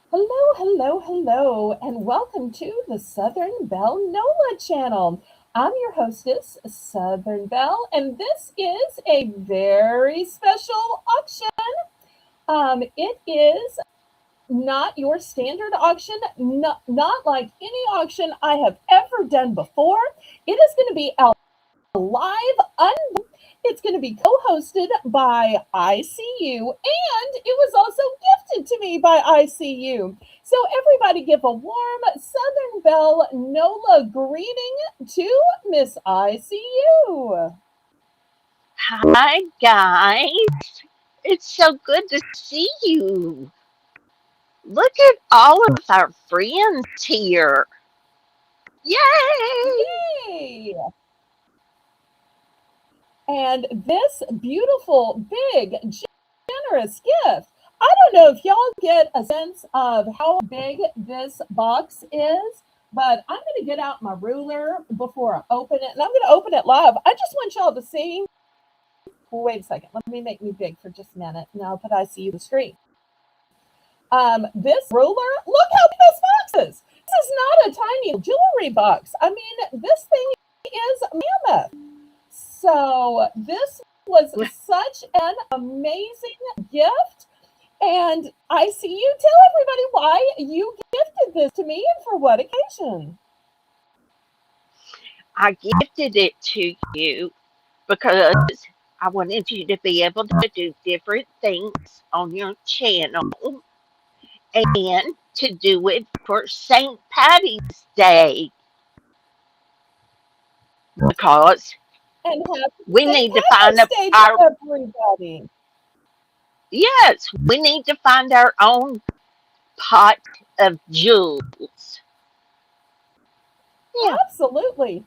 Hello, hello, hello, and welcome to the Southern Belle NOLA channel. I'm your hostess, Southern Belle, and this is a very special auction. It is not your standard auction, not like any auction I have ever done before. It is going to be a live, it's going to be co hosted by ICU, and it was also gifted to me by ICU. So, everybody give a warm Southern Belle NOLA greeting to Miss ICU. Hi, guys. It's so good to see you. Look at all of our friends here. Yay! Yay! And this beautiful, big, generous gift. I don't know if y'all get a sense of how big this box is, but I'm going to get out my ruler before I open it, and I'm going to open it live. I just want y'all to see. Wait a second. Let me make me big for just a minute, and I'll put ICU the screen. This ruler, look how big this box is. This is not a tiny jewelry box. I mean, this thing is mammoth. So this was such an amazing gift. And I see you tell everybody why you gifted this to me and for what occasion. I gifted it to you because I wanted you to be able to do different things on your channel and to do it for St. Patty's Day because And happy we St. need to find Patrick's Day to our everybody. yes, we need to find our own pot of jewels. Yeah. Absolutely.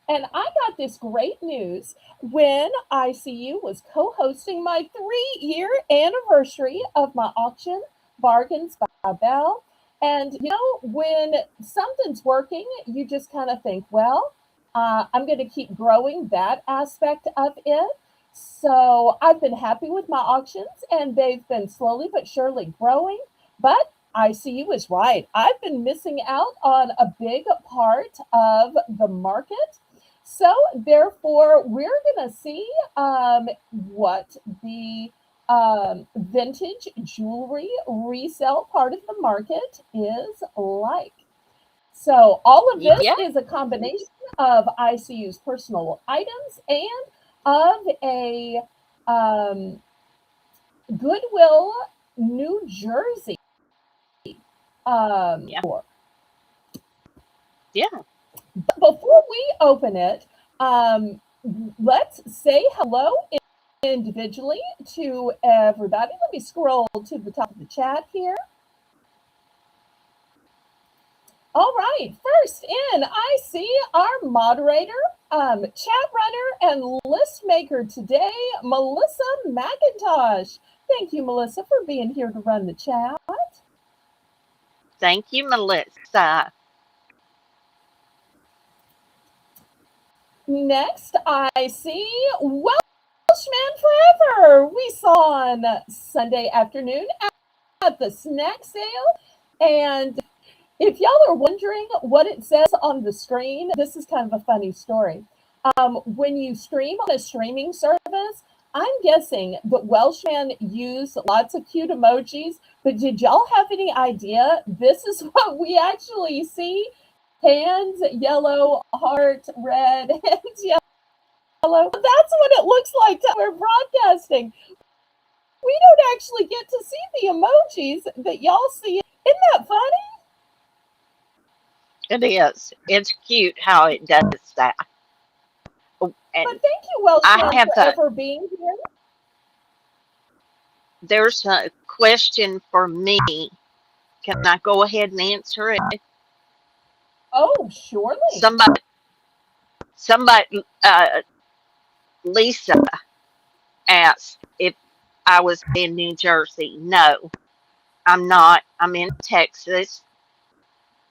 And I got this great news when ICU was co hosting my 3-year anniversary of my auction, Bargains by Belle. And when something's working, you just kind of think, well, I'm going to keep growing that aspect of it. So I've been happy with my auctions, and they've been slowly but surely growing. But ICU is right. I've been missing out on a big part of the market, so therefore, we're going to see what the vintage jewelry resale part of the market is like. So all of this Yeah. is a combination of ICU's personal items and of a um, Goodwill, New Jersey Yeah. store. Yeah. Before we open it, um, let's say hello individually to everybody. Let me scroll to the top of the chat here. All right, first in, I see our moderator, chat runner, and list maker today, Melissa McIntosh. Thank you, Melissa, for being here to run the chat. Thank you, Melissa. Next, I see Welshman Forever. We saw on Sunday afternoon at the snack sale. And if y'all are wondering what it says on the screen, this is kind of a funny story. When you stream on a streaming service, I'm guessing that Welshman used lots of cute emojis, but did y'all have any idea this is what we actually see? Hands, yellow, heart, red, hands, yellow. That's what it looks like that we're broadcasting. We don't actually get to see the emojis that y'all see. Isn't that funny? It is. It's cute how it does that. Oh, But and thank you, I Welshman, have for a ever being here. there's a question for me. Can I go ahead and answer it? Oh, surely. Somebody, Lisa asked if I was in New Jersey. No, I'm not. I'm in Texas,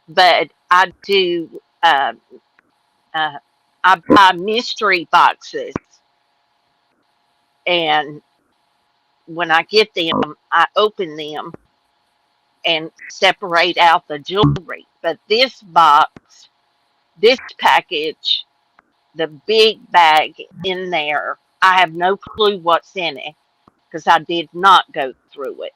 but I do. Uh, I buy mystery boxes, and when I get them, I open them and separate out the jewelry. But this box, this package, the big bag in there, I have no clue what's in it because I did not go through it.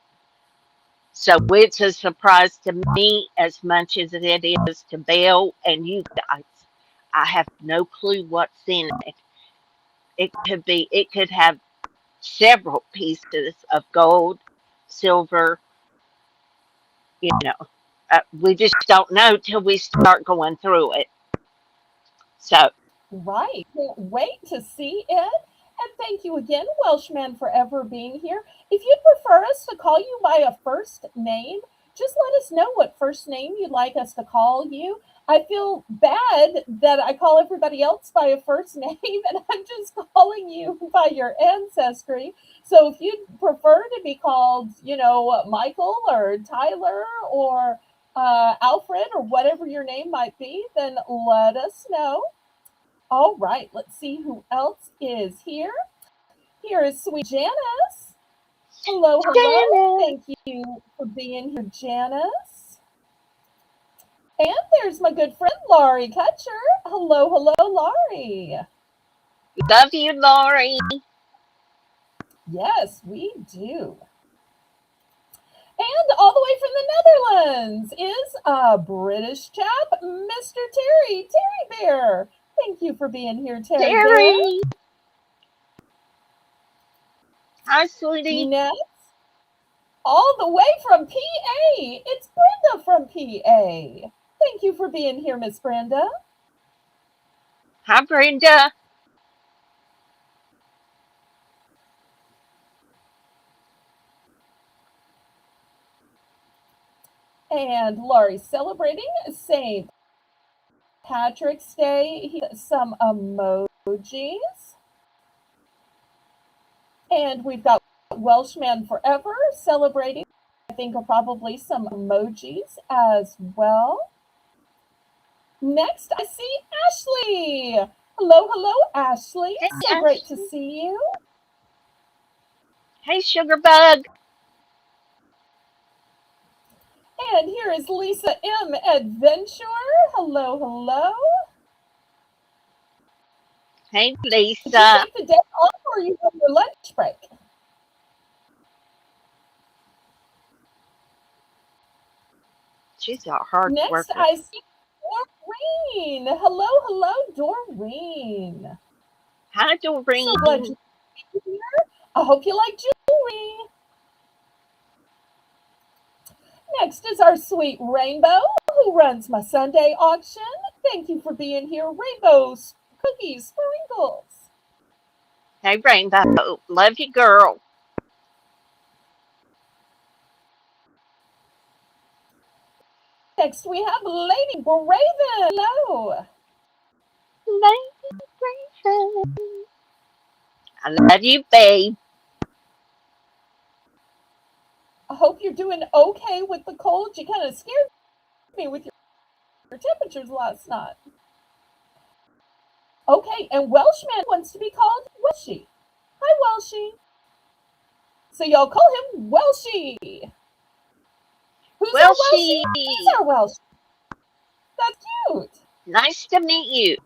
So it's a surprise to me as much as it is to Belle and you guys. I have no clue what's in it. It could have several pieces of gold, silver, you know. We just don't know till we start going through it. So, Right. Can't wait to see it. And thank you again, Welshman, for ever being here. If you'd prefer us to call you by a first name, just let us know what first name you'd like us to call you. I feel bad that I call everybody else by a first name and I'm just calling you by your ancestry. So if you'd prefer to be called, Michael or Tyler or Alfred or whatever your name might be, then let us know. All right, let's see who else is here. Here is sweet Janice. Hello, hello. Janice, Thank you for being here, Janice. And there's my good friend Laurie Kutcher. Hello, hello, Laurie. love you, Lori. Yes, we do. And all the way from the Netherlands is a British chap, Mr. Terry Bear. Thank you for being here, Terry Bear. Terry. Hi, sweetie. Next, all the way from PA, it's Brenda from PA. Thank you for being here, Miss Brenda. Hi, Brenda. And Laurie's celebrating St. Patrick's Day. Some emojis. And we've got Welshman Forever celebrating. I think are probably some emojis as well. Next, I see Ashley. Hello, hello, Ashley. Hey, So great to Ashley. see you. Hey, Sugar Bug. And here is Lisa M. Adventure. Hello, hello. Hey, Did you Lisa. take the day off or are you on your lunch break? She's a hard Next, worker. I see Doreen. Hello, hello, Doreen. Hi, So glad Doreen. you're here. I hope you like jewelry. Next is our sweet Rainbow, who runs my Sunday auction. Thank you for being here, Rainbow's Cookies Sprinkles. Hey, Rainbow. Love you, girl. Next, we have Lady Braven. Hello. Lady Raven. I love you, babe. I hope you're doing okay with the cold. You kind of scared me with your temperatures last night. Okay, and Welshman wants to be called Welshie. Hi, Welshie. So y'all call him Welshie. Who's Well, our Welshie? she. He's our Welshie. That's cute. Nice to meet you.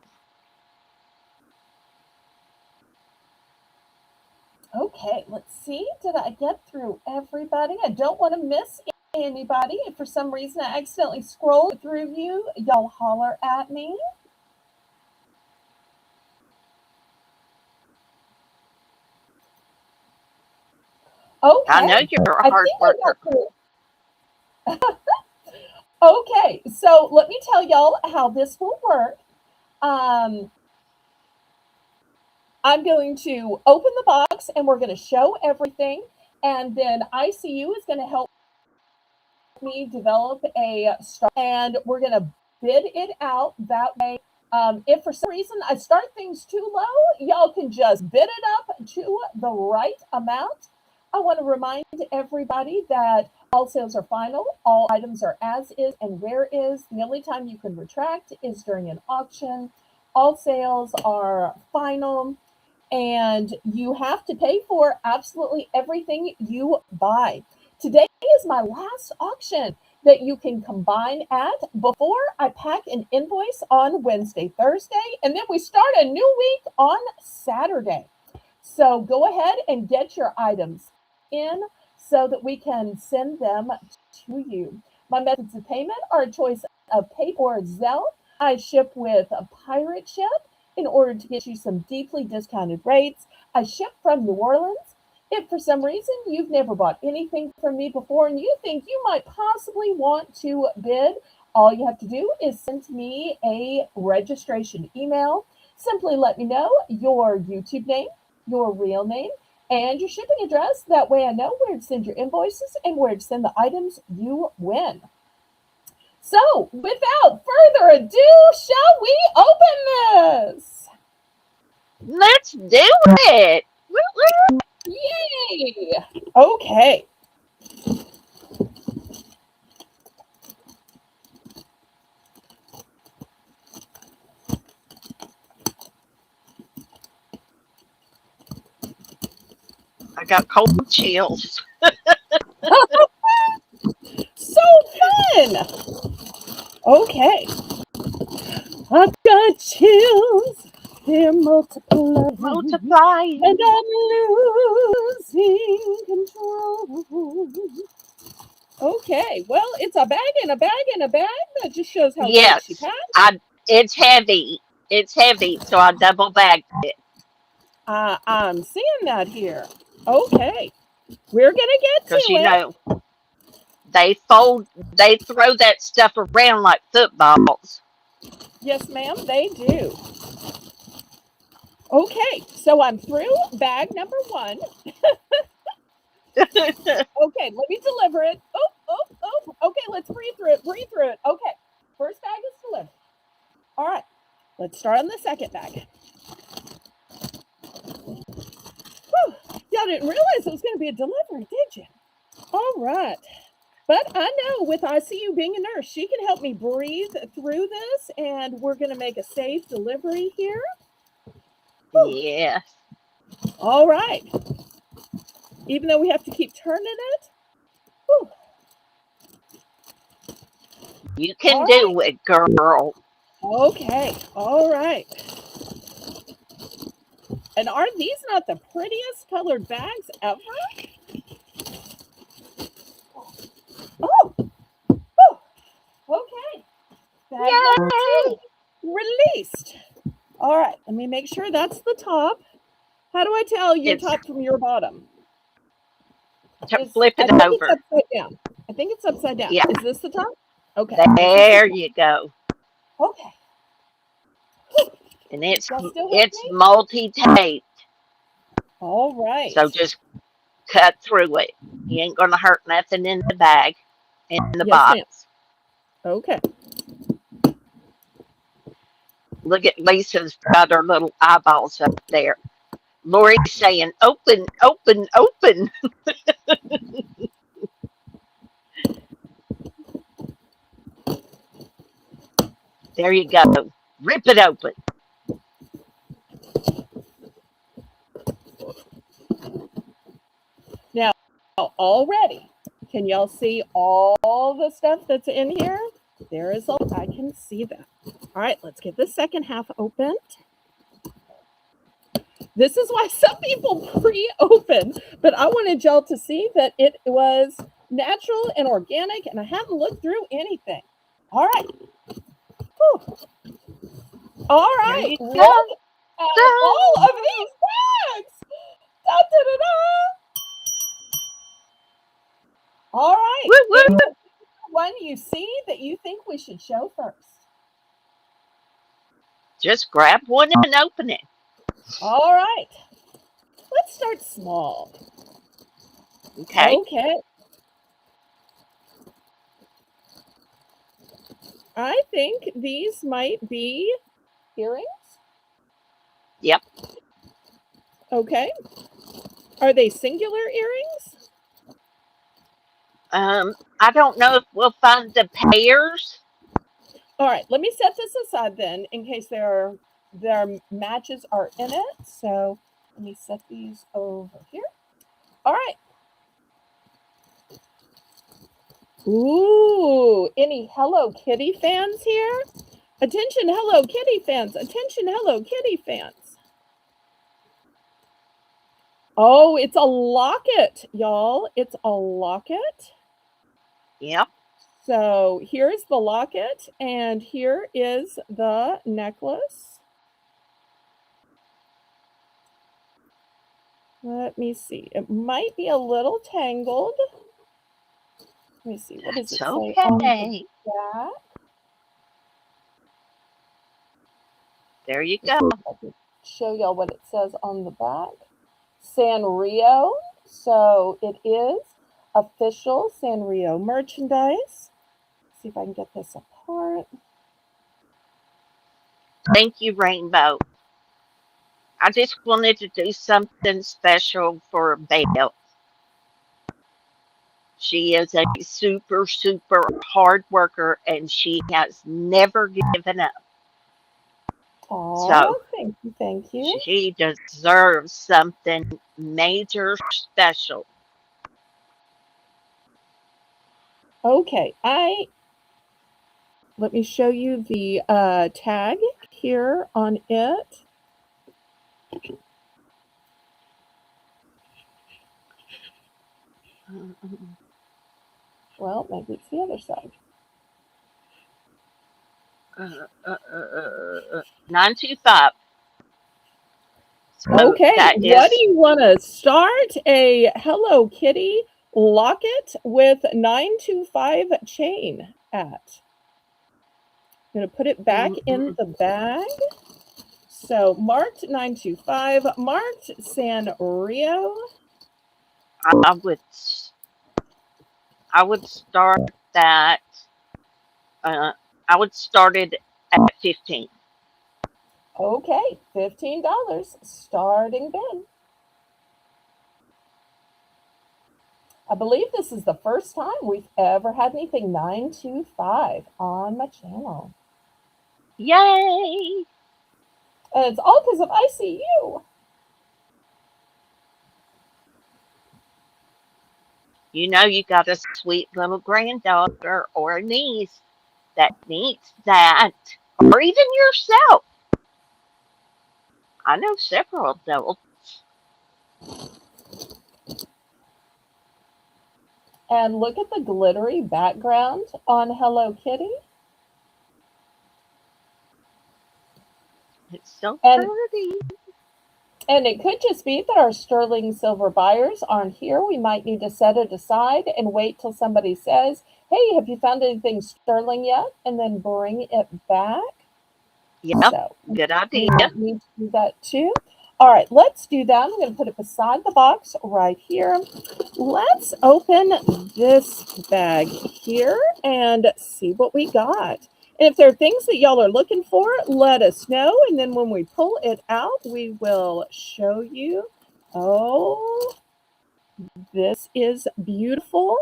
Okay, let's see. Did I get through everybody? I don't want to miss anybody. If for some reason I accidentally scrolled through you, y'all holler at me. I know Okay, you're a I hard think I worker. got through. Okay, so let me tell y'all how this will work. Um, I'm going to open the box and we're going to show everything. And then ICU is going to help me develop a start and we're going to bid it out that way. If for some reason I start things too low, y'all can just bid it up to the right amount. I want to remind everybody that all sales are final, all items are as is and where is. The only time you can retract is during an auction. All sales are final and you have to pay for absolutely everything you buy. Today is my last auction that you can combine at before I pack an invoice on Wednesday, Thursday, and then we start a new week on Saturday. So go ahead and get your items in so that we can send them to you. My methods of payment are a choice of PayPal or Zelle. I ship with a pirate ship in order to get you some deeply discounted rates. I ship from New Orleans. If for some reason you've never bought anything from me before and you think you might possibly want to bid, all you have to do is send me a registration email. Simply let me know your YouTube name, your real name, and your shipping address. That way I know where to send your invoices and where to send the items you win. So, without further ado, shall we open this? Let's do it. Yay! Okay. I got cold chills. So fun! Okay. I've got chills, they're multiplying, Multiplying. and I'm losing control. Okay, well, it's a bag and a bag and a bag. That just shows how light she Yes, packed. it's heavy. It's heavy, so I double bagged it I'm seeing that here. Okay, we're gonna get to because it. they throw that stuff around like footballs. Yes, ma'am, they do. Okay, so I'm through bag number one. Okay, let me deliver it. Oh, oh, oh. Okay, let's breathe through it. Breathe through it. Okay, first bag is delivered. All right, let's start on the second bag. Whew, y'all didn't realize it was going to be a delivery, did you? All right. But I know with ICU being a nurse, she can help me breathe through this, and we're going to make a safe delivery here. Whew. Yes, All right. Even though we have to keep turning it. Whew. you All can right. do it, girl. Okay. All right. And are these not the prettiest colored bags ever? Oh, oh, okay. Bag number Yay! two, released. All right, let me make sure that's the top. How do I tell your It's top from your bottom? to flip I it think it's over. upside down. I think it's upside down. Yeah, Is this the top? Okay, this is the there top. you go. Okay. And Y'all still with it's me? multi-taped, All so right. just cut through it. You ain't gonna hurt nothing in the bag, in the Yes, ma'am. box. Okay. Look at Lisa's got her little eyeballs up there. Lori's saying, "Open, open, open." There you go. Rip it open. Now, already, can y'all see all the stuff that's in here? There is a, I can see that. All right, let's get the second half opened. This is why some people pre-open, but I wanted y'all to see that it was natural and organic, and I haven't looked through anything. All right. Whew. All There right. you Look go. at all of these bags. Da, da, da, da. All right. Woo And woo. one you see that you think we should show first? Just grab one and open it. All right. Let's start small. Okay. Okay. I think these might be earrings. Yep. Okay. Are they singular earrings? I don't know if we'll find the pairs. All right, let me set this aside then in case there are matches are in it. So let me set these over here. All right. Ooh, any Hello Kitty fans here? Attention, Hello Kitty fans. Attention, Hello Kitty fans. Oh, it's a locket, y'all. It's a locket. Yep. So here's the locket, and here is the necklace. Let me see. It might be a little tangled. Let me see. What does That's it say on the okay. back? There you Let's go. see if I can show y'all what it says on the back. Sanrio. So it is official Sanrio merchandise. See if I can get this apart. Thank you, Rainbow. I just wanted to do something special for Belle. She is a super, super hard worker and she has never given up. So Oh, thank you, thank you. she deserves something major special. Okay, let me show you the tag here on it. Well, maybe it's the other side. 925. So Okay, that what do is, you want to start a Hello Kitty locket with 925 chain at? I'm going to put it back in the bag. So marked 925, marked Sanrio. I would, I would start that. Uh, I would start it at 15. Okay, $15 starting bid. I believe this is the first time we've ever had anything 925 on my channel. Yay! And it's all because of ICU. You know, you got a sweet little granddaughter or a niece that needs that, or even yourself. I know several adults. And look at the glittery background on Hello Kitty. It's so And pretty. and it could just be that our sterling silver buyers aren't here. We might need to set it aside and wait till somebody says, "Hey, have you found anything sterling yet?" And then bring it back. Yep, So good we idea. might need to do that too. All right, let's do that. I'm going to put it beside the box right here. Let's open this bag here and see what we got. And if there are things that y'all are looking for, let us know. And then when we pull it out, we will show you. Oh, this is beautiful.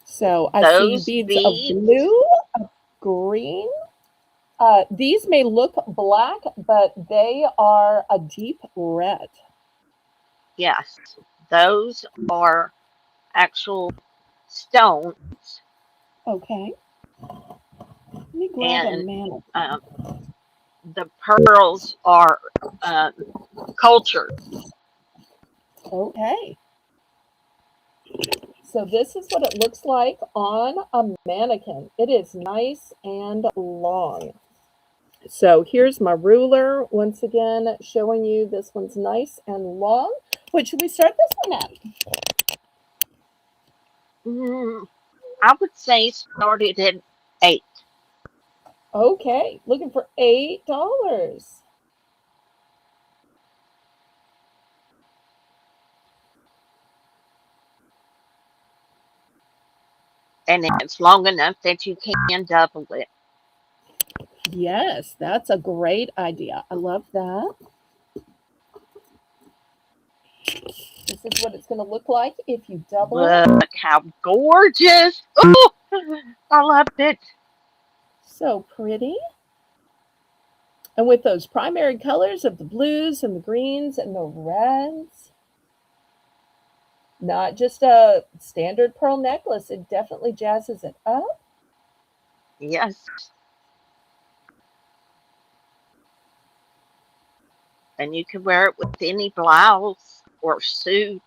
So I see Those beads of beads, blue, green. These may look black, but they are a deep red. yes, those are actual stones, Okay, let me grab a and mantle. um, the pearls are um, cultured. Okay, so this is what it looks like on a mannequin. It is nice and long. So here's my ruler once again, showing you this one's nice and long. What should we start this one at? Mm, I would say started at 8. Okay, looking for $8. And it's long enough that you can double it. Yes, that's a great idea. I love that. This is what it's going to look like if you double it. Look how gorgeous! Oh, I loved it. So pretty. And with those primary colors of the blues and the greens and the reds. Not just a standard pearl necklace, it definitely jazzes it up. Yes. And you can wear it with any blouse or suit,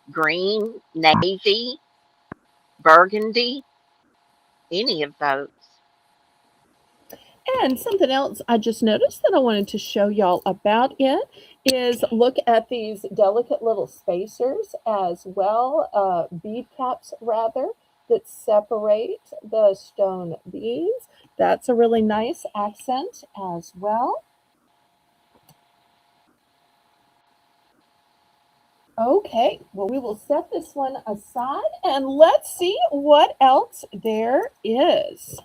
green, navy, burgundy, any of those. And something else I just noticed that I wanted to show y'all about it is look at these delicate little spacers as well, bead caps rather, that separate the stone beads. That's a really nice accent as well. Okay, well, we will set this one aside and let's see what else there is.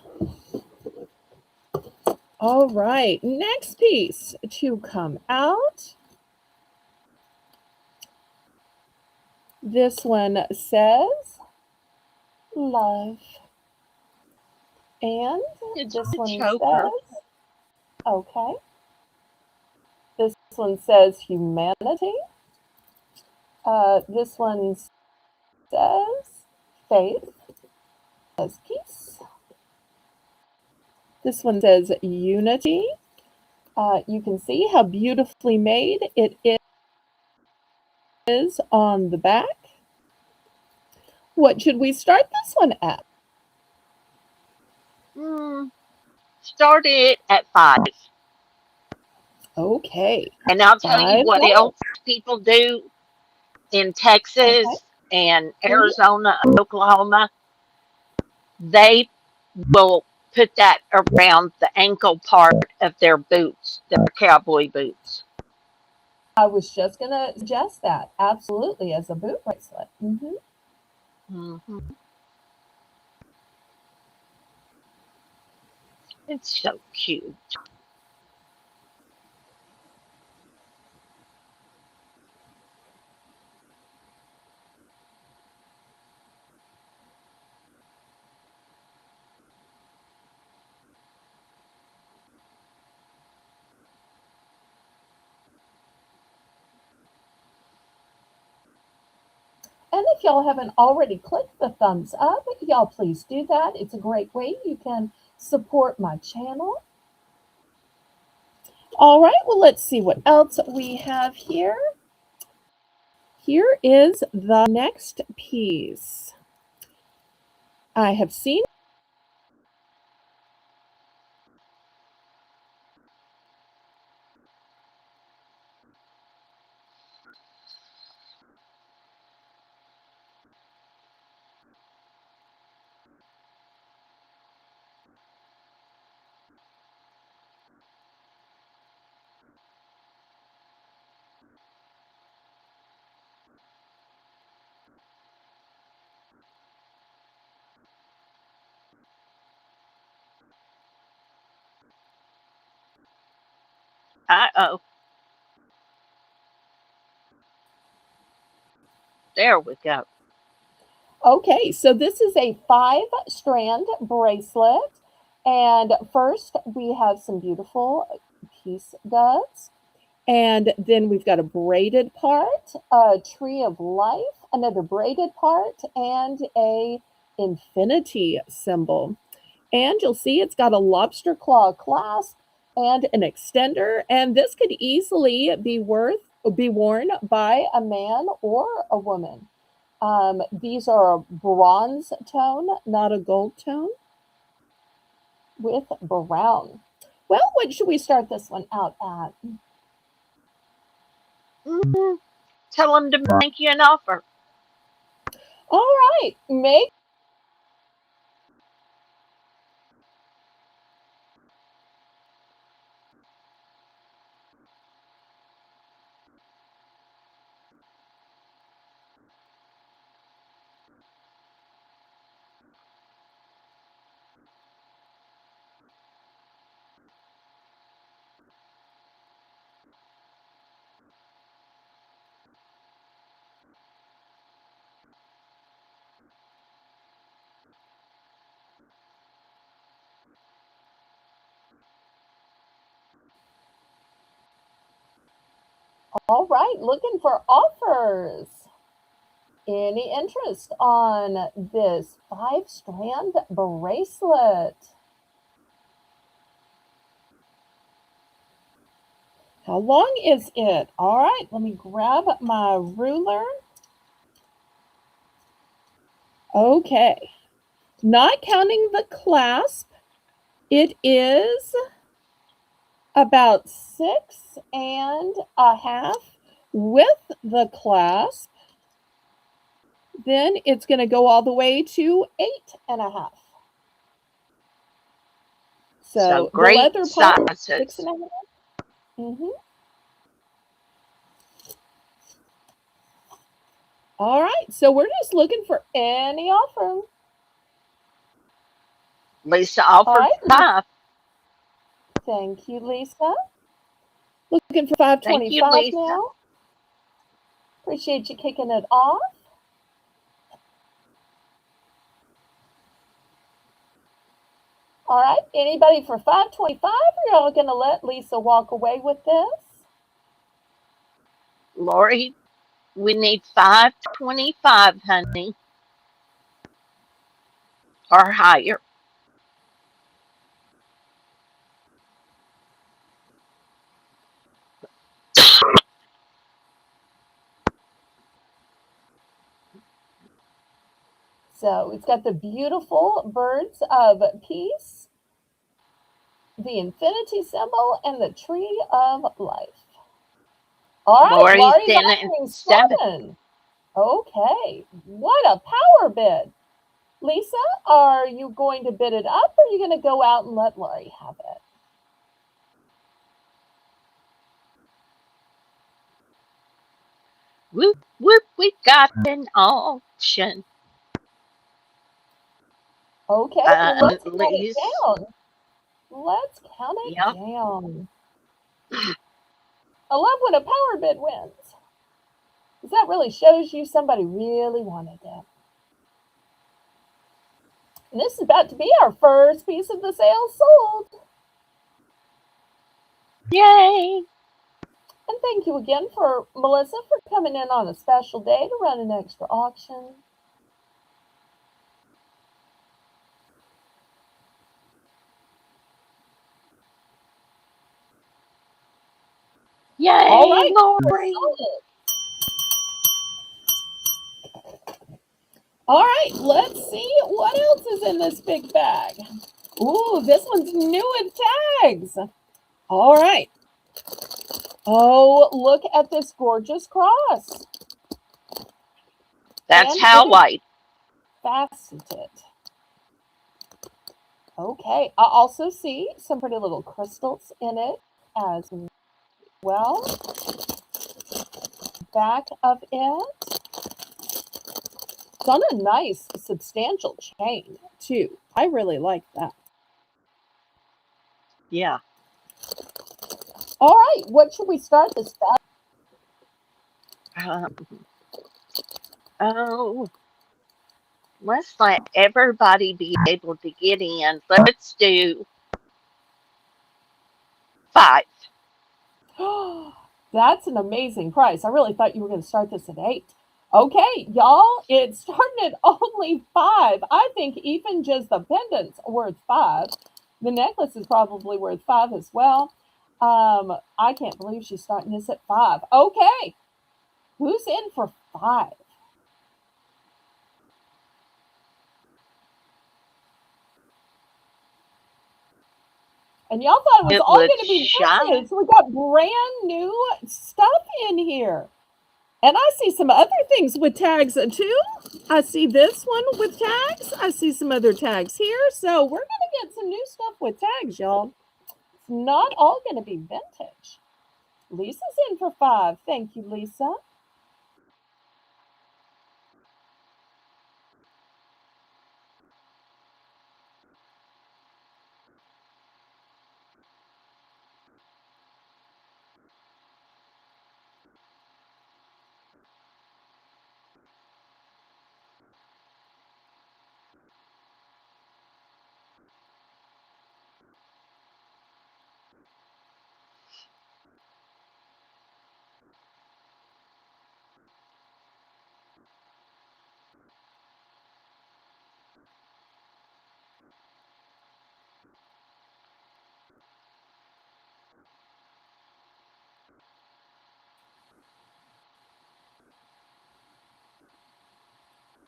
All right, next piece to come out. This one says love. And It's this a one choker. says, okay. This one says humanity. This one says faith. Says peace. This one says unity. You can see how beautifully made it is on the back. What should we start this one at? Mm, start it at 5. Okay, And I'll tell you what $5. else people do in Okay. Texas and Mhm. Arizona, Oklahoma. They will put that around the ankle part of their boots, their cowboy boots. I was just going to suggest that. Absolutely, as a boot bracelet. Hmm. It's so cute. And if y'all haven't already clicked the thumbs up, y'all please do that. It's a great way you can support my channel. All right, well, let's see what else we have here. Here is the next piece. I have seen. Uh-oh. There we go. Okay, so this is a 5-strand bracelet. And first, we have some beautiful piece guts. And then we've got a braided part, a tree of life, another braided part, and a infinity symbol. And you'll see it's got a lobster claw clasp and an extender. And this could easily be worn by a man or a woman. These are a bronze tone, not a gold tone, with brown. Well, what should we start this one out at? Mm, tell them to make you an offer. All right, make all right, looking for offers. Any interest on this 5-strand bracelet? How long is it? All right, let me grab my ruler. Okay, not counting the clasp, it is about 6.5 with the clasp. Then it's going to go all the way to 8.5. So So the great leather part, six sizes. and a half. Mm-hmm. All right, so we're just looking for any offer. Lisa All offered right, 5. thank you, Lisa. Looking for Thank you, 525 Lisa. now. Appreciate you kicking it off. All right, anybody for 525? Or y'all gonna let Lisa walk away with this? Lori, we need 525, honey, or higher. So it's got the beautiful birds of peace, the infinity symbol, and the tree of life. All right, Lori's Laurie's in at offering 7. 7. Okay, what a power bid. Lisa, are you going to bid it up or are you going to go out and let Laurie have it? Whoop, whoop, we got an auction. Okay, let's count it Lisa, down. Let's count it yep. down. I love when a power bid wins, because that really shows you somebody really wanted it. And this is about to be our first piece of the sale sold. Yay. And thank you again for Melissa for coming in on a special day to run an extra auction. All Yay, right, Lori. all right, let's see what else is in this big bag. Ooh, this one's new with tags. All right. Oh, look at this gorgeous cross. That's And it how is white. faceted. Okay, I also see some pretty little crystals in it as well. Back of it. It's on a nice, substantial chain, too. I really like that. Yeah. All right, what should we start this back? Um, oh, let's let everybody be able to get in. Let's do 5. That's an amazing price. I really thought you were going to start this at 8. Okay, y'all, it's starting at only 5. I think even just the pendant's worth 5. The necklace is probably worth 5 as well. I can't believe she's starting this at 5. Okay, who's in for 5? And y'all thought it was It all would going to be shine. vintage. We got brand new stuff in here. And I see some other things with tags too. I see this one with tags. I see some other tags here. So we're going to get some new stuff with tags, y'all. It's not all going to be vintage. Lisa's in for 5. Thank you, Lisa.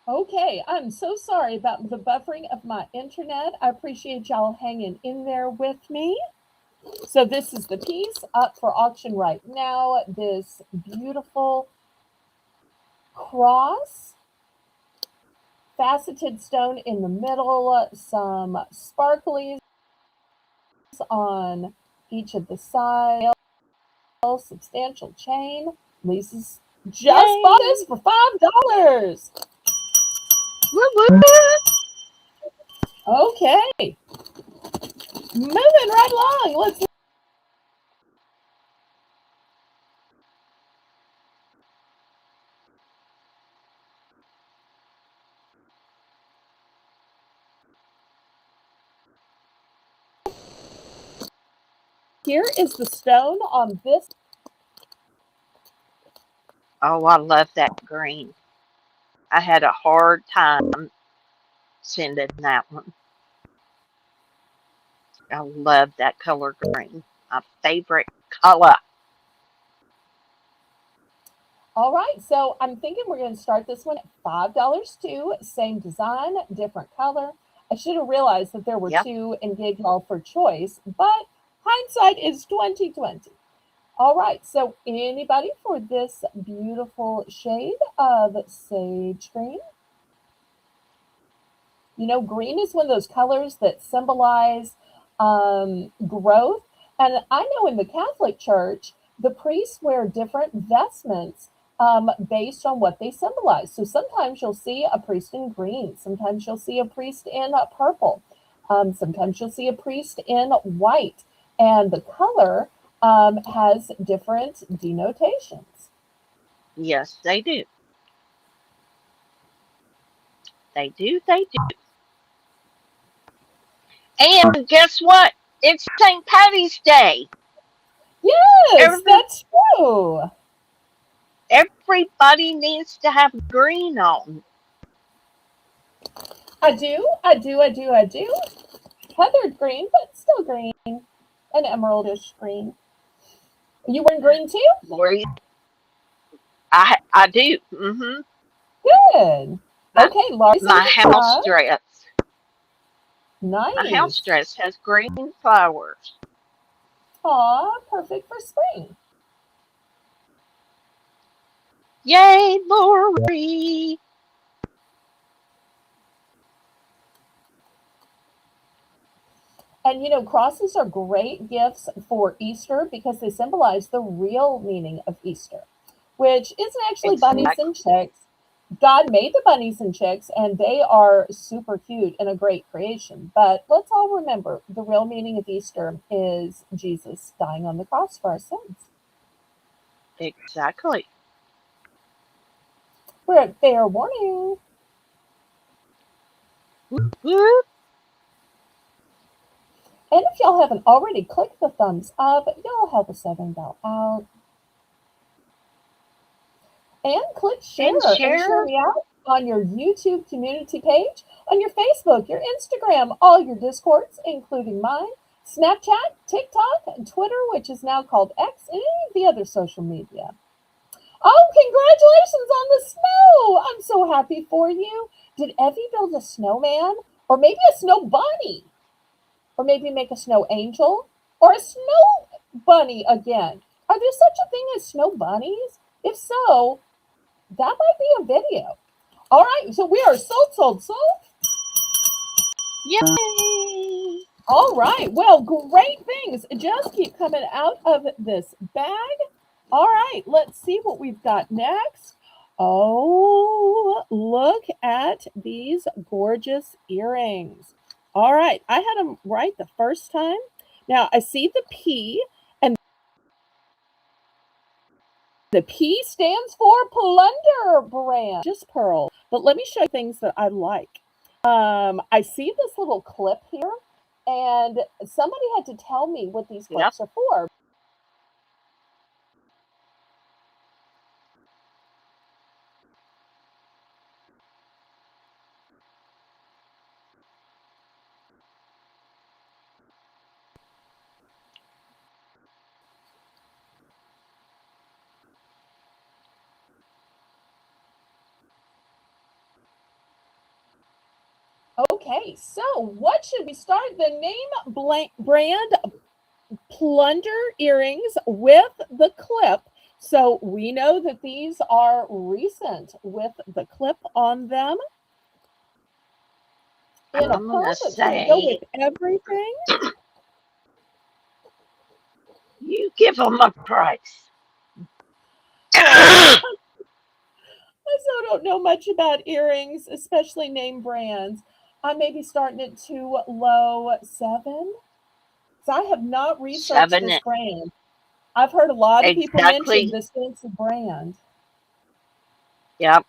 Okay, I'm so sorry about the buffering of my internet. I appreciate y'all hanging in there with me. So this is the piece up for auction right now. This beautiful cross, faceted stone in the middle, some sparklies on each of the sides, substantial chain. Lisa's just bought Yay! this for $5. Woo woo! Okay, moving right along. Let's Here is the stone on this. Oh, I love that green. I had a hard time sending that one. I love that color green. My favorite color. All right, so I'm thinking we're going to start this one at $5 too. Same design, different color. I should have realized that there were Yep. two and gave y'all for choice, but hindsight is 2020. All right, so anybody for this beautiful shade of sage green? You know, green is one of those colors that symbolize growth. And I know in the Catholic Church, the priests wear different vestments based on what they symbolize. So sometimes you'll see a priest in green, sometimes you'll see a priest in purple, sometimes you'll see a priest in white. And the color has different denotations. Yes, they do. They do. They do. And guess what? It's St. Patty's Day. Yes, Every that's true. everybody needs to have green on. I do. Heathered green, but still green. An emeraldish green. You wearing green too? Lori, I do. Good. My Okay, Laurie's in my the house top. dress. My house Nice. dress has green flowers. Aw, perfect for spring. Yay, Lori! And you know, crosses are great gifts for Easter because they symbolize the real meaning of Easter, which isn't actually bunnies and Exactly. chicks. God made the bunnies and chicks, and they are super cute and a great creation. But let's all remember the real meaning of Easter is Jesus dying on the cross for our sins. Exactly. We're at fair warning. Woo. And if y'all haven't already, click the thumbs up. Y'all help us out. And click And share and share share. me out on your YouTube community page, on your Facebook, your Instagram, all your Discords, including mine, Snapchat, TikTok, and Twitter, which is now called X, and any of the other social media. Oh, congratulations on the snow! I'm so happy for you. Did Evie build a snowman? Or maybe a snow bunny? Or maybe make a snow angel? Or a snow bunny again? Are there such a thing as snow bunnies? If so, that might be a video. All right, so we are sold. Yay! All right, well, great things just keep coming out of this bag. All right, let's see what we've got next. Oh, look at these gorgeous earrings. All right, I had them right the first time. Now I see the P, and the P stands for Plunder Brand, just pearl. But let me show you things that I like. I see this little clip here, and somebody had to tell me what these Yep. clips are for. Okay, so what should we start? The name brand plunder earrings with the clip. So we know that these are recent with the clip on them in a I'm going pearl to that's going to go say with everything. you give them a price. Well, I still don't know much about earrings, especially name brands. I may be starting at too low, 7. So I have not researched Seven, this brand. I've heard a lot of people mention exactly. this fancy brand. Yep.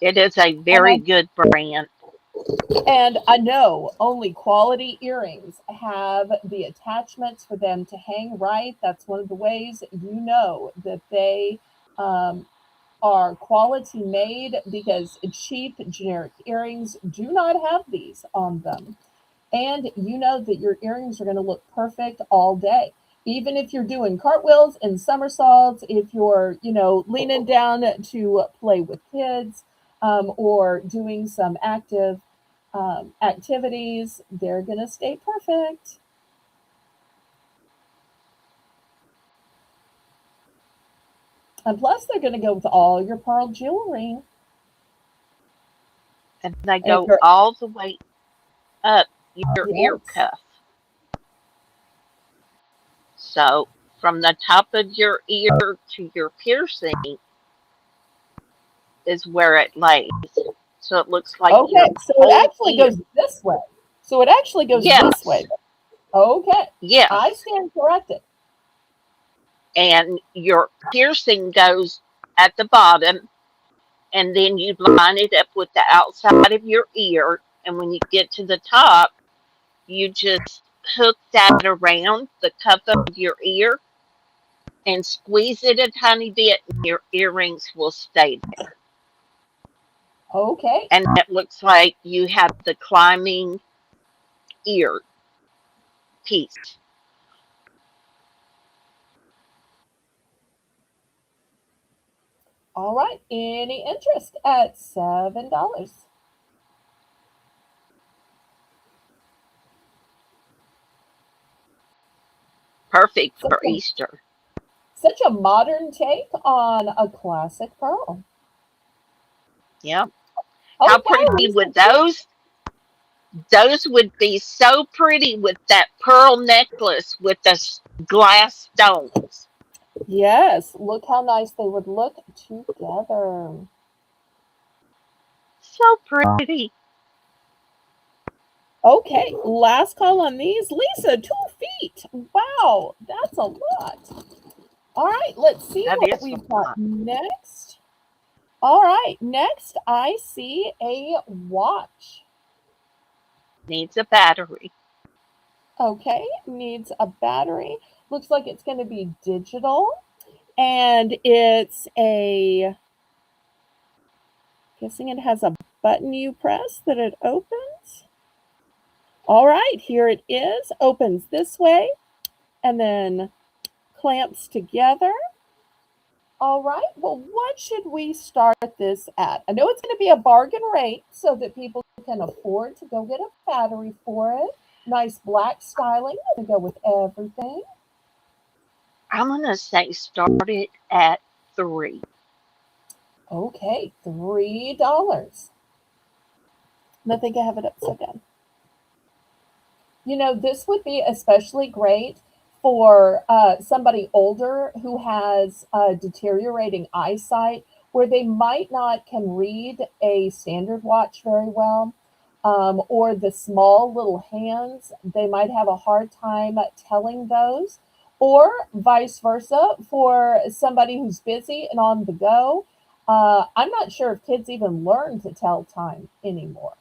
It is a And very good brand. I know only quality earrings have the attachments for them to hang right. That's one of the ways you know that they um, are quality made, because cheap generic earrings do not have these on them. And you know that your earrings are going to look perfect all day. Even if you're doing cartwheels and somersaults, if you're, leaning down to play with kids, or doing some active activities, they're going to stay perfect. And plus, they're going to go with all your pearl jewelry. And they If go you're, all the way up your ear yes. cuff. So from the top of your ear to your piercing is where it lays. So it looks like Okay, your so it whole actually ear. goes this way. So it actually goes this Yes, way. Okay, I yes. stand corrected. And your piercing goes at the bottom, and then you line it up with the outside of your ear. And when you get to the top, you just hook that around the cup of your ear and squeeze it a tiny bit, and your earrings will stay there. Okay, And it looks like you have the climbing ear piece. all right. Any interest at $7? Perfect Such for a, Easter. such a modern take on a classic pearl. Yep. How Okay, pretty Lisa. would those would be so pretty with that pearl necklace with the glass stones. Yes, look how nice they would look together. So pretty. Okay, last call on these. Lisa, 2 feet. Wow, that's a lot. All right, let's see That what is a we've got lot. next. All right, next I see a watch. Needs a battery. Okay, needs a battery. Looks like it's going to be digital. And it's guessing it has a button you press that it opens. All right, here it is. Opens this way and then clamps together. All right, well, what should we start this at? I know it's going to be a bargain rate so that people can afford to go get a battery for it. Nice black styling to go with everything. I'm going to say start it at 3. Okay, $3. And I think I have it upside down. This would be especially great for somebody older who has deteriorating eyesight, where they might not can read a standard watch very well, or the small little hands, they might have a hard time telling those, or vice versa for somebody who's busy and on the go. I'm not sure if kids even learn to tell time anymore.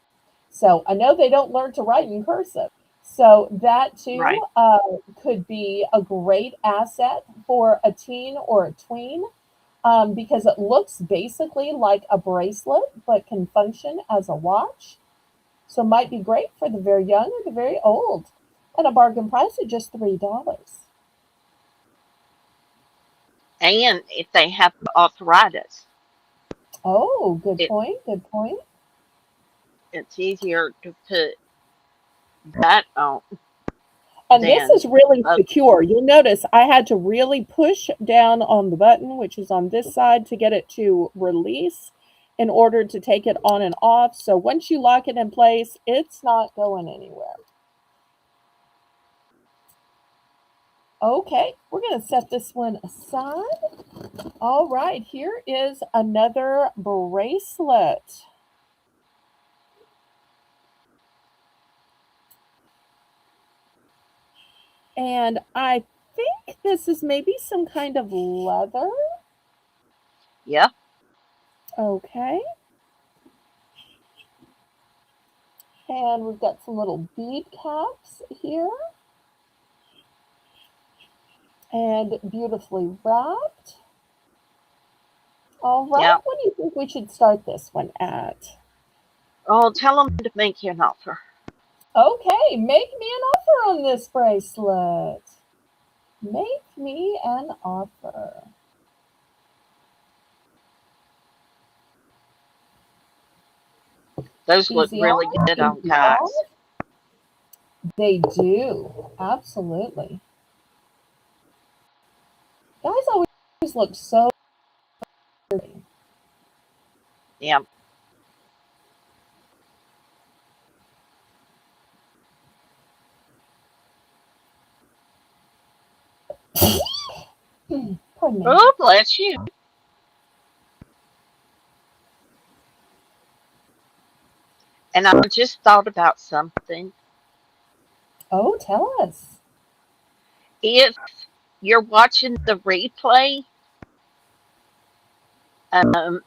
So I know they don't learn to write in cursive. So that too Right. could be a great asset for a teen or a tween, because it looks basically like a bracelet but can function as a watch. So might be great for the very young or the very old. And a bargain price of just $3. And if they have arthritis, Oh, good it point. Good point. it's easier to put. that And this then is really uh, secure. You'll notice I had to really push down on the button, which is on this side, to get it to release in order to take it on and off. So once you lock it in place, it's not going anywhere. Okay, we're going to set this one aside. All right, here is another bracelet. And I think this is maybe some kind of leather. yeah, Okay. And we've got some little bead caps here. And beautifully wrapped. All right, yeah. what do you think we should start this one at? Oh, tell them to make you an offer. Okay, make me an offer on this bracelet. Make me an offer. Those look Easy really on, good on easy off. guys. They do, absolutely. Guys always look so pretty. Yeah. Pardon me. Oh, bless you. And I just thought about something. Oh, tell us. If you're watching the replay, um,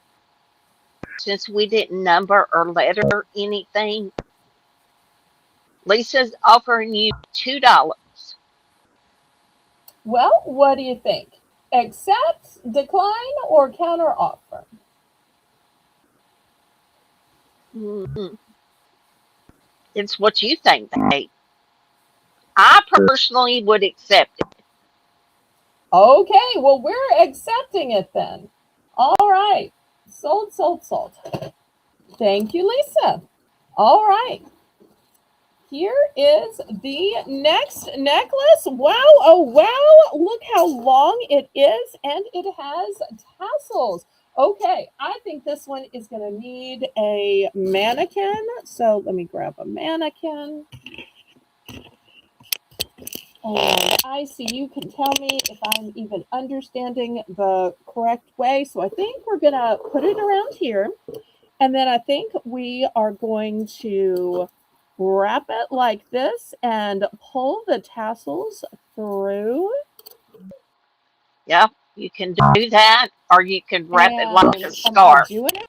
since we didn't number or letter anything, Lisa's offering you $2. Well, what do you think? Accept, decline, or counter offer? Mm, it's what you think, babe. I personally would accept it. Okay, well, we're accepting it then. All right. Sold, sold, sold. Thank you, Lisa. All right. Here is the next necklace. Wow, oh wow, look how long it is, and it has tassels. Okay, I think this one is going to need a mannequin. So let me grab a mannequin. And I see you can tell me if I'm even understanding the correct way. So I think we're going to put it around here. And then I think we are going to wrap it like this and pull the tassels through. Yeah, you can do that, or you can wrap it And like a am I scarf. doing it?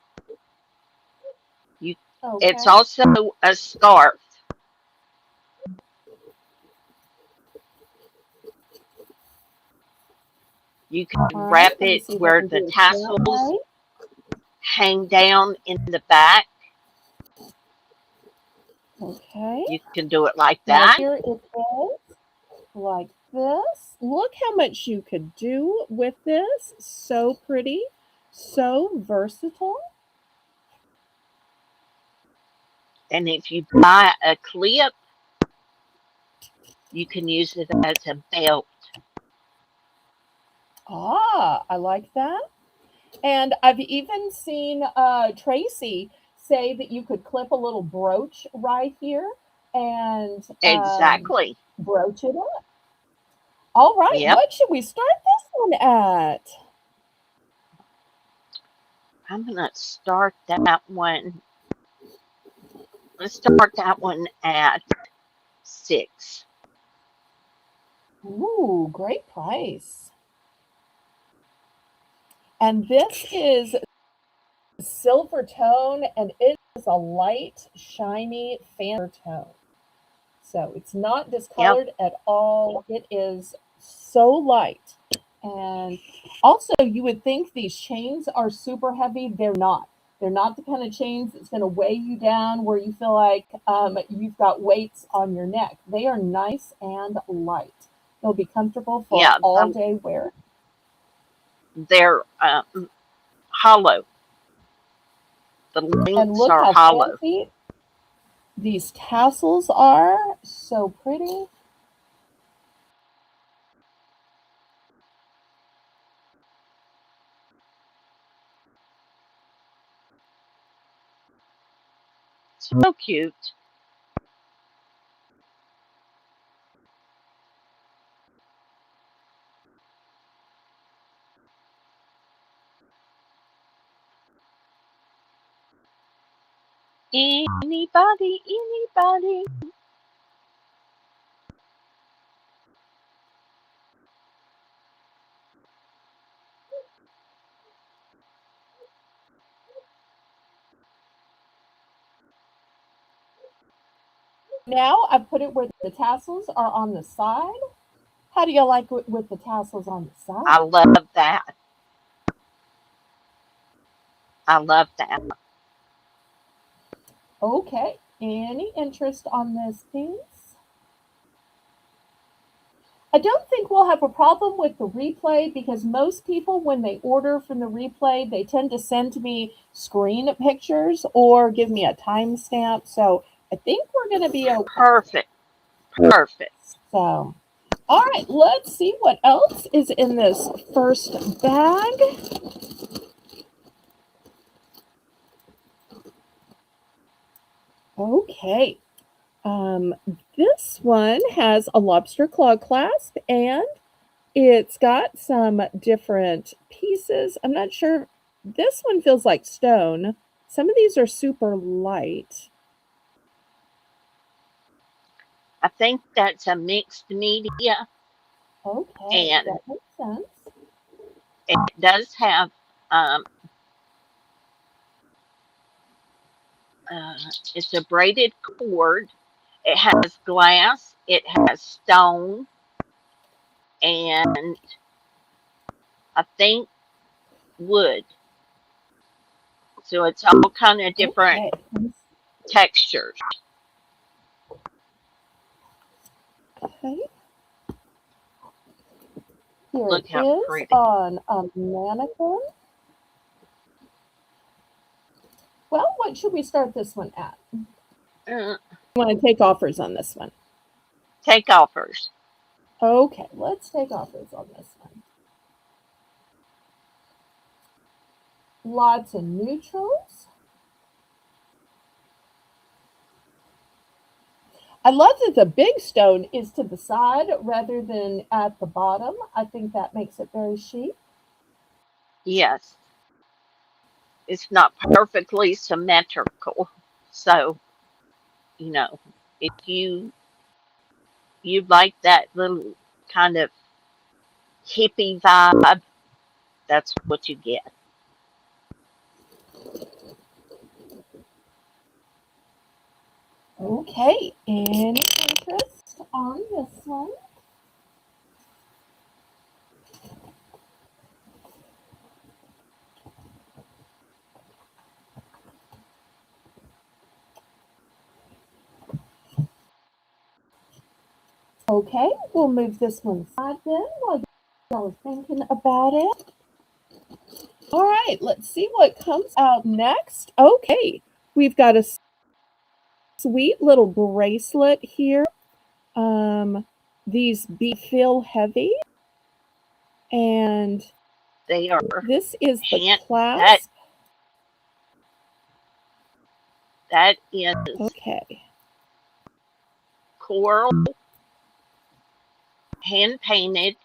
You, it's Okay. also a scarf. You can All right. wrap Let me it see if I where can the do it that tassels way. hang down in the back. Okay. You can do it like Now that. here it is, like this. Look how much you could do with this. So pretty, so versatile. And if you buy a clip, you can use it as a belt. Ah, I like that. And I've even seen Tracy say that you could clip a little brooch right here and Exactly. brooch it up. All right, Yep. what should we start this one at? I'm going to start that one. Let's start that one at 6. Ooh, great price. And this is silver tone, and it is a light, shiny fan tone. So it's not Yep. discolored at all. It is so light. And also, you would think these chains are super heavy. They're not. They're not the kind of chains that's going to weigh you down where you feel like you've got weights on your neck. They are nice and light. They'll be comfortable for Yeah. all day wear. They're hollow. The And links look are how hollow. fancy These tassels are so pretty. So cute. Anybody, anybody. Now I've put it where the tassels are on the side. How do you like it with the tassels on the I side? love that. I love that. Okay, any interest on this piece? I don't think we'll have a problem with the replay because most people, when they order from the replay, they tend to send me screen pictures or give me a timestamp. So I think we're going to be okay. Perfect. Perfect. So, all right, let's see what else is in this first bag. Okay. Um, this one has a lobster claw clasp and it's got some different pieces. I'm not sure. This one feels like stone. Some of these are super light. I think that's a mixed media, Okay, and that makes sense. it does have um, uh, it's a braided cord. It has glass. It has stone, and I think wood. So it's all kind of different Okay. textures. Okay. Here it Look how is pretty. on a mannequin. Well, what should we start this one at? Uh, I want to take offers on this one. take offers. Okay, let's take offers on this one. Lots of neutrals. I love that the big stone is to the side rather than at the bottom. I think that makes it very chic. Yes, it's not perfectly symmetrical. So, you know, if you like that little kind of hippie vibe, that's what you get. Okay, any interest on this one? Okay, we'll move this one aside then while y'all are thinking about it. All right, let's see what comes out next. Okay, we've got a sweet little bracelet here. Um, these beads feel heavy, and They are this is the hand that clasp. that is Okay, coral, hand painted.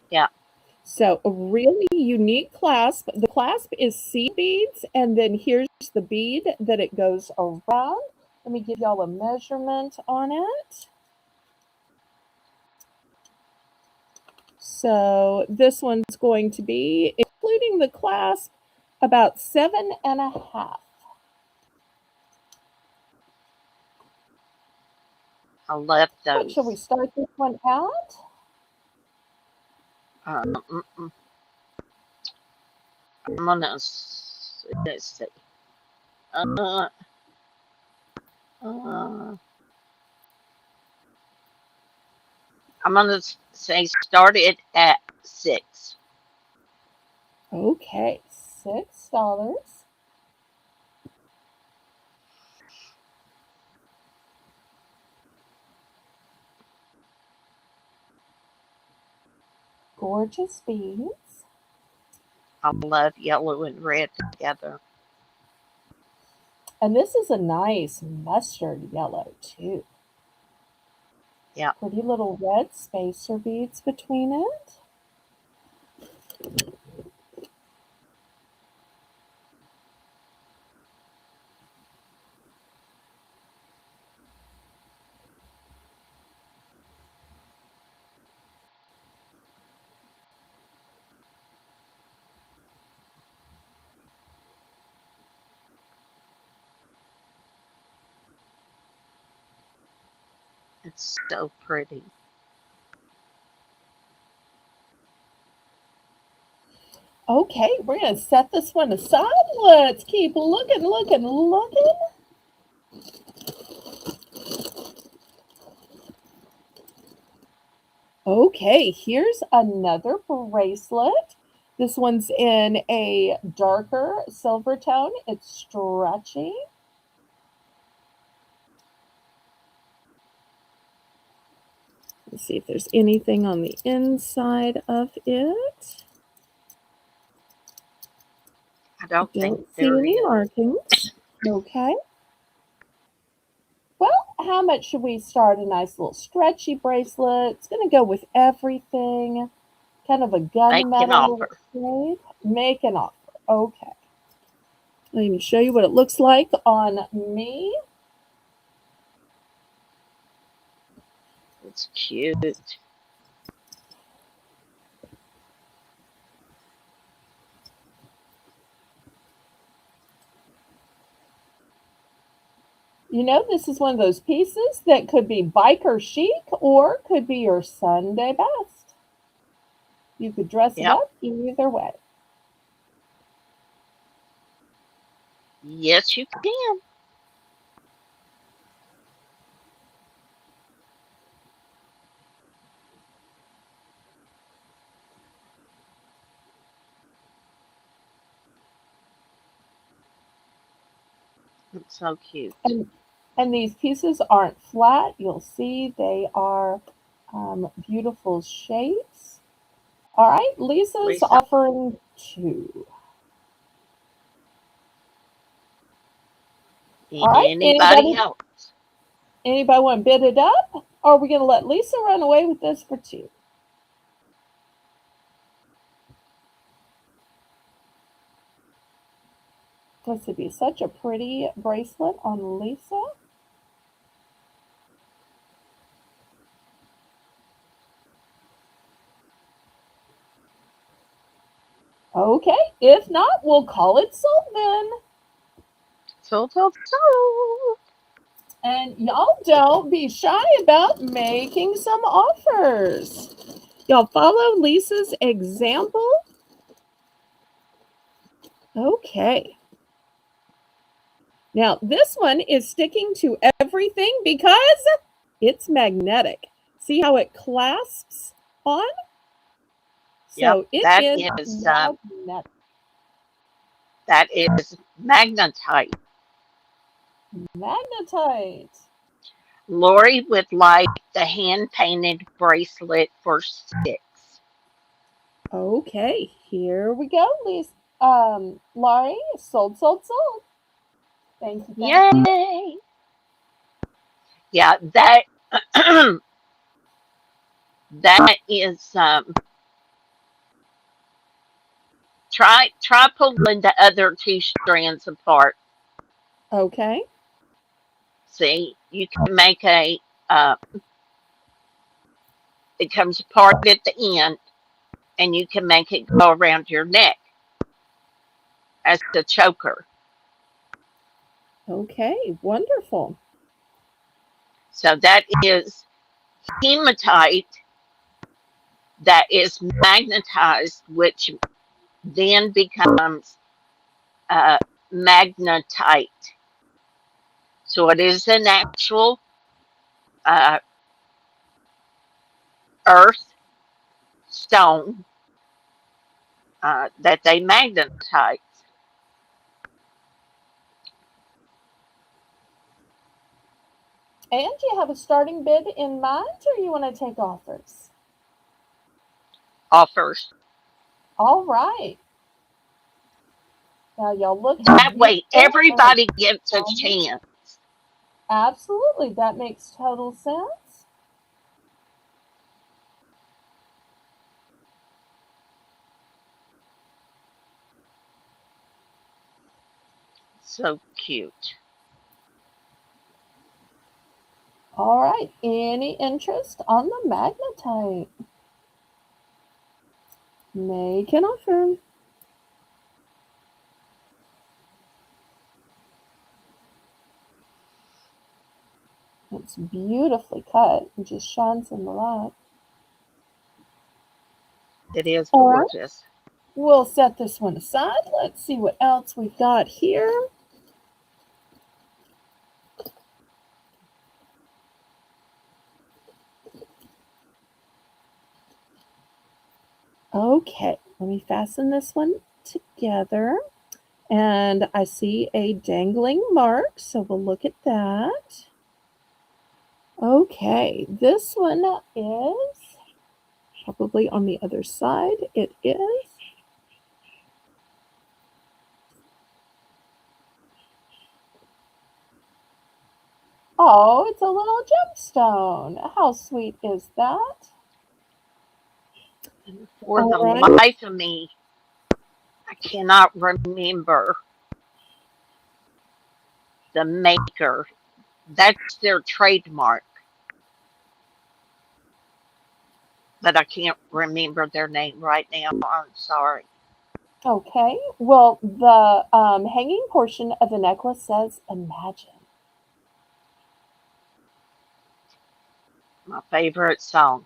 Yeah, so a really unique clasp. The clasp is seed beads, and then here's the bead that it goes around. Let me give y'all a measurement on it. So this one's going to be, including the clasp, about 7.5. I love What shall we those. start this one at? Mm, mm. I'm gonna let's see. Uh, uh, I'm gonna say start it at 6. Okay, $6. Gorgeous beads. I love yellow and red together. And this is a nice mustard yellow too. Yeah, Pretty little red spacer beads between it. it's so pretty. Okay, we're going to set this one aside. Let's keep looking, looking, looking. Okay, here's another bracelet. This one's in a darker silver tone. It's stretchy. Let's see if there's anything on the inside of it. I don't think Don't see there any is. markings. Okay. Well, how much should we start? A nice little stretchy bracelet. It's going to go with everything. Kind of a Make an gunmetal offer. shade. Make an offer. Okay. Let me show you what it looks like on me. It's cute. You know, this is one of those pieces that could be biker chic or could be your Sunday best. You could dress it Yep. up either way. Yes, you can. It's so cute. And and these pieces aren't flat. You'll see they are beautiful shapes. All right, Lisa's Lisa, offering two. All right, anybody else? anybody want to bid it up? Or are we going to let Lisa run away with this for two? This would be such a pretty bracelet on Lisa. Okay, if not, we'll call it sold then. So. And y'all don't be shy about making some offers. Y'all follow Lisa's example. Okay. Now, this one is sticking to everything because it's magnetic. See how it clasps on? Yep, So it is magnetic. that is magnetite. Magnetite. Lori would like the hand painted bracelet for 6. Okay, here we go, Lisa. Laurie, sold, sold, sold. Thank you, thank you. Yay! Yeah, that that is try pulling the other 2 strands apart. Okay, See, you can make uh it comes apart at the end and you can make it go around your neck as a choker. okay, wonderful. So that is hematite that is magnetized, which then becomes uh, magnetite. So it is an actual uh, earth stone that they magnetize. And do you have a starting bid in mind, or you want to take offers? Offers. All right. Now, y'all look how That way, beautiful and everybody gets a calm. chance. Absolutely, that makes total sense. So cute. All right. Any interest on the magnetite? Make an offer. It's beautifully cut. It just shines in the light. It is All right. gorgeous. We'll set this one aside. Let's see what else we've got here. Okay, let me fasten this one together. And I see a dangling mark, so we'll look at that. Okay, this one is probably on the other side. It is. Oh, it's a little gemstone. How sweet is that? And for All the right. life of me, I cannot remember the maker. That's their trademark, but I can't remember their name right now. I'm sorry. Okay. Well, the hanging portion of the necklace says imagine. My favorite song.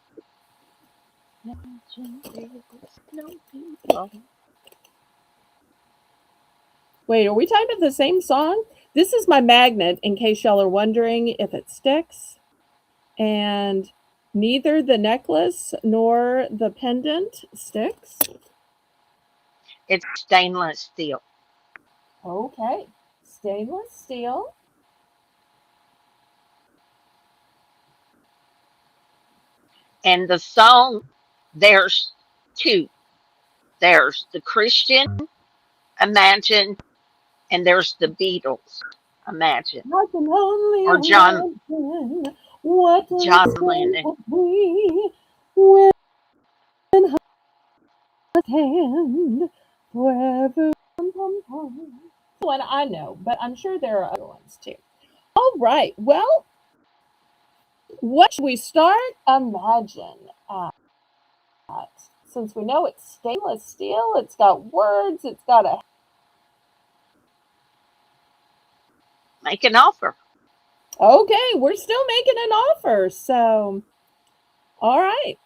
Imagine there's no people. Wait, are we talking about the same song? This is my magnet, in case y'all are wondering if it sticks. And neither the necklace nor the pendant sticks. It's stainless steel. Okay. Stainless steel. And the song, there's two. There's the Christian Imagine, and there's the Beatles Imagine, I can only or imagine what John this world Lennon. would be when I can forever. One I know, but I'm sure there are other ones too. All right. Well, what should we start? Imagine. Since we know it's stainless steel, it's got words, it's got a. Make an offer. Okay, we're still making an offer. So, all right.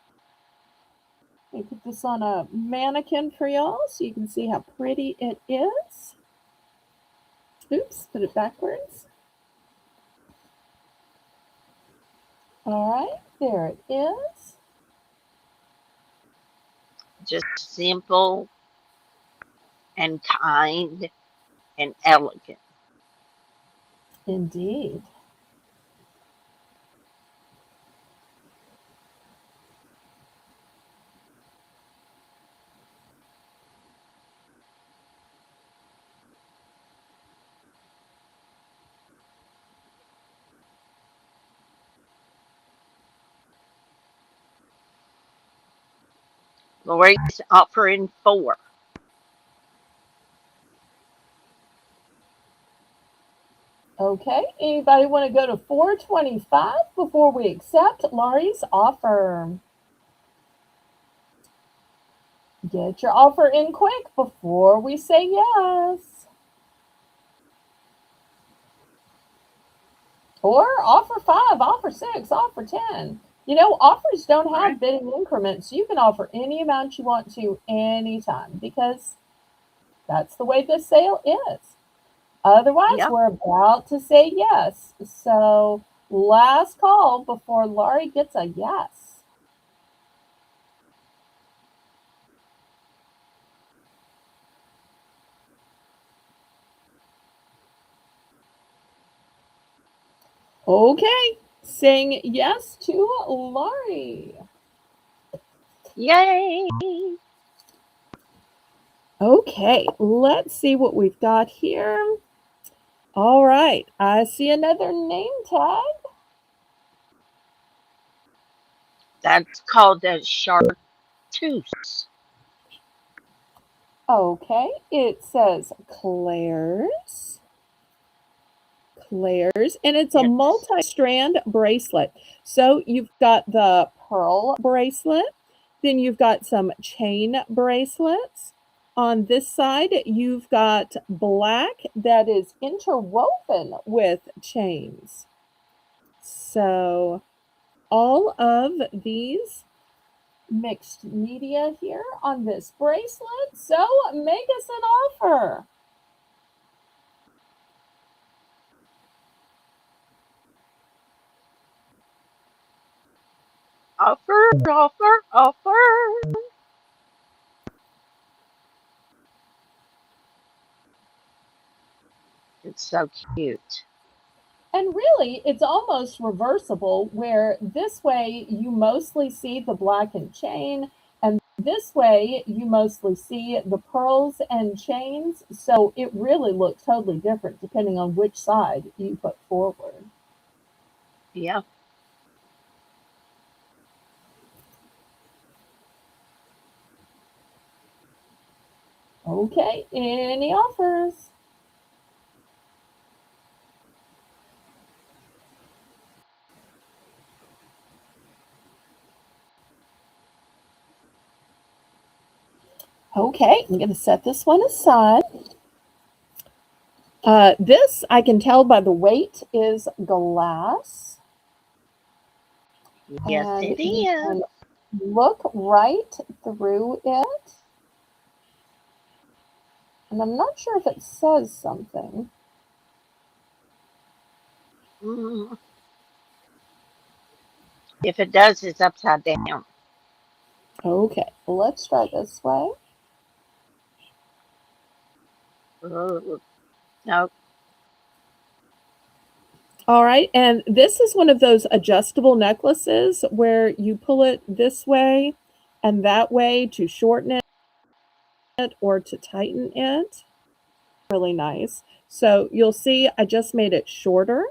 Let me put this on a mannequin for y'all so you can see how pretty it is. Oops, put it backwards. All right, there it is. Just simple and kind and elegant. Indeed. Lori's offering four. Okay, anybody want to go to 425 before we accept Laurie's offer? Get your offer in quick before we say yes. Or offer 5, offer 6, offer 10. You know, offers don't Right? have bidding increments. You can offer any amount you want to anytime because that's the way this sale is. Otherwise, Yep. we're about to say yes. So, last call before Laurie gets a yes. Okay, saying yes to Laurie. Yay! Okay, let's see what we've got here. All right, I see another name tag. That's called a chartreuse. Okay, it says Claire's. Claire's, and it's a Yes. multi-strand bracelet. So you've got the pearl bracelet, then you've got some chain bracelets. On this side, you've got black that is interwoven with chains. So all of these mixed media here on this bracelet. So make us an offer. Offer, offer, offer. It's so cute. And really, it's almost reversible where this way you mostly see the black and chain, and this way you mostly see the pearls and chains. So it really looks totally different depending on which side you put forward. Yeah. Okay, any offers? Okay, I'm going to set this one aside. This I can tell by the weight is glass, Yes, and it you is. can look right through it. And I'm not sure if it says something. Mm. If it does, it's upside down. Okay, let's try this way. Oh, no. All right, and this is one of those adjustable necklaces where you pull it this way and that way to shorten it or to tighten it. Really nice. So you'll see I just made it shorter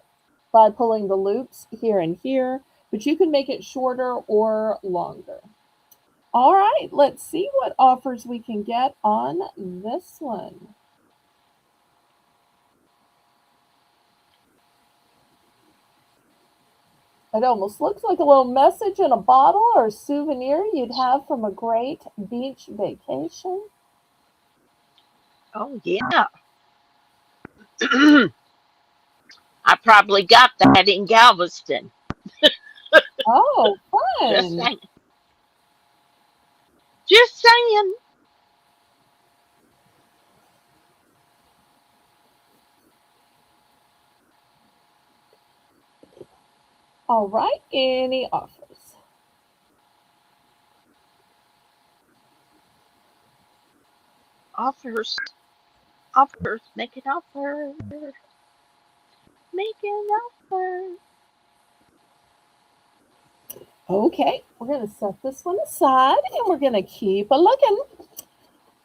by pulling the loops here and here, but you can make it shorter or longer. All right, let's see what offers we can get on this one. It almost looks like a little message in a bottle or a souvenir you'd have from a great beach vacation. Oh, yeah. I probably got that in Galveston. Oh, Just fun. saying. Just saying. All right, any offers? Offers, offers, make an offer. Make an offer. Okay, we're going to set this one aside and we're going to keep a looking.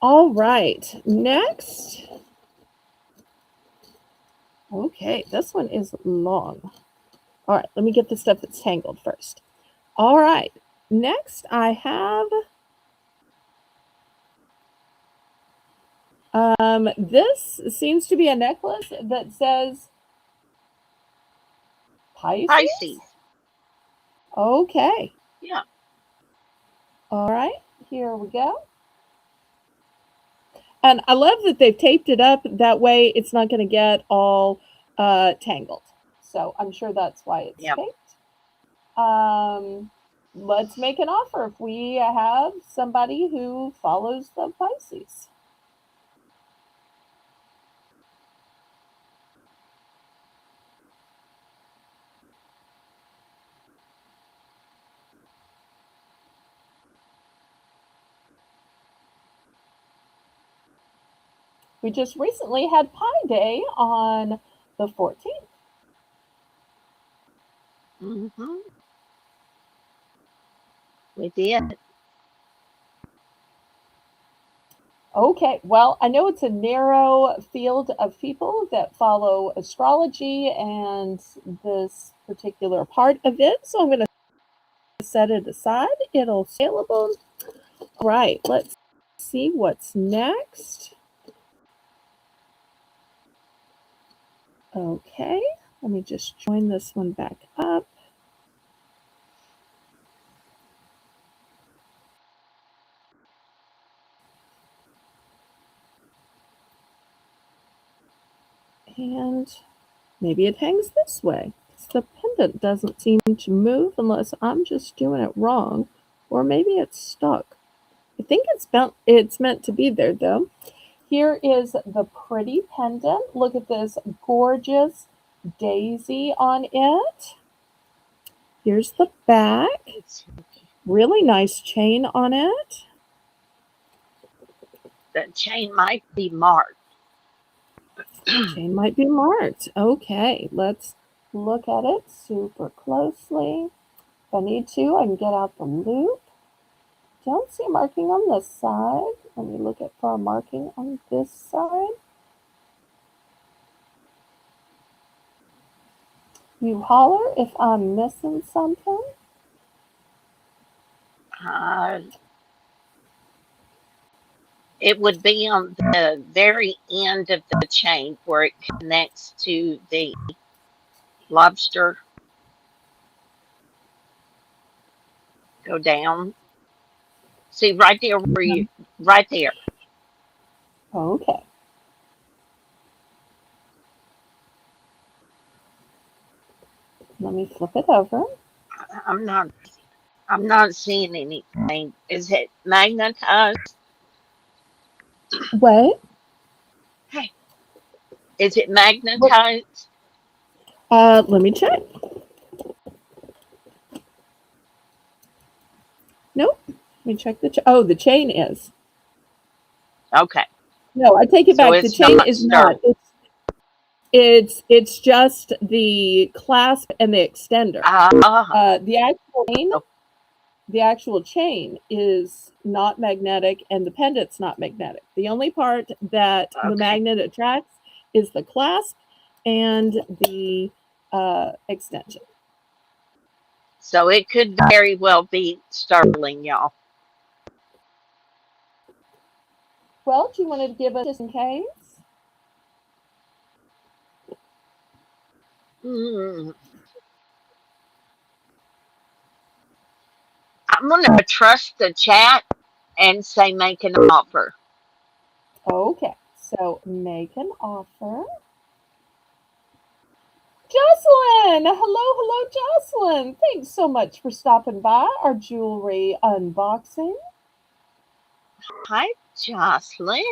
All right, next. Okay, this one is long. All right, let me get the stuff that's tangled first. All right, next I have this seems to be a necklace that says Pisces. Pisces. Okay. Yeah. All right. Here we go. And I love that they've taped it up that way it's not going to get all tangled. So I'm sure that's why it's Yep. taped. Um, let's make an offer if we have somebody who follows the Pisces. We just recently had Pi Day on the 14th. Mm-hmm. We did. Okay, well, I know it's a narrow field of people that follow astrology and this particular part of it, so I'm going to set it aside. It'll stay available. All right, let's see what's next. Okay, let me just join this one back up. And maybe it hangs this way. The pendant doesn't seem to move unless I'm just doing it wrong. Or maybe it's stuck. I think it's meant to be there though. Here is the pretty pendant. Look at this gorgeous daisy on it. Here's the back. Really nice chain on it. The chain might be marked. Chain might be marked. Okay, let's look at it super closely. If I need to, I can get out the loop. Don't see a marking on this side. Let me look for a marking on this side. You holler if I'm missing something. Uh, it would be on the very end of the chain where it connects to the lobster. Go down. See right there where you, right there. Okay. Let me flip it over. I'm not. I'm not seeing anything. Is it magnetized? Wait. Hey, is it magnetized? Let me check. Nope. Let me check oh, the chain is. Okay, No, I take it so back. The it's chain not is not. stirred. It's just the clasp and the extender. Ah, The actual chain is not magnetic and the pendant's not magnetic. The only part that the okay. magnet attracts is the clasp and the extension. So it could very well be sterling, y'all. Well, do you want to give us just in case? Mm, I'm gonna trust the chat and say make an offer. Okay, so make an offer. Jocelyn! Hello, Jocelyn. Thanks so much for stopping by our jewelry unboxing. Hi, Jocelyn.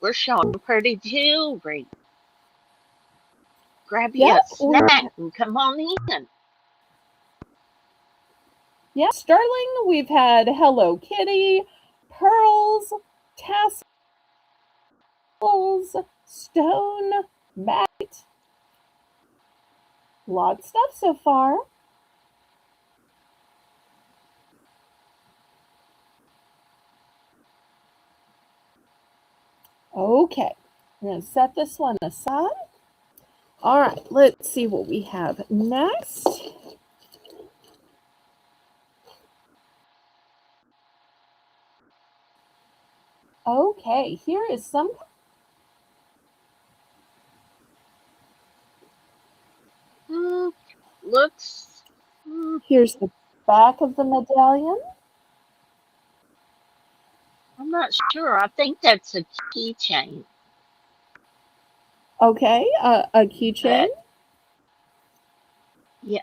We're showing pretty jewelry. Grab you a Yep, we snack and come on in. yeah, Sterling, we've had Hello Kitty, pearls, tassels, stone, mat, lot of stuff so far. Okay, I'm going to set this one aside. All right, let's see what we have next. Okay, here is some. Mm, looks. Mm, Here's the back of the medallion. I'm not sure. I think that's a keychain. Okay, a keychain. But yeah,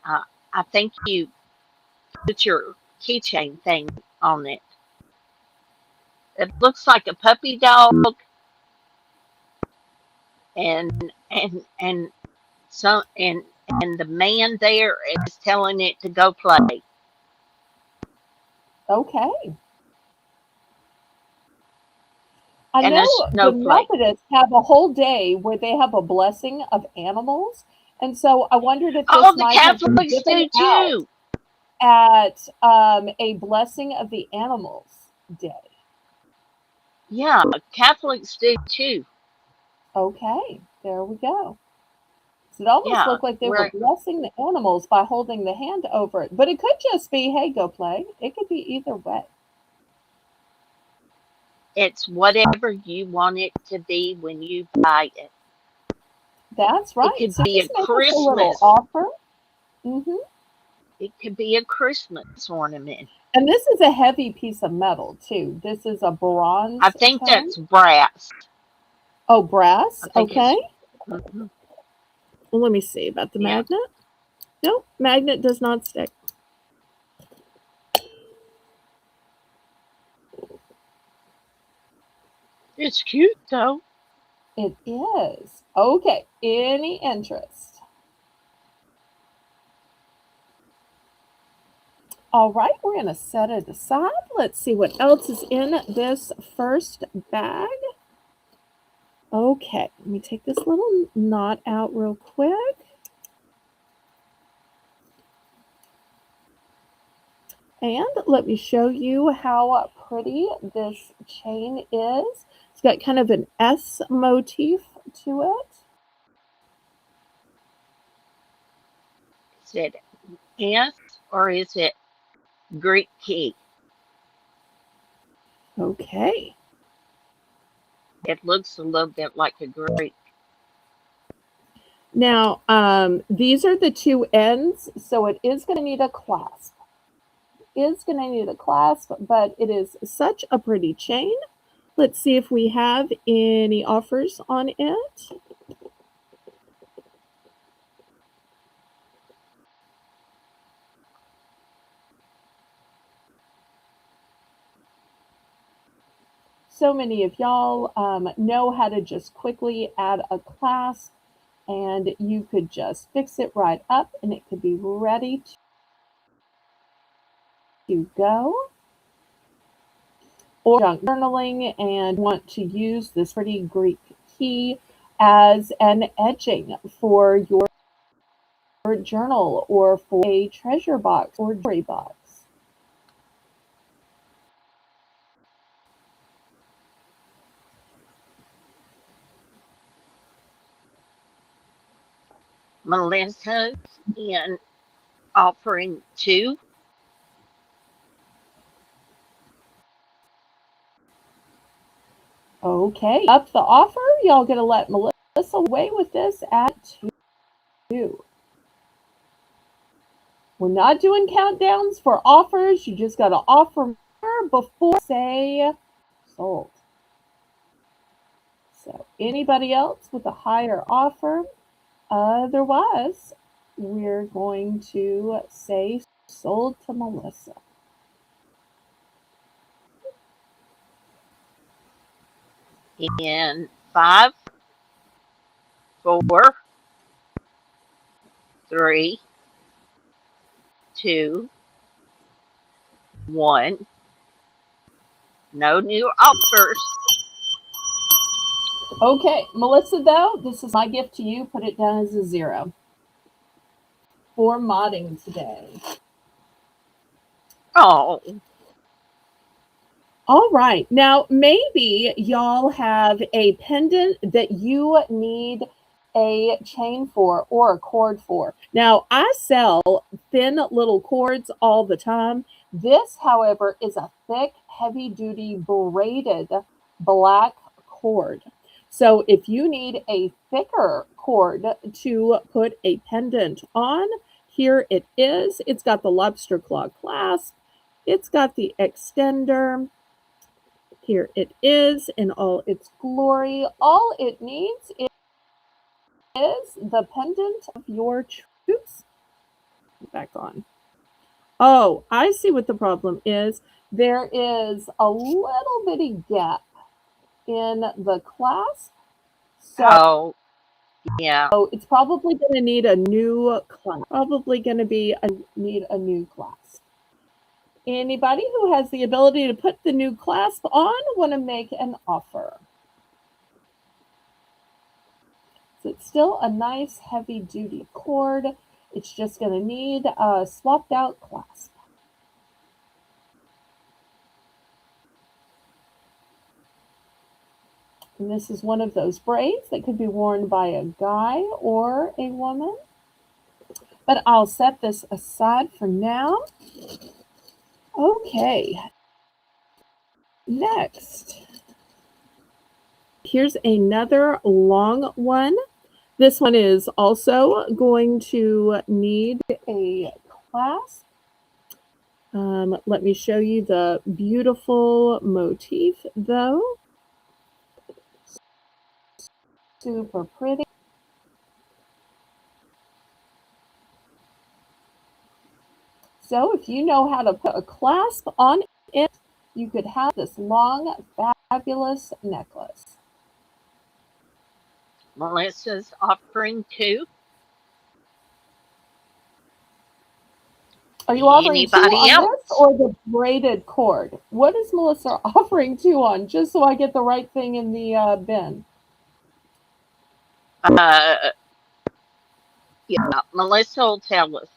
I think you put your keychain thing on it. It looks like a puppy dog, and some and the man there is telling it to go play. Okay. I And know a the snowflake. Methodists have a whole day where they have a blessing of animals, And so I wondered if Oh, this the might have been Catholics given do out too. at a Blessing of the Animals Day. Yeah, Catholics do too. Okay, there we go. So it almost Yeah, looked like they were where blessing the animals by holding the hand over it. But it could just be, hey, go play. It could be either way. it's whatever you want it to be when you buy it. That's It right. could So be a just make us a little Christmas. offer. Hmm. It could be a Christmas ornament. And this is a heavy piece of metal, too. This is a I bronze think tone. that's brass. Oh, brass. I think Okay. it's. Hmm. Well, let me see about the Yeah, magnet. Nope, magnet does not stick. it's cute though. It is. Okay. Any interest? All right, we're going to set it aside. Let's see what else is in this first bag. Okay, let me take this little knot out real quick. And let me show you how pretty this chain is. It's got kind of an S motif to it. Is it S or is it Greek key? Okay. It looks a little bit like a Greek. Now, these are the two ends, so it is going to need a clasp. Is going to need a clasp, but it is such a pretty chain. Let's see if we have any offers on it. So many of y'all know how to just quickly add a clasp, and you could just fix it right up and it could be ready to go. Or journaling and want to use this pretty Greek key as an edging for your journal or for a treasure box or jewelry box. Melissa's in offering two. Okay, up the offer. Y'all gonna let Melissa away with this at 2. We're not doing countdowns for offers. You just gotta offer more before say sold. So anybody else with a higher offer? Otherwise, we're going to say sold to Melissa. In 5, 4, 3, 2, 1. No new offers. Okay, Melissa, though, this is my gift to you. Put it down as a 0 for modding today. Oh, All right. Now, maybe y'all have a pendant that you need a chain for or a cord for. Now, I sell thin little cords all the time. This, however, is a thick, heavy duty braided black cord. So, if you need a thicker cord to put a pendant on, here it is. It's got the lobster claw clasp, it's got the extender. Here it is in all its glory. All it needs is the pendant of your choice. Back on. Oh, I see what the problem is. There is a little bitty gap in the clasp. So oh, yeah. it's probably going to need a new clasp. Probably going to need a new clasp. Anybody who has the ability to put the new clasp on want to make an offer. So it's still a nice heavy duty cord. It's just going to need a swapped out clasp. And this is one of those braids that could be worn by a guy or a woman. But I'll set this aside for now. Okay, next. Here's another long one. This one is also going to need a clasp. Let me show you the beautiful motif though. Super pretty. So if you know how to put a clasp on it, you could have this long, fabulous necklace. Melissa's offering two. Are you offering two Anybody on this else? or the braided cord? What is Melissa offering two on? Just so I get the right thing in the bin. Yeah, Melissa will tell us.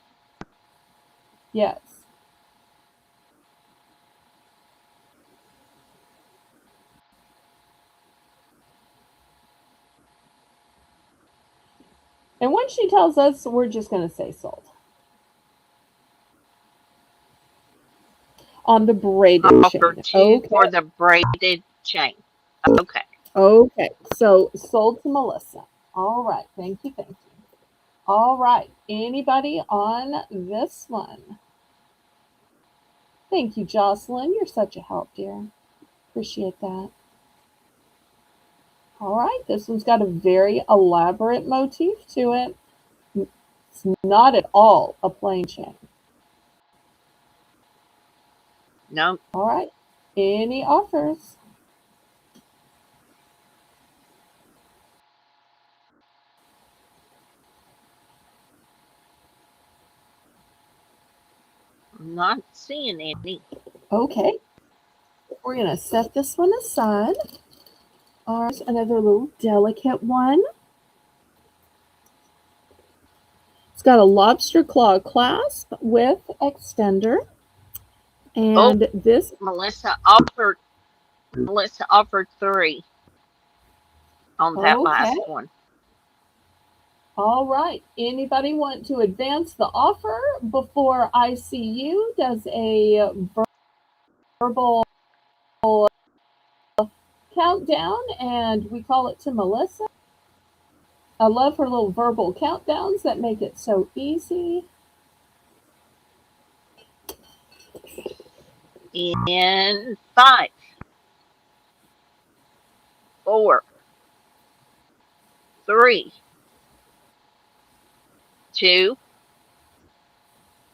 Yes. And when she tells us, we're just going to say sold. On the braided Offer chain. two Okay. for the braided chain. Okay. Okay. So sold to Melissa. All right. Thank you. Thank you. All right. Anybody on this one? Thank you, Jocelyn. You're such a help, dear. Appreciate that. All right. This one's got a very elaborate motif to it. It's not at all a plain chain. No. All right. Any offers? I'm not seeing any. Okay. We're going to set this one aside. Ours, another little delicate one. It's got a lobster claw clasp with extender. Oh, And this, Melissa offered three on that okay. last one. All right. Anybody want to advance the offer before ICU does a verbal countdown and we call it to Melissa? I love her little verbal countdowns that make it so easy. In 5, 4, 3, 2,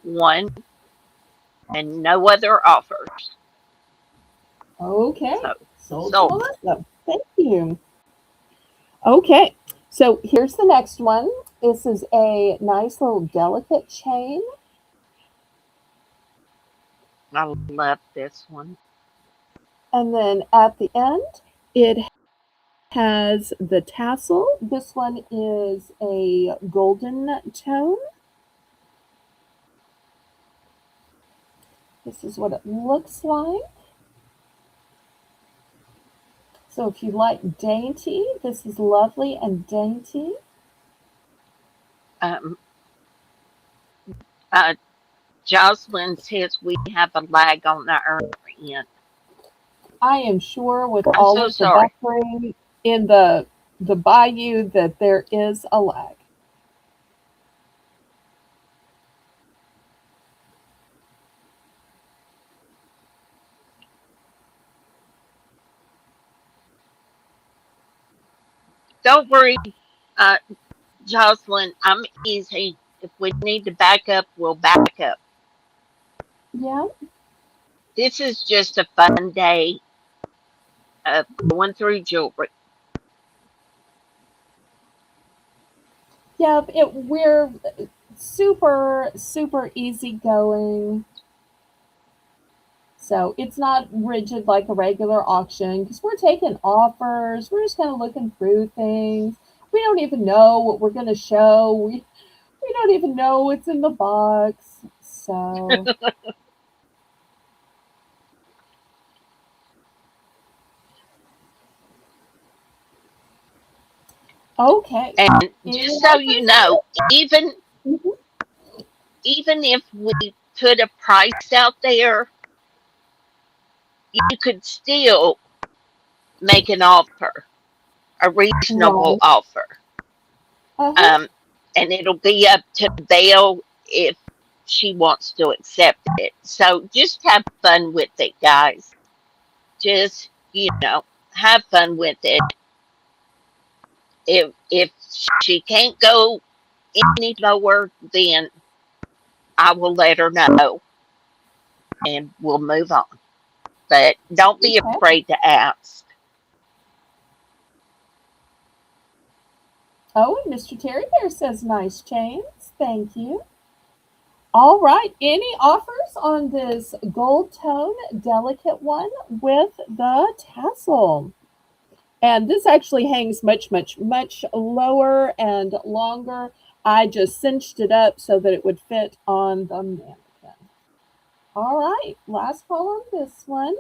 1, and no other offers. Okay. So Sold to sold. Melissa. Thank you. Okay. So here's the next one. This is a nice little delicate chain. I love this one. And then at the end, it has the tassel. This one is a golden tone. This is what it looks like. So if you like dainty, this is lovely and dainty. Um, uh, Jocelyn says we have a lag on our end. I am sure with I'm all so of the sorry. buffering in the bayou that there is a lag. Don't worry, uh, Jocelyn. I'm easy. If we need to back up, we'll back up. Yeah. This is just a fun day of going through jewelry. Yeah, we're super, super easygoing. So it's not rigid like a regular auction because we're taking offers. We're just kind of looking through things. we don't even know what we're going to show. We don't even know what's in the box. So, okay. And Any just so you offers know, on even this? Mhm. even if we put a price out there, you could still make an offer, a reasonable Right. offer. Uh-huh. Um, and it'll be up to Belle if she wants to accept it. So just have fun with it, guys. Just, have fun with it. If she can't go any lower, then I will let her know and we'll move on. But don't be Okay. afraid to ask. Oh, and Mr. Terry Bear says nice chains. Thank you. All right. Any offers on this gold tone delicate one with the tassel? And this actually hangs much, much, much lower and longer. I just cinched it up so that it would fit on the mannequin. All right. Last call on this one.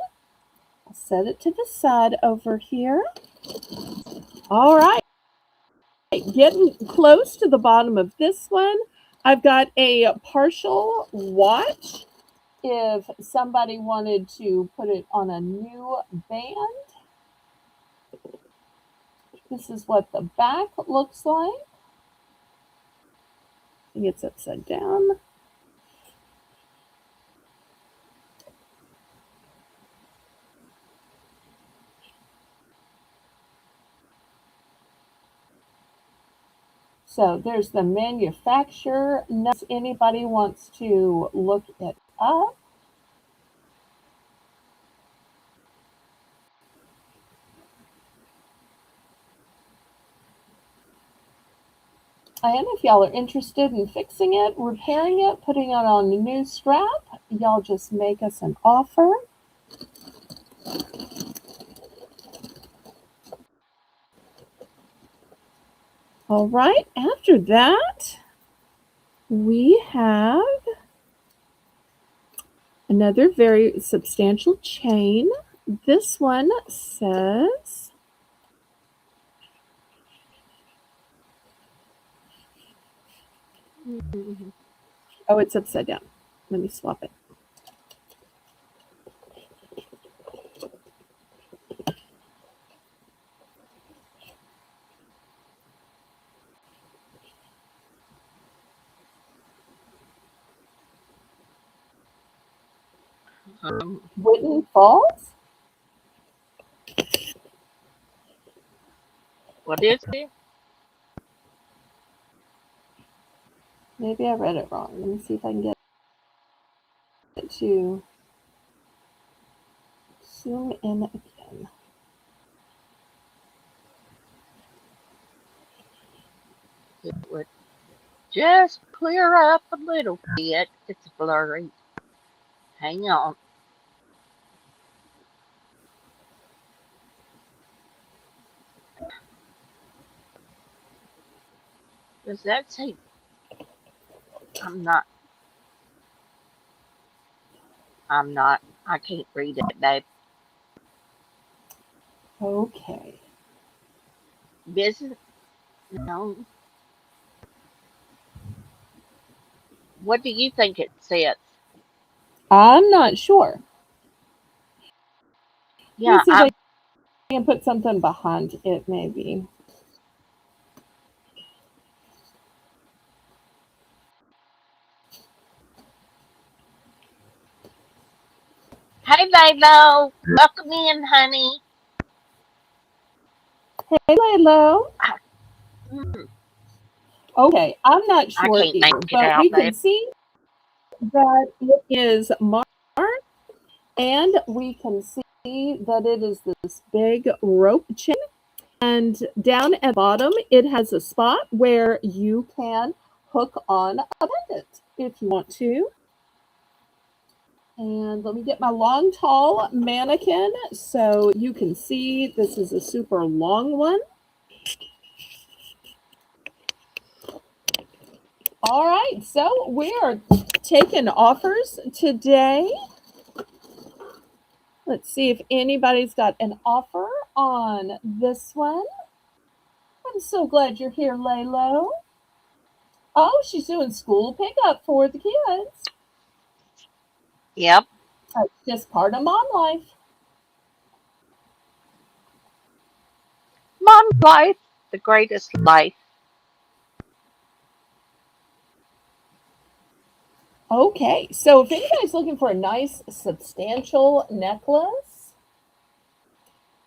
I'll set it to the side over here. All right. Getting close to the bottom of this one. I've got a partial watch if somebody wanted to put it on a new band. This is what the back looks like. I think it's upside down. So there's the manufacturer. Anybody wants to look it up. And if y'all are interested in fixing it, repairing it, putting it on a new strap, y'all just make us an offer. All right, after that, we have another very substantial chain. This one says, oh, it's upside down. Let me swap it. Um, Whitten Falls? what is it? Maybe I read it wrong. Let me see if I can get it to zoom in again. It would just clear up a little bit. It's blurry. Hang on. Does that say? I'm not. I'm not. I can't read it, babe. Okay. Business? No. What do you think it says? I'm not sure. Let me Yeah, see if I can put something behind it, maybe. Hey, Babo. Welcome in, honey. Hey, Laylo. I, mm, Okay, I'm not I sure can't either, make it but we out, can babe. see that it is marked, and we can see that it is this big rope chain. And down at the bottom, it has a spot where you can hook on a pendant if you want to. And let me get my long, tall mannequin so you can see this is a super long one. All right, so we are taking offers today. Let's see if anybody's got an offer on this one. I'm so glad you're here, Laylo. Oh, she's doing school pickup for the kids. Yep. That's just part of mom life. Mom life, the greatest life. Okay, so if anybody's looking for a nice, substantial necklace,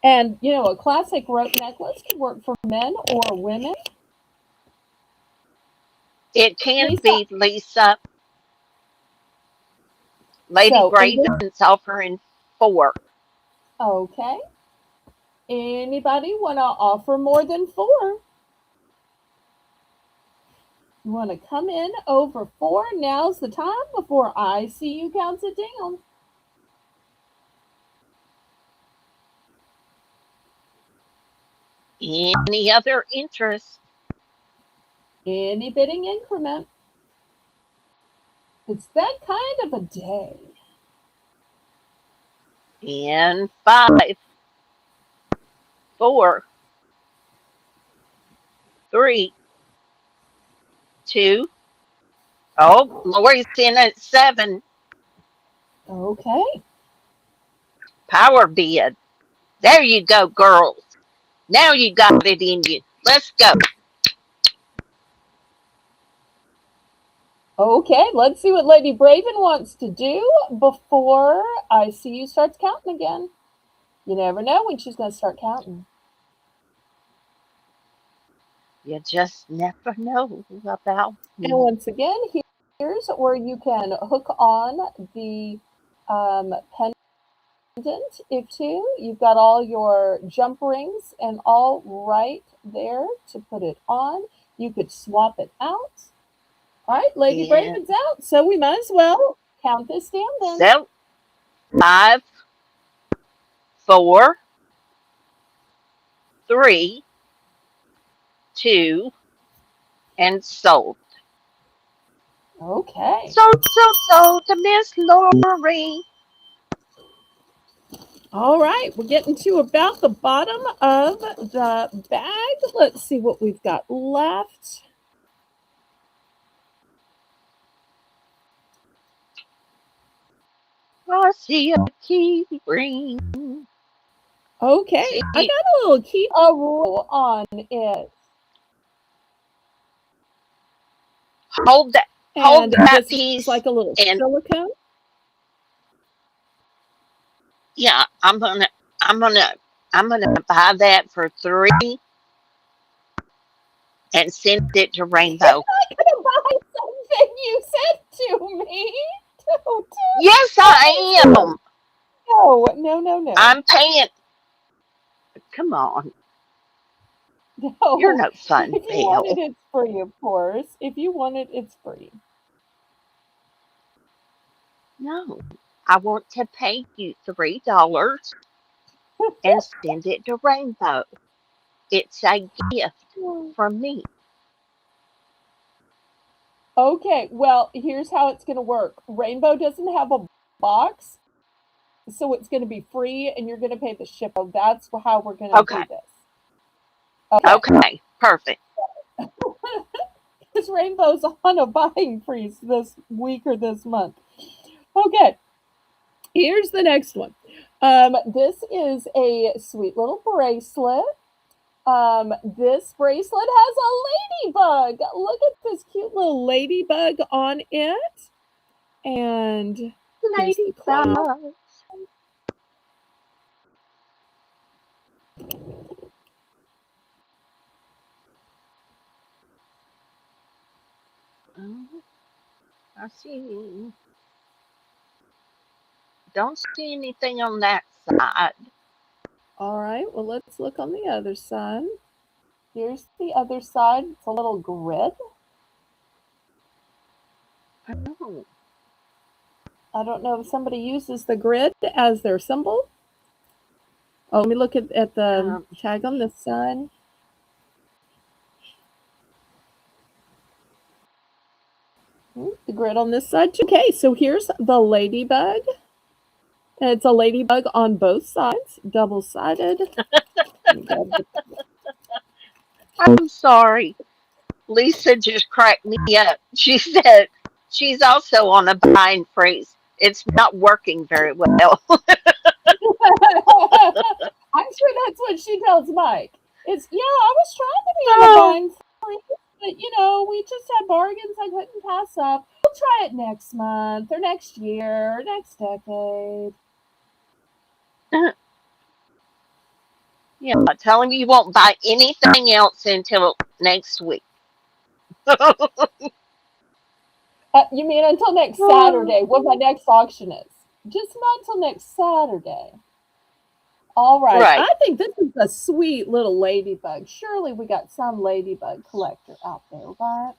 and a classic rope necklace could work for men or women, It can Lisa. be Lisa. Lady So in this, Graven's offering 4. okay, anybody want to offer more than four? You want to come in over four? Now's the time before I see you counts it down. Any other interest? Any bidding increment. It's that kind of a day. And 5, 4, 3, 2. Oh, Lori's in at 7. Okay. Power bid. There you go, girls. Now you got it in you. Let's go. Okay, let's see what Lady Braven wants to do before I see you starts counting again. You never know when she's going to start counting. You just never know about And me. once again, here's where you can hook on the pendant if to. You've got all your jump rings and all right there to put it on. You could swap it out. All right, Lady And Braven's out, so we might as well count this down then. so 5, 4, 3, 2, and sold. Okay. Sold to Miss Lori. All right, we're getting to about the bottom of the bag. Let's see what we've got left. I see a key ring. Okay, I See, got a little key a roll on it. hold that, hold And that this is like piece, a little and silicone. yeah, I'm gonna, I'm gonna buy that for 3 and send it to You're Rainbow. not gonna buy something you said to me. Don't Yes, I do this. am. No, no, no, no. I'm paying. Come on, you're No. no fun, If you want it, Belle. it's free, of course. If you want it, it's free. No, I want to pay you $3 and send it to Rainbow. It's a gift from me. Okay, well, here's how it's going to work. Rainbow doesn't have a box, so it's going to be free and you're going to pay the shipping. That's how we're going to Okay, do this. Okay. okay, perfect. Because Rainbow's on a buying freeze this week or this month. Okay, here's the next one. This is a sweet little bracelet. This bracelet has a ladybug. Look at this cute little ladybug on it. And here's the clasp. Ladybug. Oh, I see. Don't see anything on that side. All right, well, let's look on the other side. Here's the other side. It's a little grid. Oh, I don't know if somebody uses the grid as their symbol. Oh, let me look at the um, tag on this side. The grid on this side too. Okay, so here's the ladybug. And it's a ladybug on both sides, double-sided. I'm sorry. Lisa just cracked me up. She said she's also on a bind freeze. It's not working very well. I'm sure that's what she tells Mike. It's, yeah, I was trying to be on a Oh, bind freeze, but we just had bargains I couldn't pass up. We'll try it next month or next year or next decade. yeah, tell him you won't buy anything else until next week. You mean until next Saturday, when my next auction is? Just not until next Saturday. All right. Right. I think this is a sweet little ladybug. Surely we got some ladybug collector out there, right?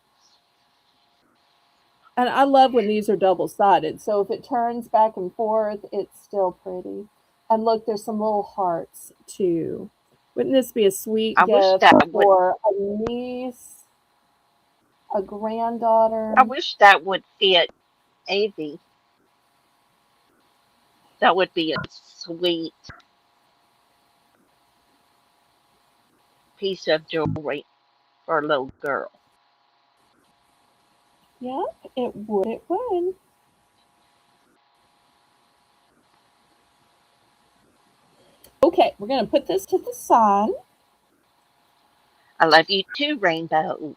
And I love when these are double-sided. So if it turns back and forth, it's still pretty. And look, there's some little hearts too. Wouldn't this be a sweet I wish gift that would. for a niece, a granddaughter? I wish that would fit Avi. That would be a sweet piece of jewelry for a little girl. Yeah, it would. It would. Okay, we're going to put this to the side. I love you too, Rainbow.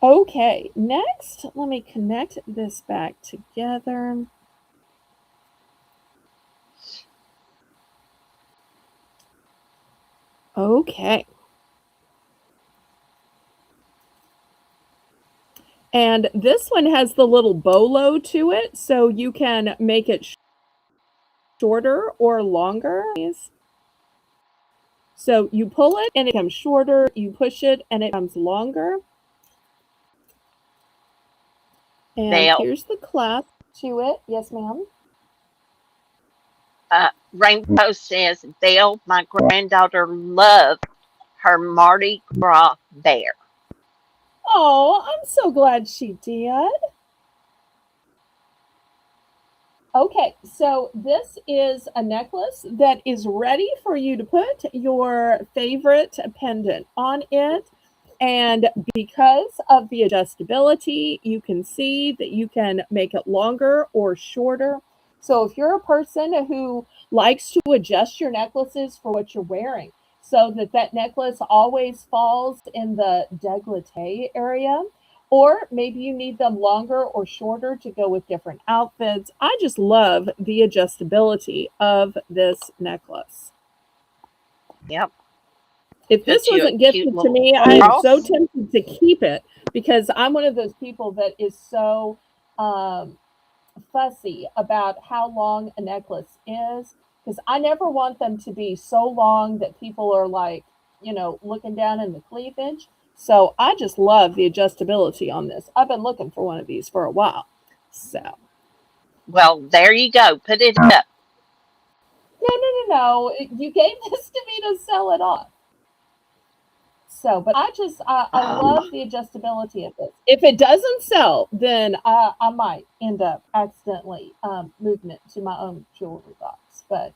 Okay, next, let me connect this back together. Okay. And this one has the little bolo to it, so you can make it shorter or longer. So you pull it and it becomes shorter, you push it and it becomes longer. And Belle, here's the clasp to it. Yes, ma'am. Rainbow says, Belle, my granddaughter loved her Mardi Gras bear. Oh, I'm so glad she did. Okay, so this is a necklace that is ready for you to put your favorite pendant on it. And because of the adjustability, you can see that you can make it longer or shorter. So if you're a person who likes to adjust your necklaces for what you're wearing, so that that necklace always falls in the décolleté area, or maybe you need them longer or shorter to go with different outfits. I just love the adjustability of this necklace. Yep. If this Put you a wasn't cute gifted to little me, I am so cross. tempted to keep it because I'm one of those people that is so um, fussy about how long a necklace is because I never want them to be so long that people are like, looking down in the cleavage. So I just love the adjustability on this. I've been looking for one of these for a while. So, Well, there you go. Put it up. no, no, no, no. You gave this to me to sell it off. So, but I Oh, love the adjustability of this. If it doesn't sell, then I might end up accidentally moving it to my own jewelry box. But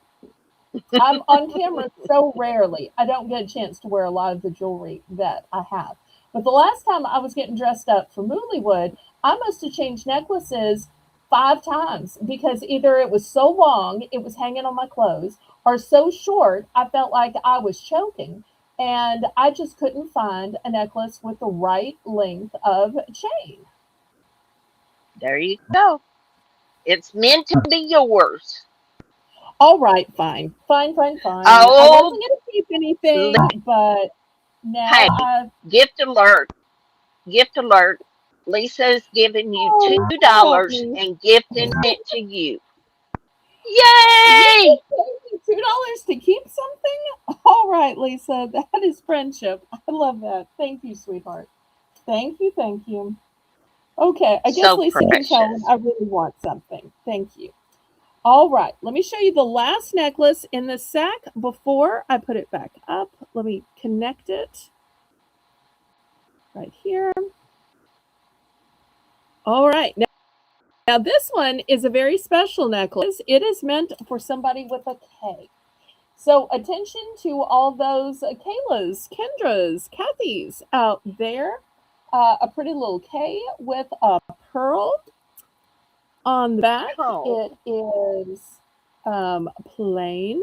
I'm on camera so rarely, I don't get a chance to wear a lot of the jewelry that I have. But the last time I was getting dressed up for Moollywood, I must have changed necklaces 5 times because either it was so long, it was hanging on my clothes, or so short, I felt like I was choking. And I just couldn't find a necklace with the right length of chain. there you go. It's meant to be yours. All right, fine. Fine, fine, fine. I Oh, wasn't going to keep anything, but now hey, I. gift alert. Gift alert. Lisa's giving you Oh, help $2 me. and gifting it to you. You Yay! just paid me $2 to keep something? All right, Lisa. That is friendship. I love that. Thank you, sweetheart. Thank you, thank you. Okay, I guess So Lisa can tell when precious. I really want something. Thank you. All right, let me show you the last necklace in the sack before I put it back up. Let me connect it right here. All right. Now, this one is a very special necklace. It is meant for somebody with a K. So, attention to all those Kaylas, Kendras, Kathys out there. A pretty little K with a pearl on the back. Oh, It is plain,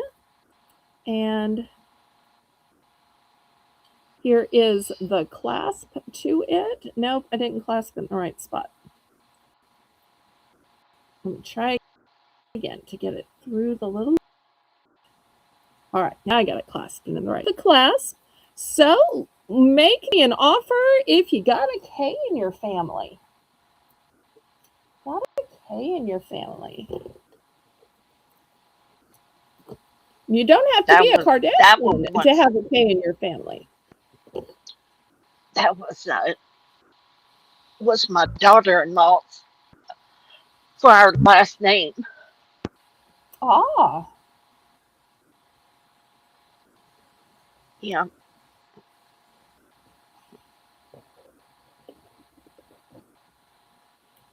and here is the clasp to it. Nope, I didn't clasp it in the right spot. Let me try again to get it through the little. All right, now I got it clasped in the right. The clasp. So make me an offer if you got a K in your family. Got a K in your family. You don't have to that be a was that was Kardashian to once have a K in your family. that was my daughter-in-law's for our last name. Ah, Yeah,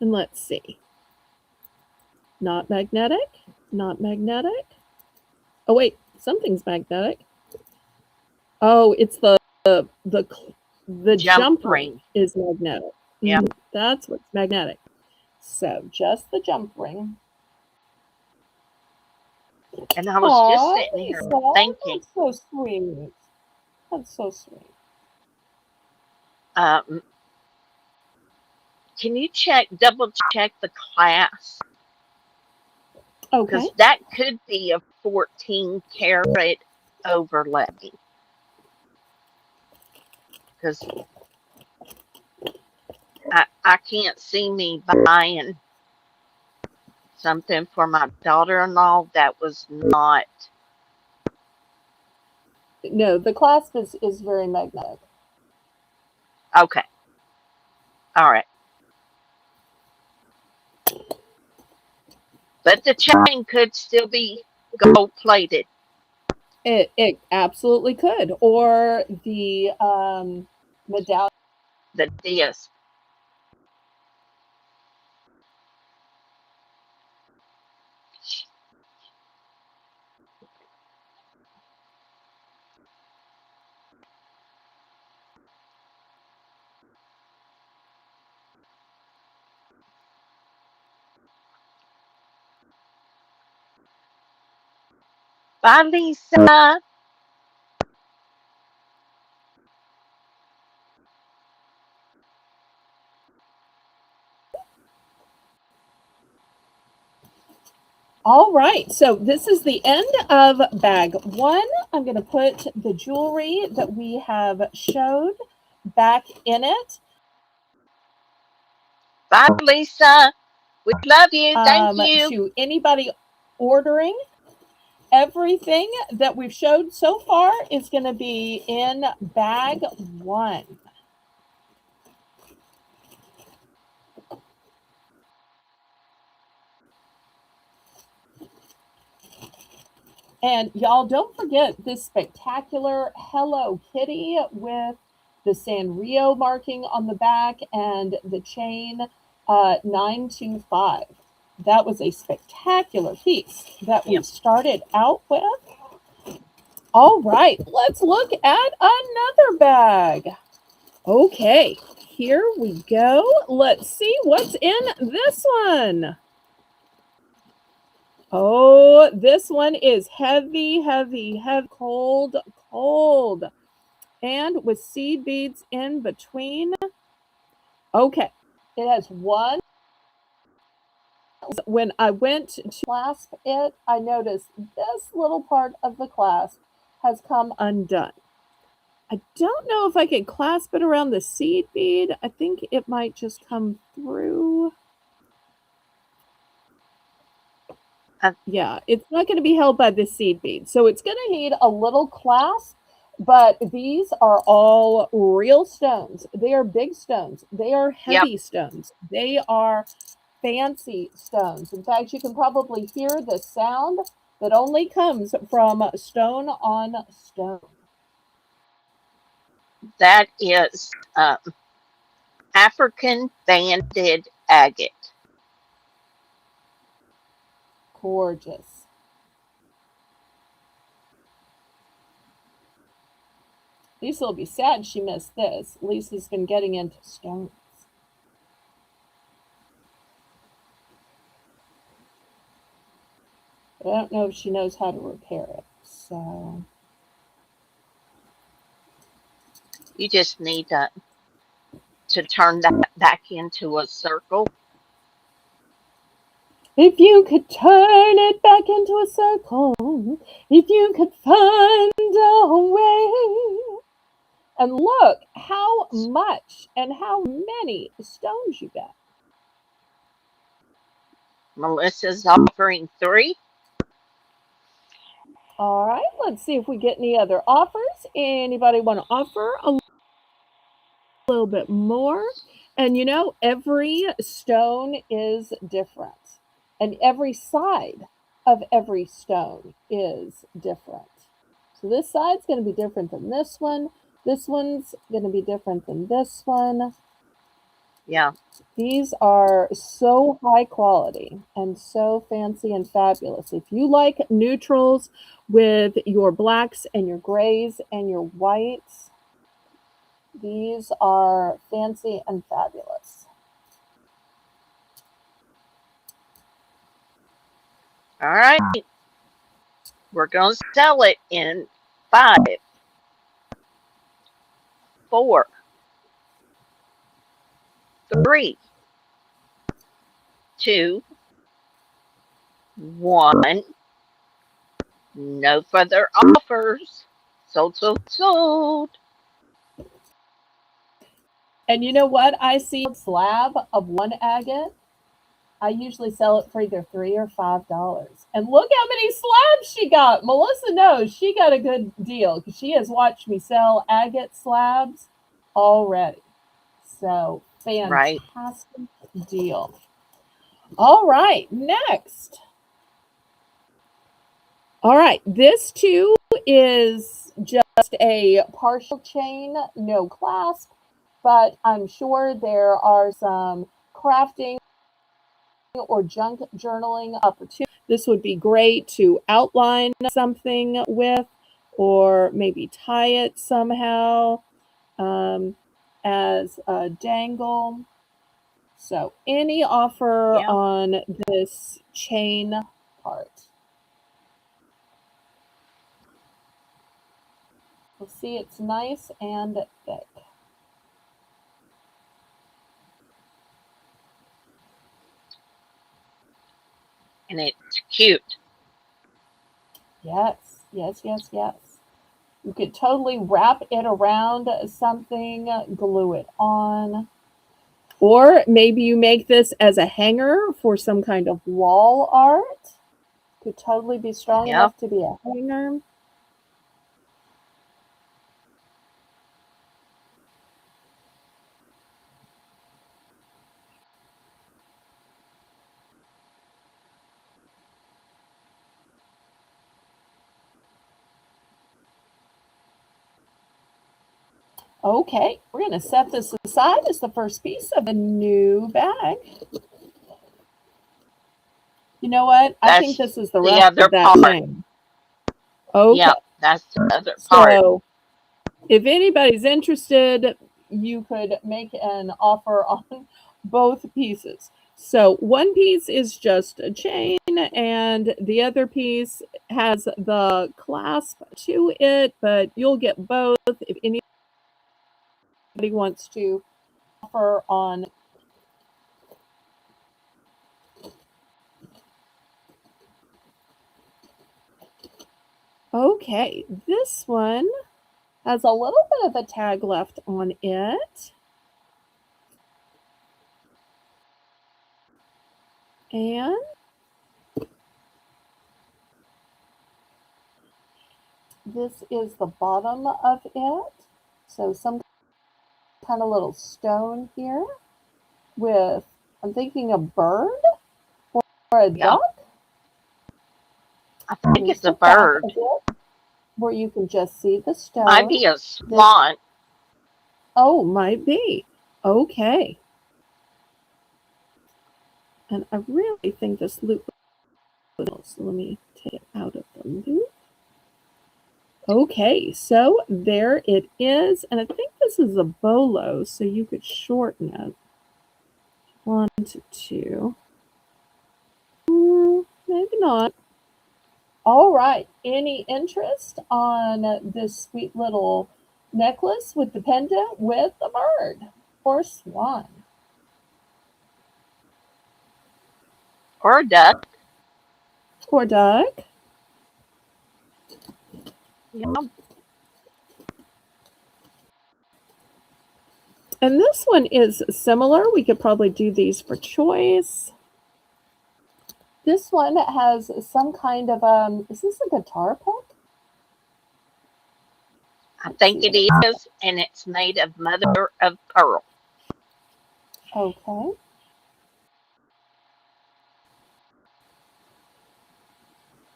and let's see. Not magnetic. Not magnetic. Oh wait, something's magnetic. Oh, it's the the jump jump ring ring. is magnetic. Yeah, That's what's magnetic. So just the jump ring. and I was just Aw, sitting here Lisa, thinking, that's so sweet. That's so sweet. um, can you double check the class? Okay. Because that could be a 14 karat overlay. Because I can't see me buying something for my daughter-in-law that was not No, the clasp is very magnetic. okay. All right, but the chain could still be gold plated. It absolutely could. Or the medallion. The disc. Bye, Lisa. All right, so this is the end of bag one. I'm going to put the jewelry that we have showed back in it. Bye, Lisa. We love you. Thank you. To anybody ordering, everything that we've showed so far is going to be in bag one. And y'all don't forget this spectacular Hello Kitty with the Sanrio marking on the back and the chain 925. That was a spectacular piece that we Yep. started out with. All right, let's look at another bag. Okay, here we go. Let's see what's in this one. Oh, this one is heavy, heavy, heavy, cold, cold. And with seed beads in between. Okay, it has one. When I went to clasp it, I noticed this little part of the clasp has come undone. I don't know if I could clasp it around the seed bead. I think it might just come through. Yeah, it's not going to be held by the seed bead. So it's going to need a little clasp, but these are all real stones. They are big stones. They are Yep. heavy stones. They are fancy stones. In fact, you can probably hear the sound that only comes from stone on stone. That is African banded agate. Gorgeous. Lisa will be sad she missed this. Lisa's been getting into stones. But I don't know if she knows how to repair it. So You just need to turn that back into a circle. if you could turn it back into a circle, if you could find a way. And look how much and how many stones you got. Melissa's offering 3. All right, let's see if we get any other offers. Anybody want to offer a little bit more? And you know, every stone is different, and every side of every stone is different. So this side's going to be different than this one. This one's going to be different than this one. Yeah. These are so high quality and so fancy and fabulous. If you like neutrals with your blacks and your grays and your whites, these are fancy and fabulous. All right. We're going to sell it in 5, 4, 3, 2, 1. No further offers. Sold, sold, sold. And you know what? I see a slab of one agate. I usually sell it for either $3 or $5. And look how many slabs she got. Melissa knows she got a good deal because she has watched me sell agate slabs already. So Right. fantastic deal. All right, next. All right, this too is just a partial chain, no clasp, but I'm sure there are some crafting or junk journaling opportunities. This would be great to outline something with, or maybe tie it somehow as a dangle. So, any offer Yeah. on this chain part? You'll see it's nice and thick. And it's cute. Yes, yes, yes, yes. You could totally wrap it around something, glue it on. Or maybe you make this as a hanger for some kind of wall art. Could totally be strong Yep. enough to be a hanger. Okay, we're going to set this aside as the first piece of a new bag. You know what? I think That's this is the the rest other of that part. chain. Okay, Yep. That's the other part. so if anybody's interested, you could make an offer on both pieces. So one piece is just a chain, and the other piece has the clasp to it, but you'll get both if anybody wants to offer on. Okay, this one has a little bit of a tag left on it. And this is the bottom of it. So some kind of little stone here with, I'm thinking, a bird or a Yep. duck. I think Here's it's a the back bird. of it where you can just see the Might stone. be a This, swan. oh, might be. Okay. And I really think this loop was, so let me take it out of the loop. Okay, so there it is. And I think this is a bolo, so you could shorten it. 1 to 2. Maybe not. All right. Any interest on this sweet little necklace with the pendant with a bird or swan? Or a duck. Or duck? Yeah. And this one is similar. We could probably do these for choice. This one has some kind of is this a guitar pick? I think it is, and it's made of mother of pearl. Okay.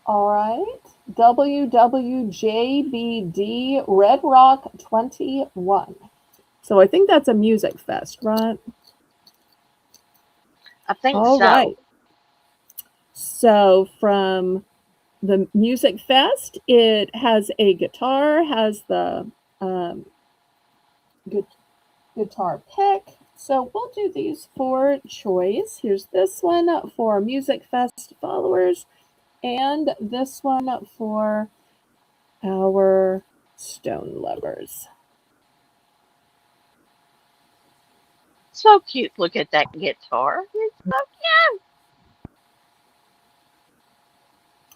All right. WWJBD Red Rock 21. So I think that's a music fest, right? I think All so. right. So from the music fest, it has a guitar, has the guitar pick. So we'll do these for choice. Here's this one for music fest followers, and this one for our stone lovers. So cute. Look at that guitar. It's so cute.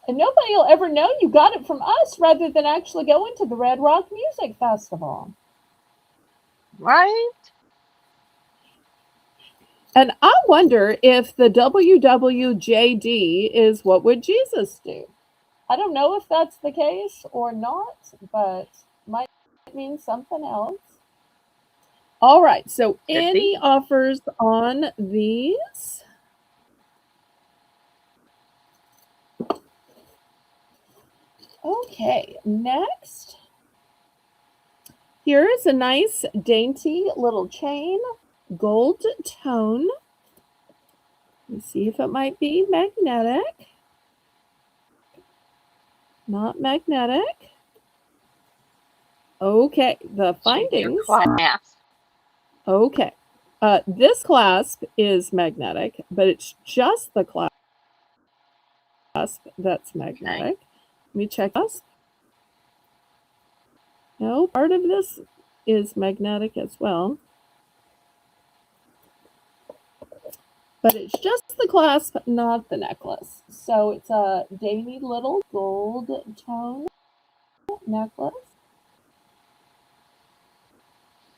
And nobody will ever know you got it from us rather than actually going to the Red Rock Music Festival. Right? And I wonder if the WWJD is what would Jesus do? I don't know if that's the case or not, but might mean something else. All right, so Could any be. offers on these? Okay, next. Here is a nice dainty little chain, gold tone. Let me see if it might be magnetic. Not magnetic. Okay, the Junior findings. class. Okay. This clasp is magnetic, but it's just the clasp that's magnetic. Okay. Let me check clasp. No, part of this is magnetic as well. But it's just the clasp, not the necklace. So it's a dainty little gold tone necklace.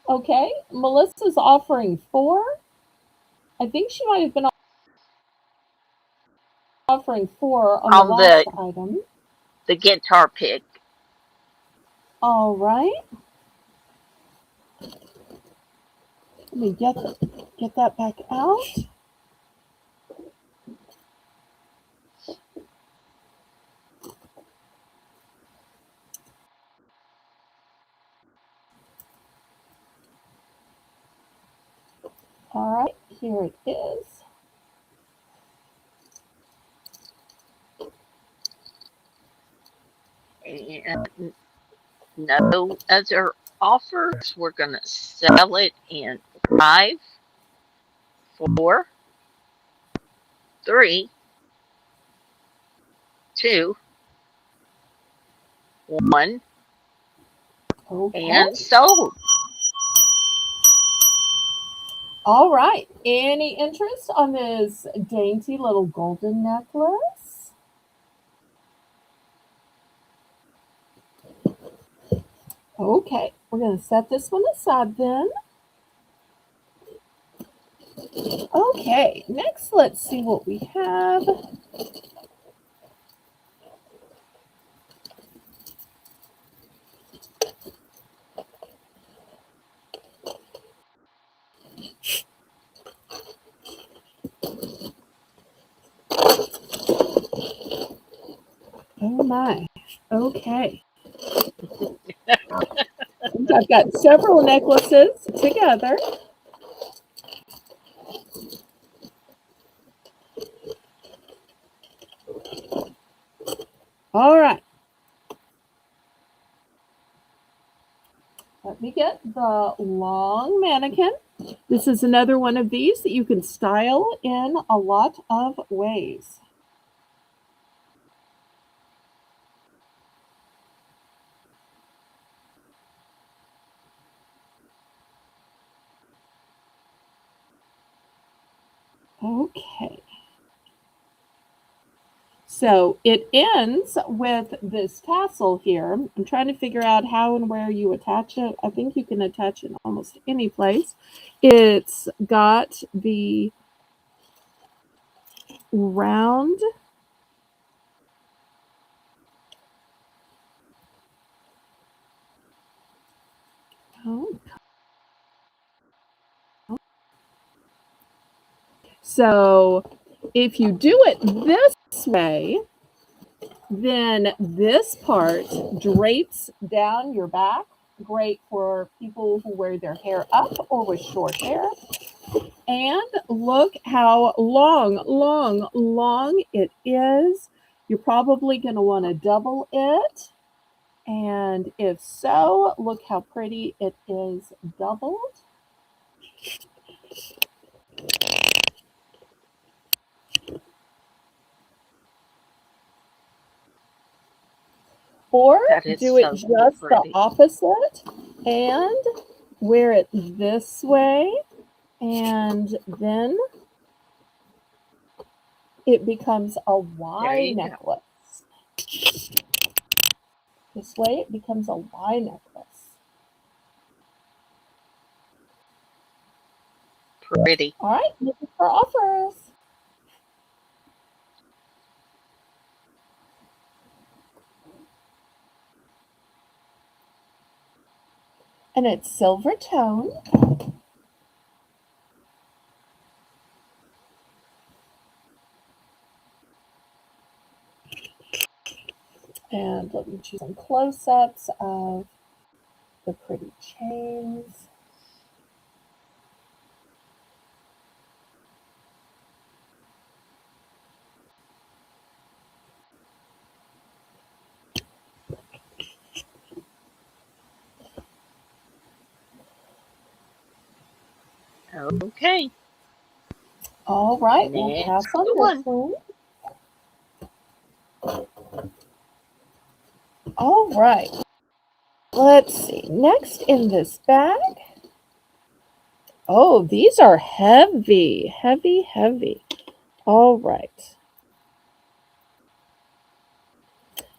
Okay, Melissa's offering 4. I think she might have been offering 4 on the On last item. the guitar pick. All right. Let me get that back out. All right, here it is. And no other offers. We're going to sell it in 5, 4, 3, 2, 1, Okay. and sold. All right. Any interest on this dainty little golden necklace? Okay, we're going to set this one aside then. Okay, next let's see what we have. Oh my. Okay. I've got several necklaces together. All right. Let me get the long mannequin. This is another one of these that you can style in a lot of ways. Okay. So it ends with this tassel here. I'm trying to figure out how and where you attach it. I think you can attach it almost any place. It's got the round. Oh. So if you do it this way, then this part drapes down your back. Great for people who wear their hair up or with short hair. And look how long it is. You're probably going to want to double it. And if so, look how pretty it is doubled. Or That is do it so just the pretty. opposite and wear it this way. And then it becomes a There Y you go. necklace. This way it becomes a Y necklace. Pretty. All right, looking for offers. And it's silver tone. And let me choose some close-ups of the pretty chains. Okay. All right, we'll pass Next on this one. one. All right, let's see. Next in this bag. Oh, these are heavy, heavy, heavy. All right.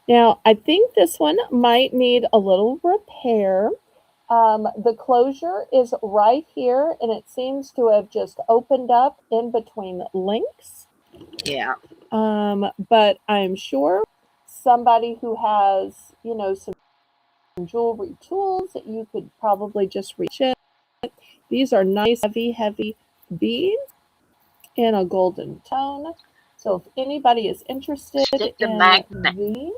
Now, I think this one might need a little repair. The closure is right here, and it seems to have just opened up in between links. Yeah. But I'm sure somebody who has, some jewelry tools that you could probably just reach it. These are nice, heavy, heavy beads in a golden tone. So if anybody is interested Stick the in magnet. these,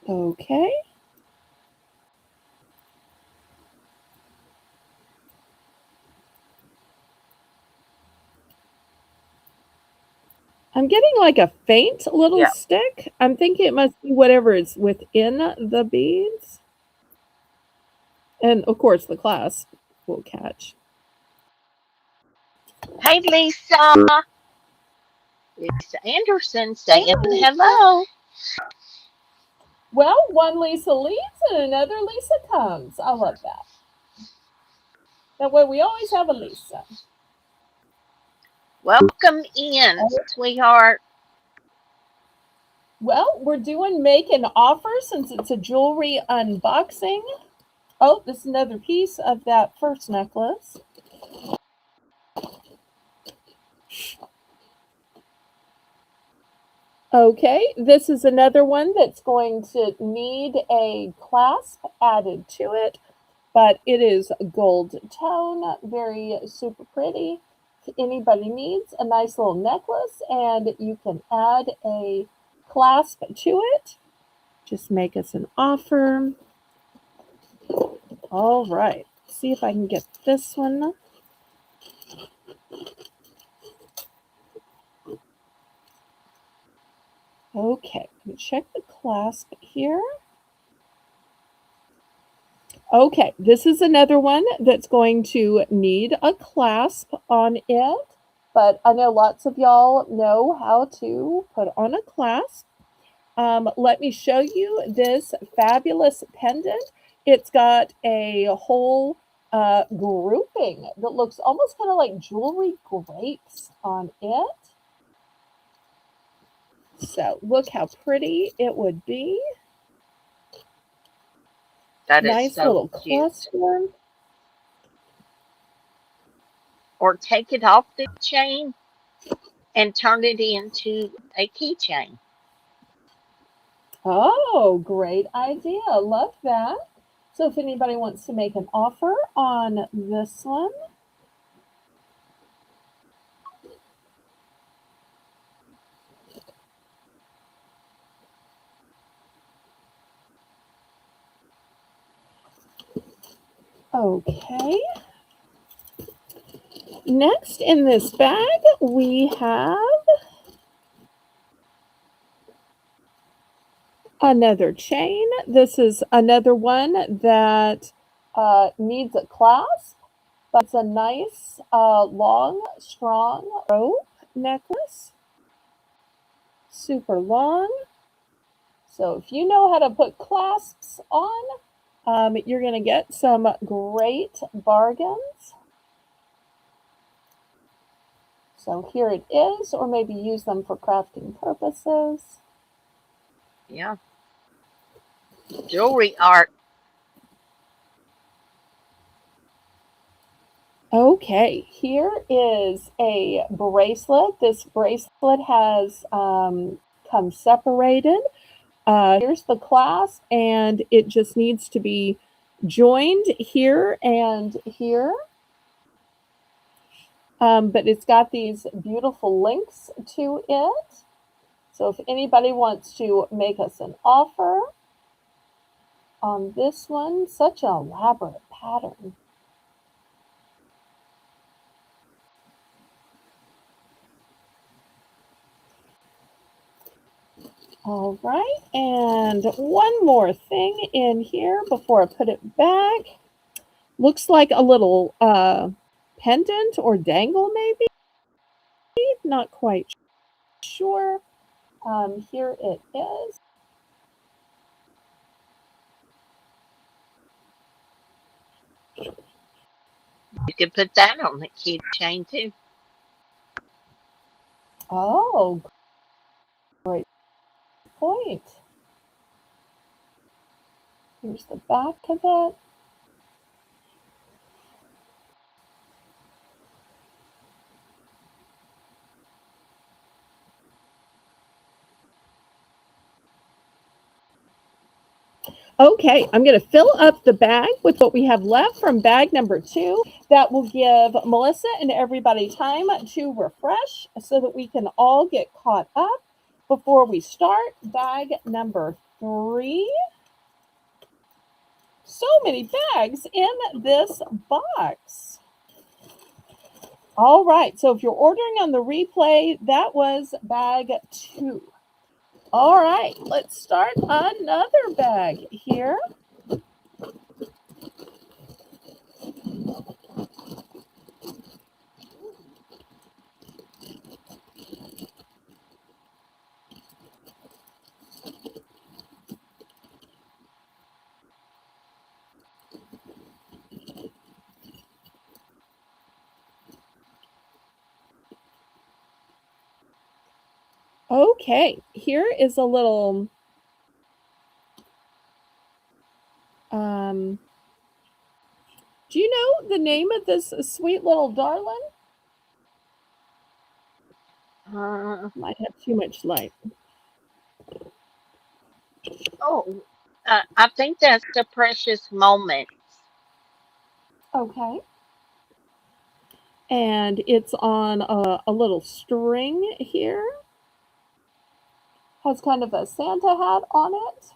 okay. I'm getting like a faint little Yeah. stick. I'm thinking it must be whatever is within the beads. And of course, the clasp will catch. Hey, Lisa. Lisa Anderson Hey, saying Lisa. hello. Well, one Lisa leaves and another Lisa comes. I love that. That way we always have a Lisa. Welcome in, sweetheart. Well, we're doing make an offer since it's a jewelry unboxing. Oh, this is another piece of that first necklace. Okay, this is another one that's going to need a clasp added to it, but it is gold tone, very super pretty. If anybody needs a nice little necklace and you can add a clasp to it, just make us an offer. All right, see if I can get this one. Okay, let me check the clasp here. Okay, this is another one that's going to need a clasp on it, but I know lots of y'all know how to put on a clasp. Let me show you this fabulous pendant. It's got a whole grouping that looks almost kind of like jewelry grapes on it. So look how pretty it would be. That is Nice so little cute. cluster. Or take it off the chain and turn it into a keychain. Oh, great idea. Love that. So if anybody wants to make an offer on this one, okay. Next in this bag, we have another chain. This is another one that needs a clasp, but it's a nice, long, strong rope necklace. Super long. So if you know how to put clasps on, you're going to get some great bargains. So here it is, or maybe use them for crafting purposes. Yeah. Jewelry art. Okay, here is a bracelet. This bracelet has come separated. Here's the clasp, and it just needs to be joined here and here. But it's got these beautiful links to it. So if anybody wants to make us an offer on this one, such an elaborate pattern. All right, and one more thing in here before I put it back. Looks like a little pendant or dangle, maybe. Not quite sure. Here it is. You could put that on the keychain too. Oh, great point. Here's the back of it. Okay, I'm going to fill up the bag with what we have left from bag number 2. That will give Melissa and everybody time to refresh so that we can all get caught up before we start bag number 3. So many bags in this box. All right, so if you're ordering on the replay, that was bag 2. All right, let's start another bag here. Okay, here is a little do you know the name of this sweet little darling? Might have too much light. Oh, I think that's the precious moments. Okay. And it's on a little string here. Has kind of a Santa hat on it.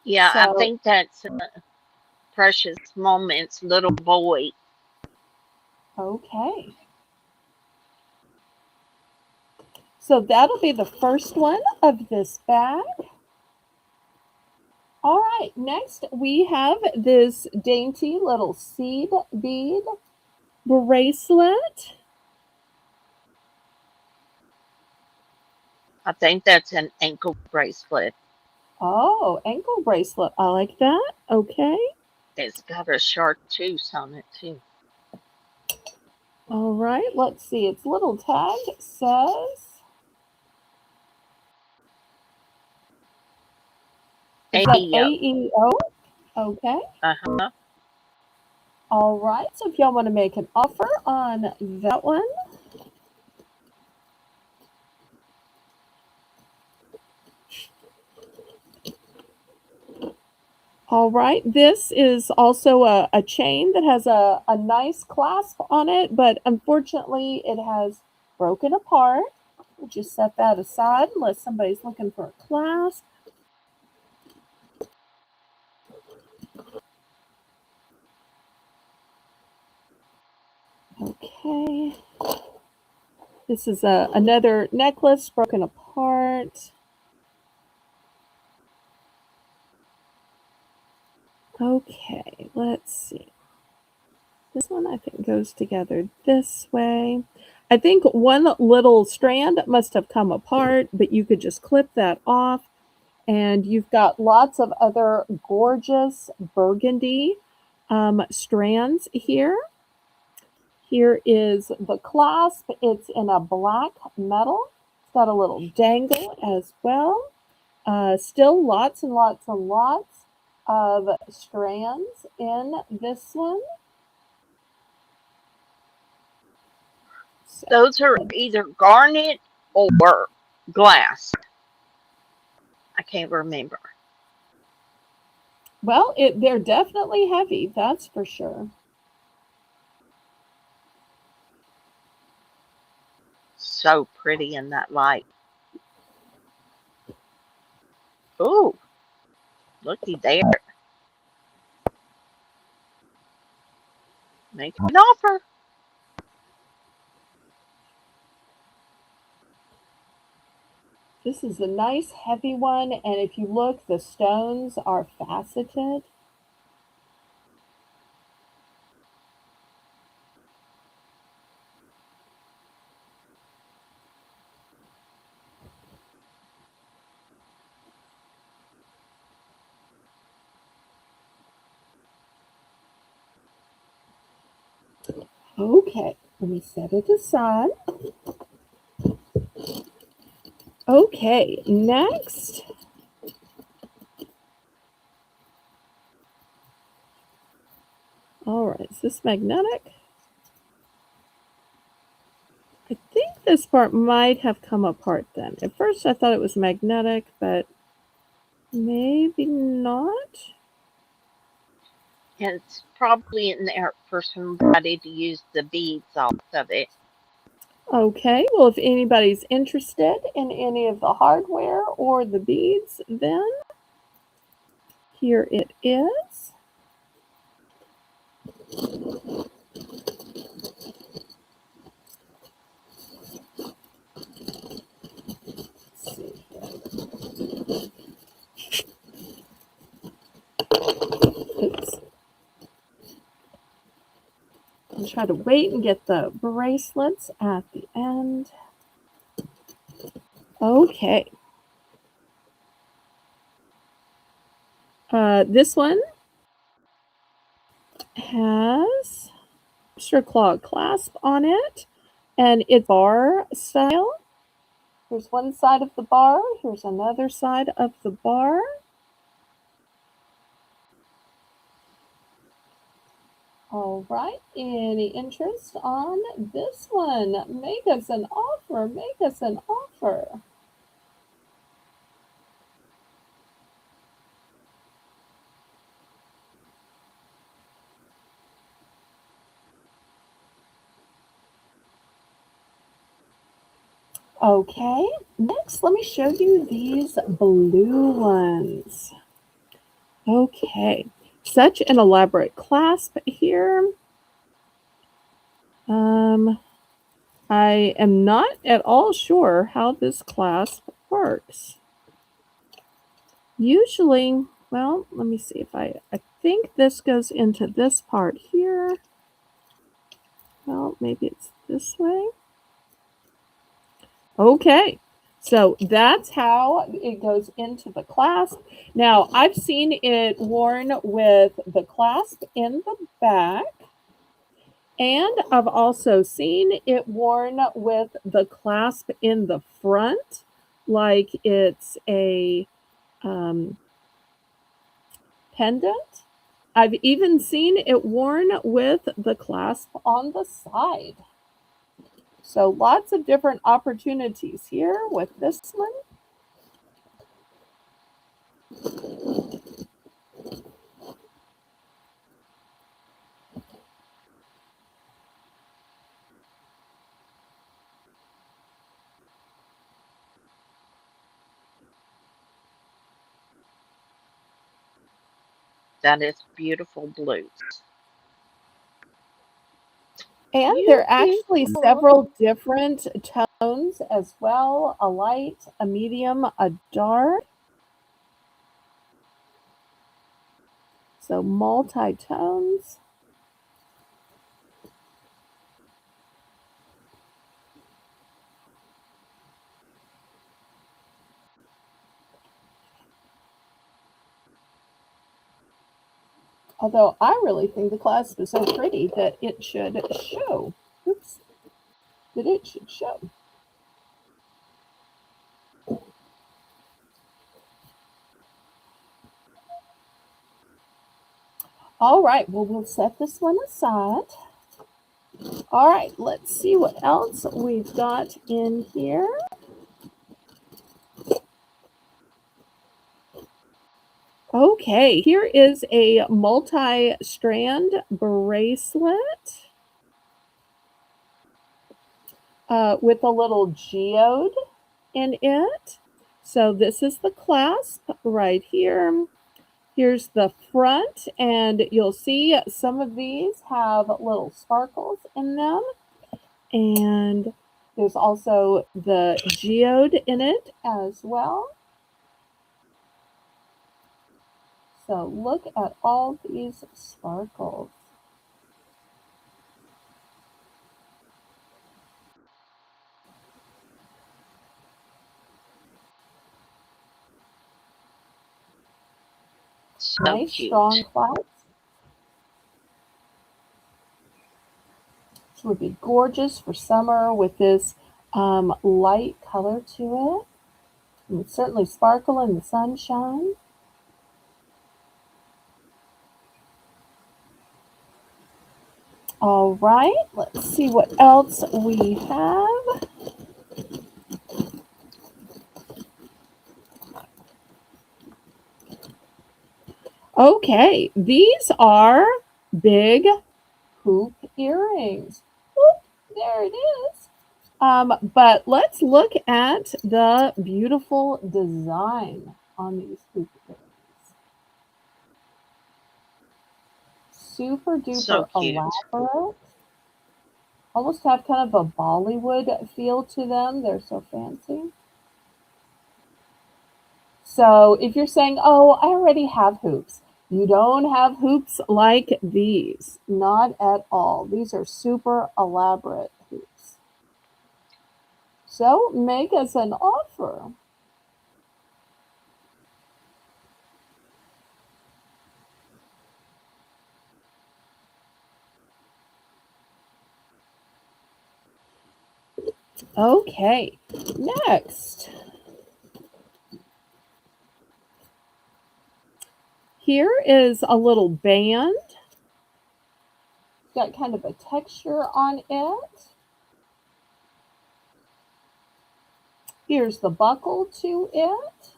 Yeah, I So, think that's precious moments, little boy. okay. So that'll be the first one of this bag. All right, next we have this dainty little seed bead bracelet. I think that's an ankle bracelet. Oh, ankle bracelet. I like that. Okay. It's got a chartreuse on it too. All right, let's see. Its little tag says, is that AEO. AEO? Okay. Uh-huh. All right. So if y'all want to make an offer on that one, all right. This is also a chain that has a nice clasp on it, but unfortunately it has broken apart. We'll just set that aside unless somebody's looking for a clasp. Okay. This is another necklace broken apart. Okay, let's see. This one I think goes together this way. I think one little strand must have come apart, but you could just clip that off. And you've got lots of other gorgeous burgundy strands here. Here is the clasp. It's in a black metal. It's got a little dangle as well. Still lots and lots and lots of strands in this one. So, Those are either garnet or glass. I can't remember. well, they're definitely heavy, that's for sure. So pretty in that light. Ooh, looky there. Make an offer. This is a nice heavy one, and if you look, the stones are faceted. Okay, let me set it aside. Okay, next. All right, is this magnetic? I think this part might have come apart then. At first I thought it was magnetic, but maybe not. And it's probably in there for somebody to use the beads off of it. Okay, well, if anybody's interested in any of the hardware or the beads, then here it is. Let's see here. Oops. I'll try to wait and get the bracelets at the end. Okay. This one has extra claw clasp on it, and it's bar style. Here's one side of the bar. Here's another side of the bar. All right. Any interest on this one? Make us an offer. Make us an offer. Okay, next let me show you these blue ones. Okay, such an elaborate clasp here. I am not at all sure how this clasp works. Usually, well, let me see if I think this goes into this part here. Well, maybe it's this way. Okay, so that's how it goes into the clasp. Now, I've seen it worn with the clasp in the back, and I've also seen it worn with the clasp in the front, like it's a um, pendant. I've even seen it worn with the clasp on the side. So lots of different opportunities here with this one. That is beautiful blues. And there are actually Beautiful. several different tones as well, a light, a medium, a dark. So multi-tones. Although I really think the clasp is so pretty that it should show. Oops, that it should show. All right, well, we'll set this one aside. All right, let's see what else we've got in here. Okay, here is a multi-strand bracelet with a little geode in it. So this is the clasp right here. Here's the front, and you'll see some of these have little sparkles in them. And there's also the geode in it as well. So look at all these sparkles. So Nice strong cute. clasp. This would be gorgeous for summer with this light color to it. It would certainly sparkle in the sunshine. All right, let's see what else we have. Okay, these are big hoop earrings. Whoop, there it is. But let's look at the beautiful design on these hoop earrings. Super So duper cute. elaborate. Almost have kind of a Bollywood feel to them. They're so fancy. So if you're saying, oh, I already have hoops, you don't have hoops like these. Not at all. These are super elaborate hoops. So make us an offer. Okay, next. Here is a little band. Got kind of a texture on it. Here's the buckle to it.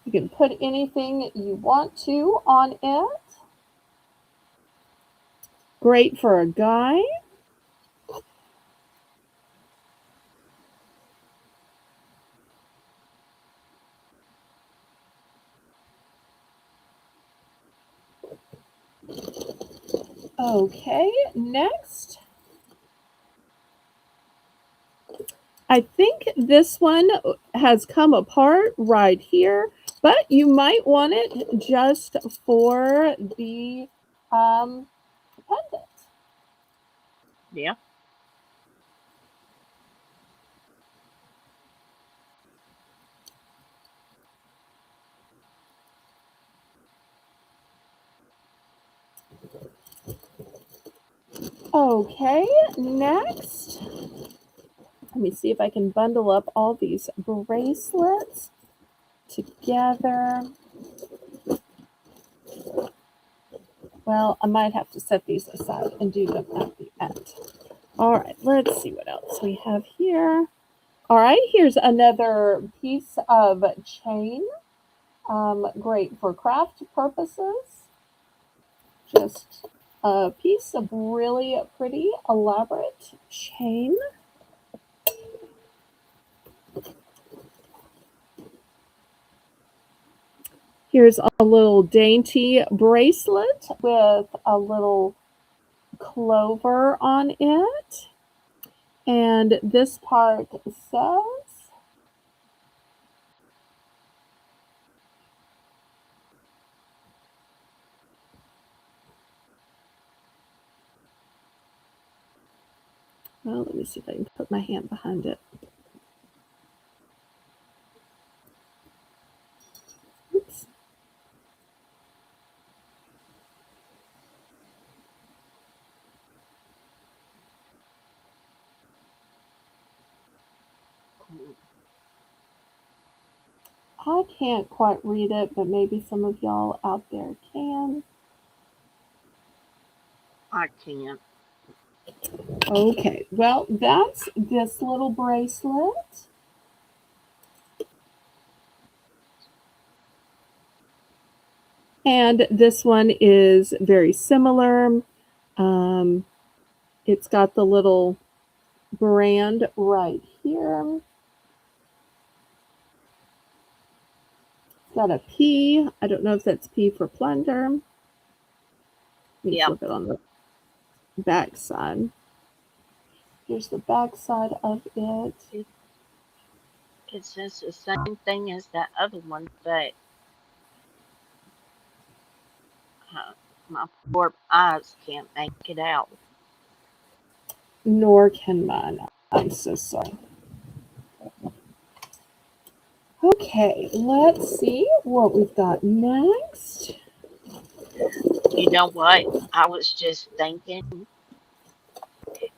You can put anything you want to on it. Great for a guy. Okay, next. I think this one has come apart right here, but you might want it just for the um, pendant. Yeah. Okay, next, let me see if I can bundle up all these bracelets together. Well, I might have to set these aside and do them at the end. All right, let's see what else we have here. All right, here's another piece of chain. Great for craft purposes. Just a piece of really pretty, elaborate chain. Here's a little dainty bracelet with a little clover on it. And this part says, well, let me see if I can put my hand behind it. Oops. I can't quite read it, but maybe some of y'all out there can. I can't. Okay, well, that's this little bracelet. And this one is very similar. Um, it's got the little brand right here. It's got a P. I don't know if that's P for plunder. Let me Yep. flip it on the back side. Here's the back side of it. It, it says the same thing as that other one, but uh, my poor eyes can't make it out. Nor can mine. I'm so sorry. Okay, let's see what we've got next. You know what? I was just thinking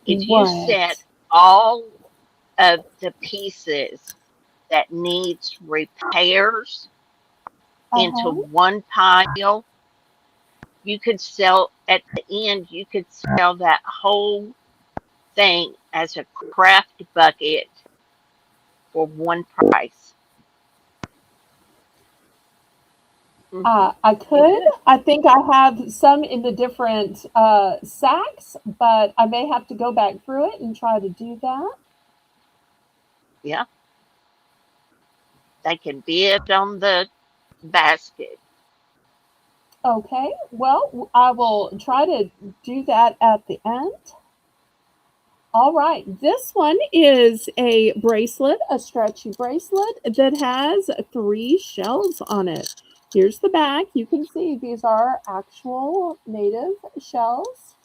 if you set What? all of the pieces that needs repairs Uh into huh. one pile, you could sell at the end, you could sell that whole thing as a craft bucket for one price. I You could. could. I think I have some in the different sacks, but I may have to go back through it and try to do that. Yeah. They can bid on the basket. Okay, well, I will try to do that at the end. All right, this one is a bracelet, a stretchy bracelet that has three shells on it. Here's the back. You can see these are actual native shells.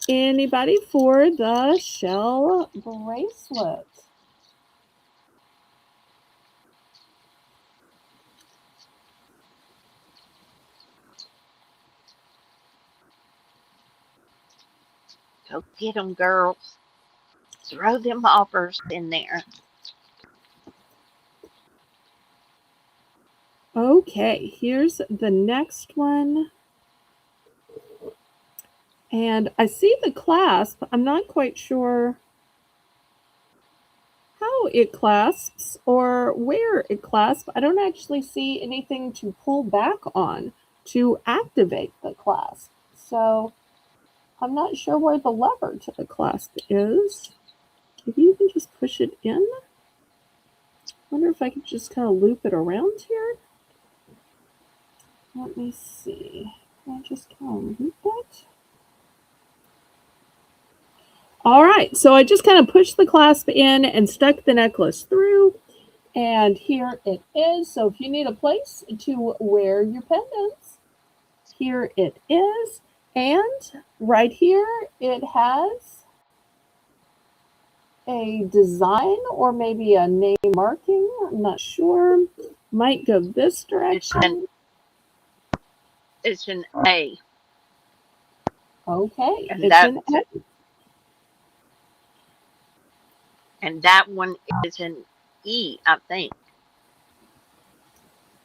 Anybody for the shell bracelet? Go get them, girls. Throw them offers in there. Okay, here's the next one. And I see the clasp. I'm not quite sure how it clasps or where it clasps. I don't actually see anything to pull back on to activate the clasp. So I'm not sure where the lever to the clasp is. Maybe you can just push it in. Wonder if I could just kind of loop it around here. Let me see. Can I just kind of loop it? All right, so I just kind of pushed the clasp in and stuck the necklace through, and here it is. So if you need a place to wear your pendants, here it is. And right here, it has a design or maybe a name marking. I'm not sure. Might go this It's an direction. it's an A, Okay, and it's an that's A. and that one is an E, I think.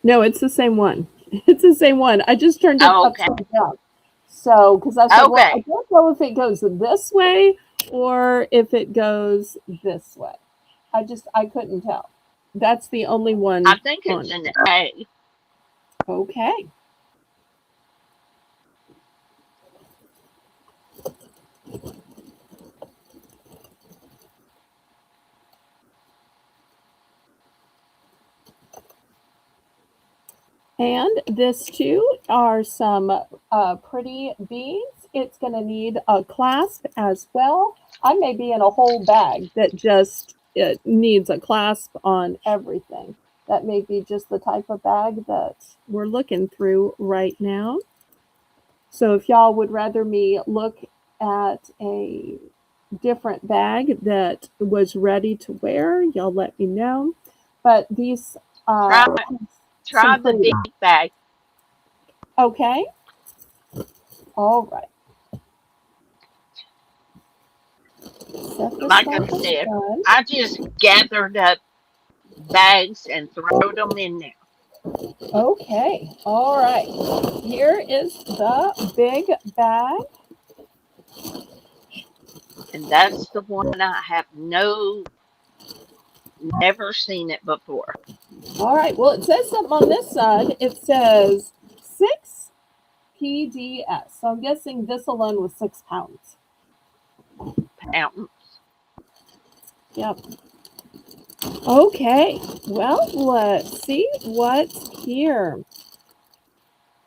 No, it's the same one. It's the same one. I just turned it Okay, upside down. So, because I said, well, I okay. don't know if it goes this way or if it goes this way. I couldn't tell. That's the only I one think on it's it. an A. Okay. And this too are some pretty beads. It's going to need a clasp as well. I may be in a whole bag that just it needs a clasp on everything. That may be just the type of bag that we're looking through right now. So if y'all would rather me look at a different bag that was ready to wear, y'all let me know. But these Try some try the pretty. big bag. Okay. All right. Set this Like I one said, aside. I just gathered up bags and throwed them in there, Okay. All right. Here is the big bag. and that's the one I have never seen it before. All right. Well, it says something on this side. It says 6 PDS. So I'm guessing this alone was 6 pounds. Pound. Yep. Okay. Well, let's see what's here.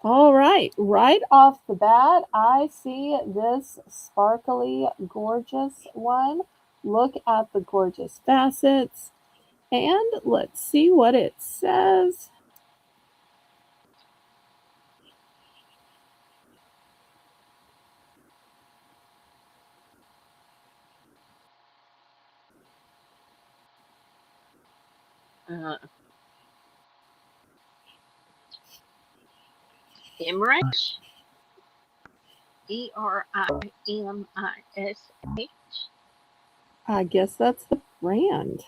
All right. Right off the bat, I see this sparkly, gorgeous one. Look at the gorgeous facets. And let's see what it says. Uh, Emrish, Erimish. I guess that's the brand.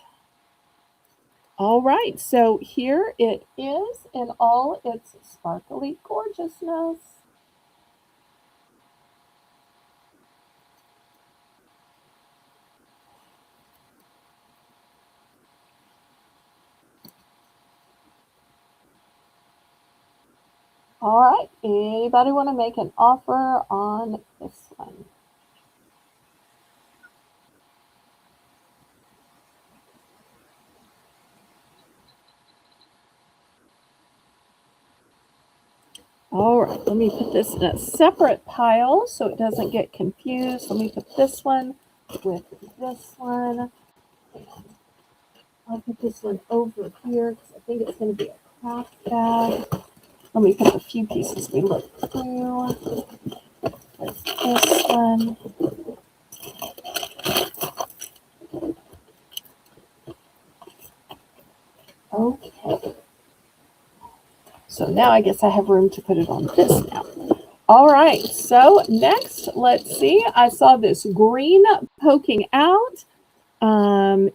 All right. So here it is in all its sparkly gorgeousness. All right. Anybody want to make an offer on this one? All right, let me put this in a separate pile so it doesn't get confused. Let me put this one with this one. I'll put this one over here because I think it's going to be a craft bag. Let me put a few pieces we looked through. There's this one. Okay, so now I guess I have room to put it on this now. All right, so next, let's see. I saw this green poking out.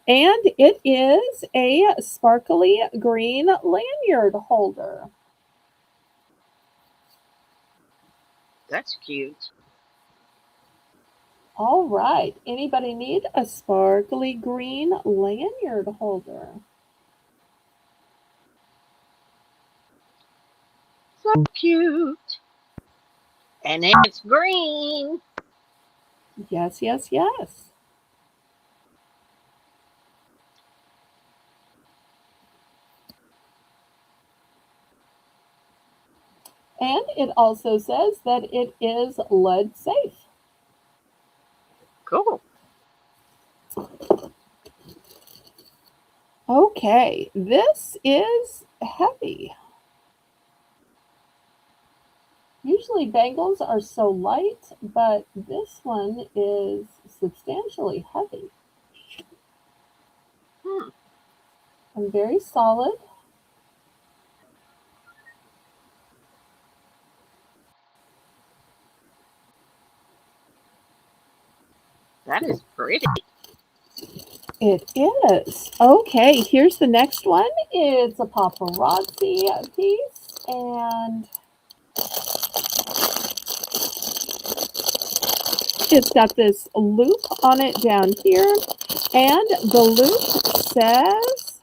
And it is a sparkly green lanyard holder. That's cute. All right. Anybody need a sparkly green lanyard holder? So cute. And it's green. Yes, yes, yes. And it also says that it is lead safe. Cool. Okay, this is heavy. Usually bangles are so light, but this one is substantially heavy Hmm, and very solid. that is pretty. It is. Okay, here's the next one. It's a paparazzi piece, and it's got this loop on it down here, and the loop says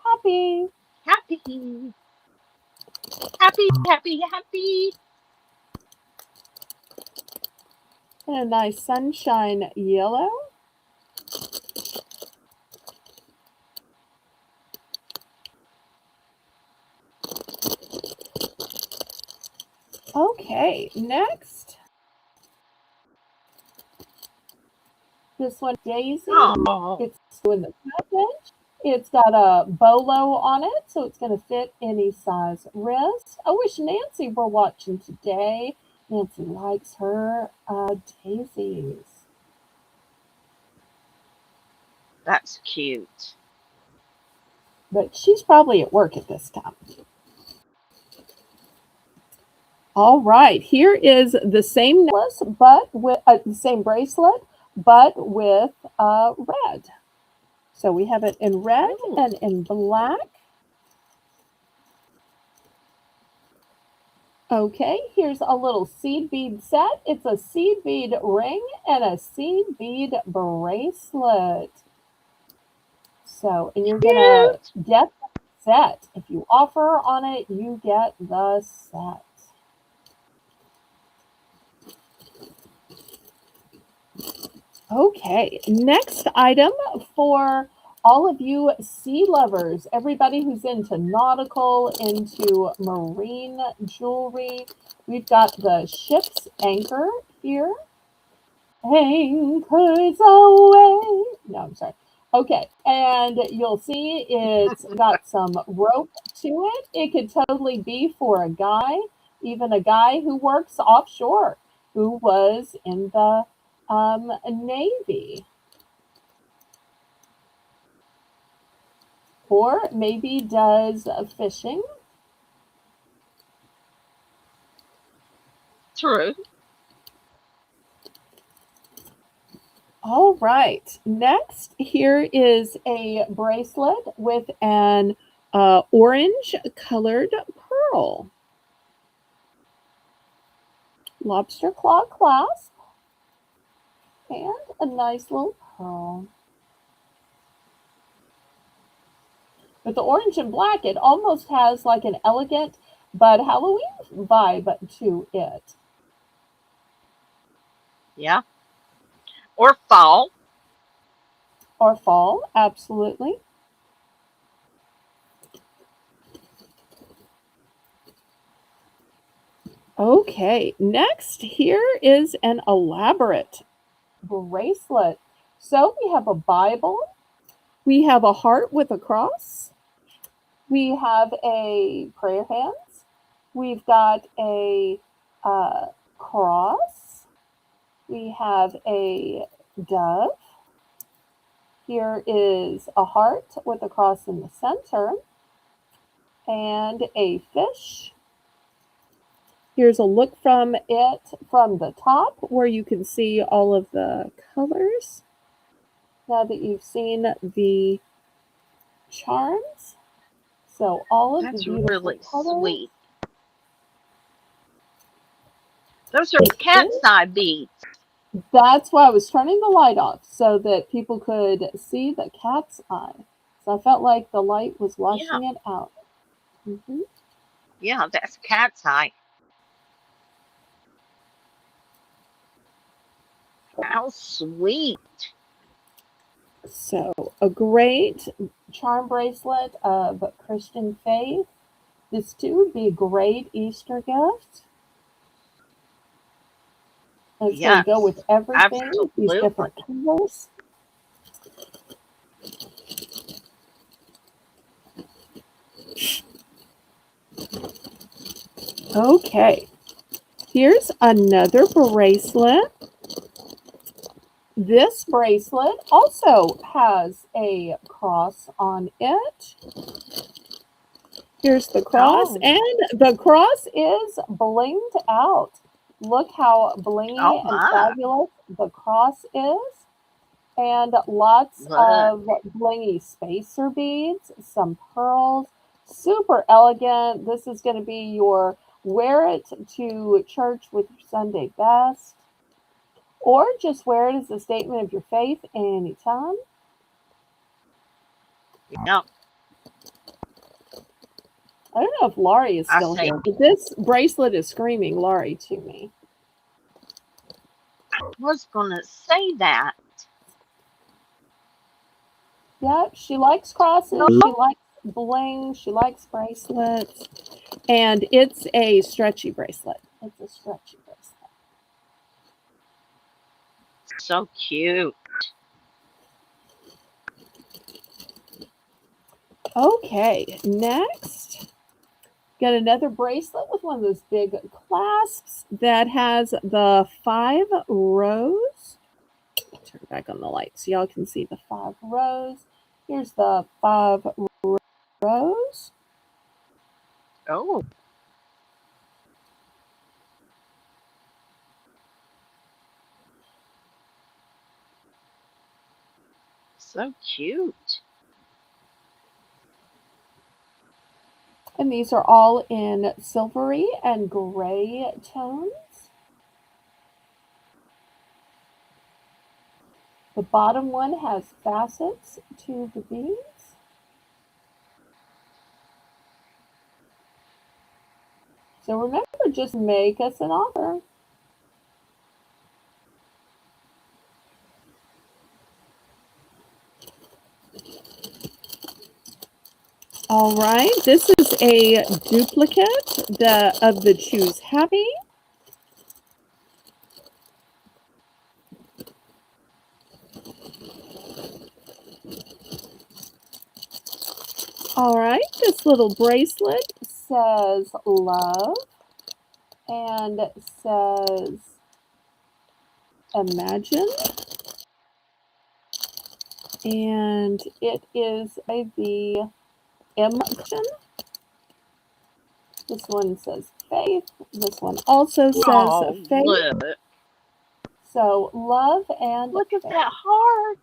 happy. Happy, happy, happy, happy. And a nice sunshine yellow. Okay, next. This one, Daisy. Oh, It's in the package. It's got a bolo on it, so it's going to fit any size wrist. I wish Nancy were watching today. Nancy likes her daisies. that's cute. But she's probably at work at this time. All right, here is the same necklace, but with the same bracelet, but with red. So we have it in red Oh, and in black. Okay, here's a little seed bead set. It's a seed bead ring and a seed bead bracelet. So, and you're gonna cute. get the set. If you offer on it, you get the set. Okay, next item for all of you sea lovers, everybody who's into nautical, into marine jewelry, we've got the ship's anchor here. Anchors away. No, I'm sorry. Okay, and you'll see it's got some rope to it. It could totally be for a guy, even a guy who works offshore, who was in the Navy, or maybe does fishing. True. All right. Next, here is a bracelet with an orange colored pearl. Lobster claw clasp, and a nice little pearl. With the orange and black, it almost has like an elegant but Halloween vibe to it. Yeah. Or fall. Or fall, absolutely. Okay, next here is an elaborate bracelet. So we have a Bible, we have a heart with a cross, we have a prayer hands, we've got a cross, we have a dove. Here is a heart with a cross in the center and a fish. Here's a look from it from the top where you can see all of the colors. Now that you've seen the charms, so all of the That's beautiful really colors. sweet. Those are It cat's is. eye beads. That's why I was turning the light off so that people could see the cat's eye. So I felt like the light was Yeah. washing it out. Mhm. Yeah, that's cat's eye. How sweet. So, a great charm bracelet of Christian faith. This too would be a great Easter gift. And it's going to go Yes, with everything, these different absolutely. colors. Okay, here's another bracelet. This bracelet also has a cross on it. Here's the cross, Oh, and the cross is blinged out. Look how blingy oh and my. fabulous the cross is. And lots Look. of blingy spacer beads, some pearls, super elegant. This is going to be your wear it to church with your Sunday best, or just wear it as a statement of your faith anytime. Yeah. I don't know if Laurie is I still say here, but this bracelet is screaming Laurie to me. I was gonna say that. Yep, she likes crosses, she No. likes bling, she likes bracelets, and it's a stretchy bracelet. It's a stretchy bracelet. So cute. Okay, next, got another bracelet with one of those big clasps that has the 5 rows. Turn back on the light so y'all can see the 5 rows. Here's the 5 rows. Oh, so cute. And these are all in silvery and gray tones. The bottom one has facets to the beads. So remember, just make us an offer. All right, this is a duplicate of the Choose Happy. All right, this little bracelet says love and says imagine, and it is by the M collection. This one says faith. This one also says Oh, faith. look. So love and Look at that faith. heart.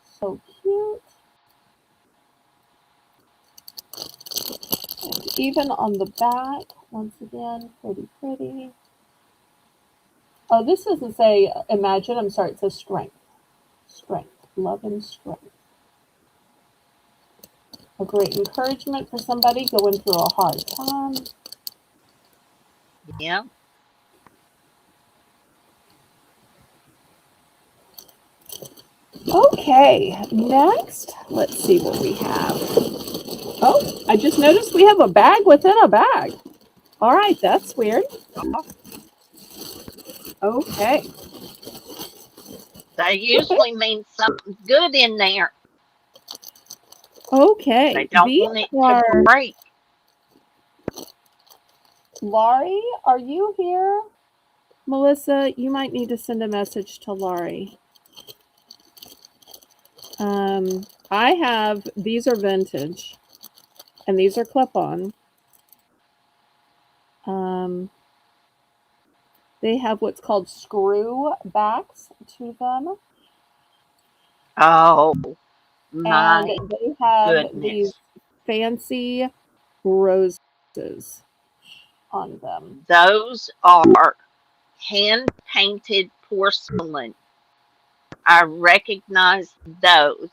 So cute. And even on the back, once again, pretty, pretty. Oh, this doesn't say imagine. I'm sorry, it says strength. Strength. Love and strength. A great encouragement for somebody going through a hard time. Yeah. Okay, next, let's see what we have. Oh, I just noticed we have a bag within a bag. All right, that's weird. Oh, Okay. that usually means something good in there. They Okay, don't these want it to are, break. Laurie, are you here? Melissa, you might need to send a message to Laurie. I have, these are vintage, and these are clip-on. Um, they have what's called screw backs to them, Oh, and my they have these goodness. fancy roses on them. Those are hand painted porcelain. I recognize those.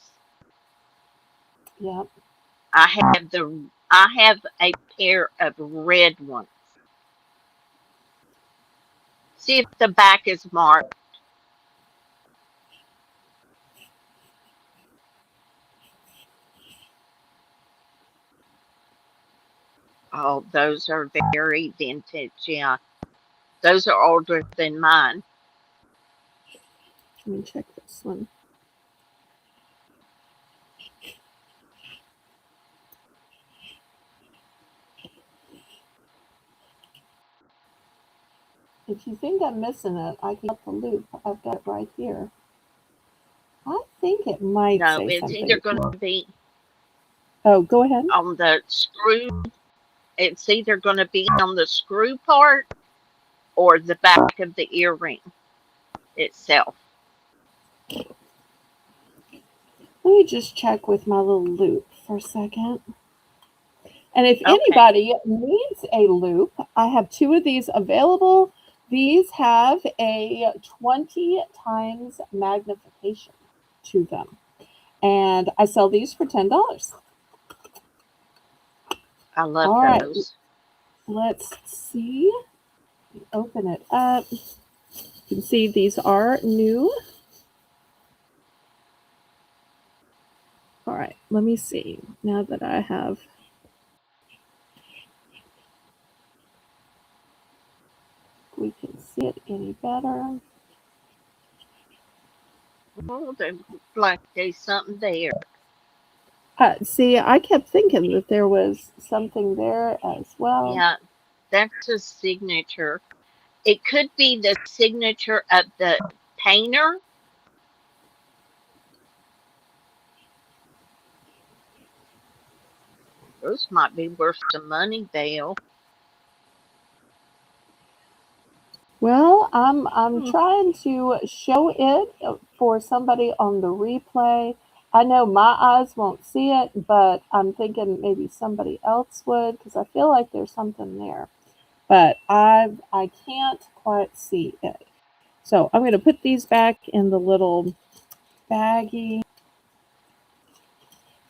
Yep. I have a pair of red ones. See if the back is marked. Oh, those are very vintage. Yeah, those are older than mine. Let me check this one. if you think I'm missing it, I can get the loop. I've got it right here. I think it might No, say it's either something. going to be Oh, go ahead. on the screw. It's either going to be on the screw part or the back of the earring itself. Let me just check with my little loop for a second. And if Okay. anybody needs a loop, I have two of these available. These have a 20 times magnification to them. And I sell these for $10. I love All right, those. let's see. Open it up. You can see these are new. All right, let me see. Now that I have, we can see it any better. Oh, they look like there's something there. See, I kept thinking that there was something there as well. Yeah, that's a signature. It could be the signature of the painter. Those might be worth some money, Belle. Well, I'm Hmm. trying to show it for somebody on the replay. I know my eyes won't see it, but I'm thinking maybe somebody else would because I feel like there's something there. But I can't quite see it. So I'm going to put these back in the little baggie.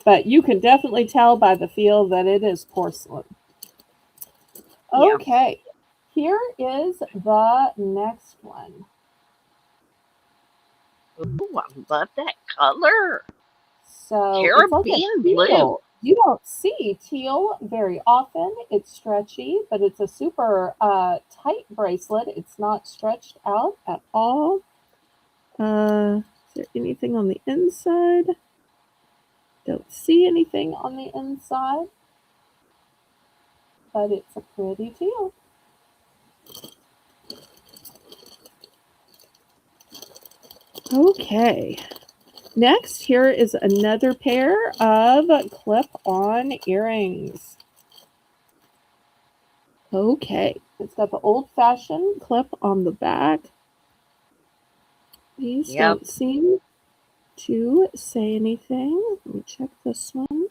But you can definitely tell by the feel that it is porcelain. Yeah. Okay, here is the next one. Ooh, I love that color. So it's like a Caribbean blue. teal. You don't see teal very often. It's stretchy, but it's a super tight bracelet. It's not stretched out at all. Is there anything on the inside? Don't see anything on the inside, but it's a pretty teal. Okay. Next, here is another pair of clip-on earrings. Okay, it's got the old-fashioned clip on the back. These Yep. don't seem to say anything. Let me check this one.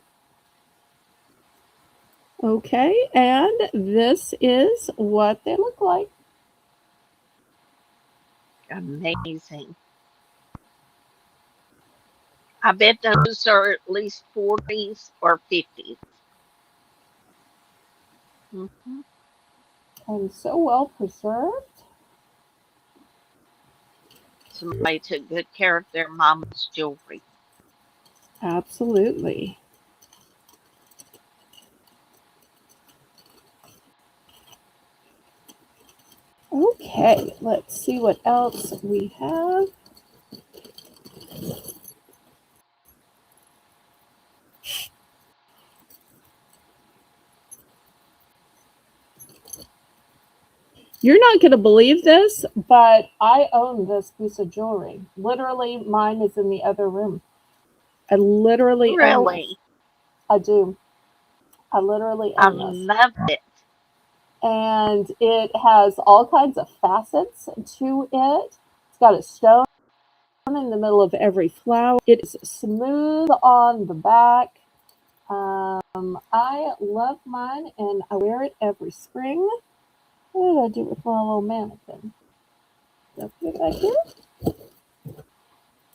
Okay, and this is what they look like. Amazing. I bet those are at least 40s or 50s. Hmm. And so well preserved. Somebody took good care of their mama's jewelry. Absolutely. Okay, let's see what else we have. You're not going to believe this, but I own this piece of jewelry. Literally, mine is in the other room. I literally own this. Really? I do. I literally I own this. love it. And it has all kinds of facets to it. It's got a stone in the middle of every flower. It is smooth on the back. I love mine and I wear it every spring. What did I do with my little mannequin? Did I put it back here?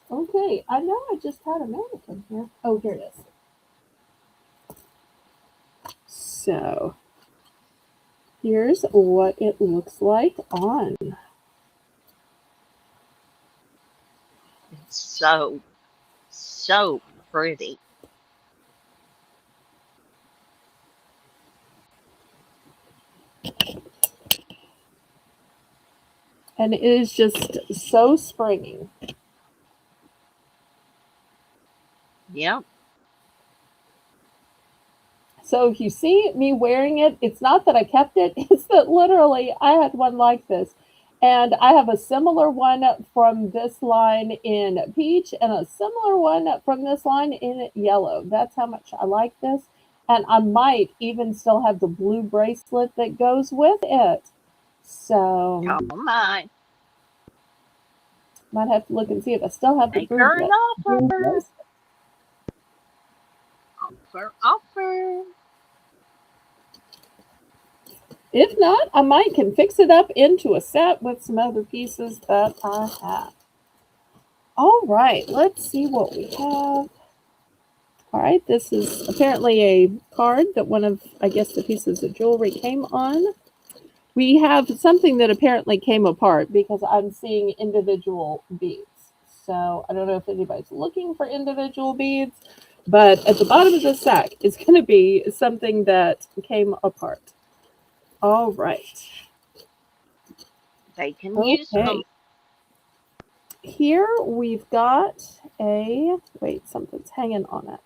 Okay, I know I just had a mannequin here. Oh, here it is. So, here's what it looks like on. It's so, so pretty. And it is just so springy. Yep. So if you see me wearing it, it's not that I kept it, it's that literally I had one like this. And I have a similar one from this line in peach and a similar one from this line in yellow. That's how much I like this. And I might even still have the blue bracelet that goes with it. So Oh my. might have to look and see if I still have the Make her an blue offer. bracelet. Offer, offer. If not, I might can fix it up into a set with some other pieces that I have. All right, let's see what we have. All right, this is apparently a card that one of, I guess, the pieces of jewelry came on. We have something that apparently came apart because I'm seeing individual beads. So I don't know if anybody's looking for individual beads, but at the bottom of the sack is going to be something that came apart. All right. They can use Okay. them. Here we've got a, wait, something's hanging on it.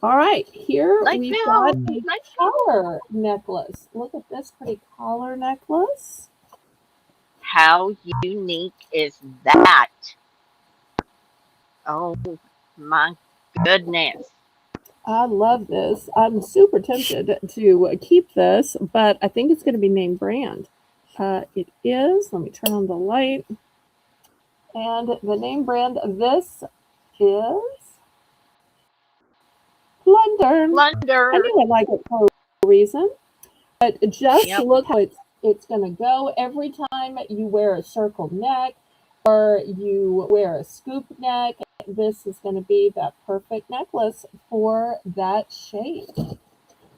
All right, here Like we've got Belle. a Like Belle. collar necklace. Look at this pretty collar necklace. How unique is that? Oh my goodness. I love this. I'm super tempted to keep this, but I think it's going to be name brand. It is. Let me turn on the light. And the name brand of this is Plunder. I Blunder. knew I like it for a reason. But just Yep. look how it's going to go every time you wear a circle neck or you wear a scoop neck. This is going to be that perfect necklace for that shape.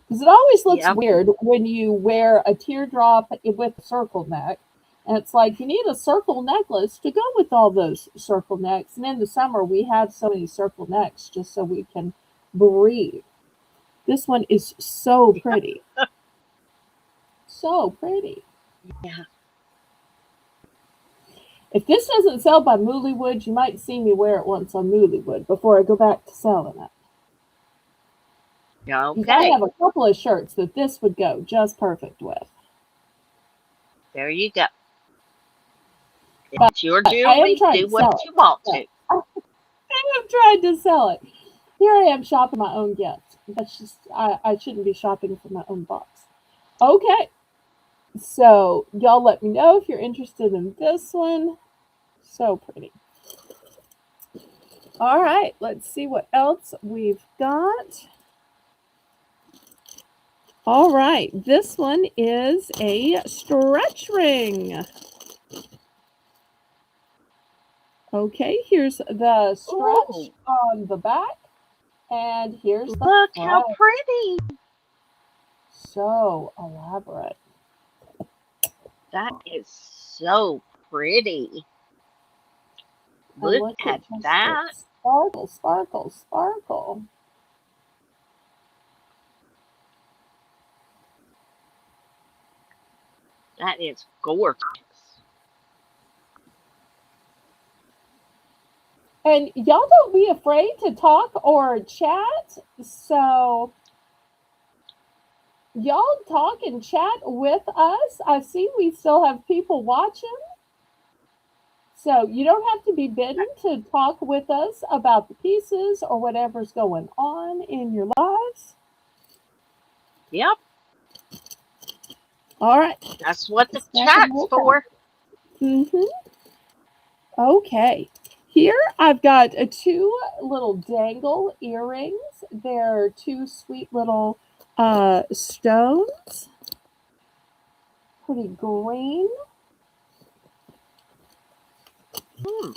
Because it always looks Yep. weird when you wear a teardrop with a circle neck. And it's like you need a circle necklace to go with all those circle necks. And in the summer, we have so many circle necks just so we can breathe. This one is so pretty. So pretty. Yeah. If this doesn't sell by Moolywood, you might see me wear it once on Moolywood before I go back to selling it. Because I Okay. have a couple of shirts that this would go just perfect with. There you go. But It's your I am jewelry. trying Do to what sell you it. want So to. I am trying to sell it. Here I am shopping my own gift. That's just, I shouldn't be shopping for my own box. Okay. So y'all let me know if you're interested in this one. So pretty. All right. Let's see what else we've got. All right, this one is a stretch ring. Okay, here's the stretch Ooh, on the back, and here's the look how front. pretty. So elaborate. That is so pretty. And Look look at at just the that. sparkle, sparkle, sparkle. That is gorgeous. And y'all don't be afraid to talk or chat. So y'all talk and chat with us. I see we still have people watching. So you don't have to be bidden to talk with us about the pieces or whatever's going on in your lives. Yep, All right, that's what the stack them chat's real fast. for. Okay, here I've got two little dangle earrings. They're two sweet little stones, pretty green. Hmm,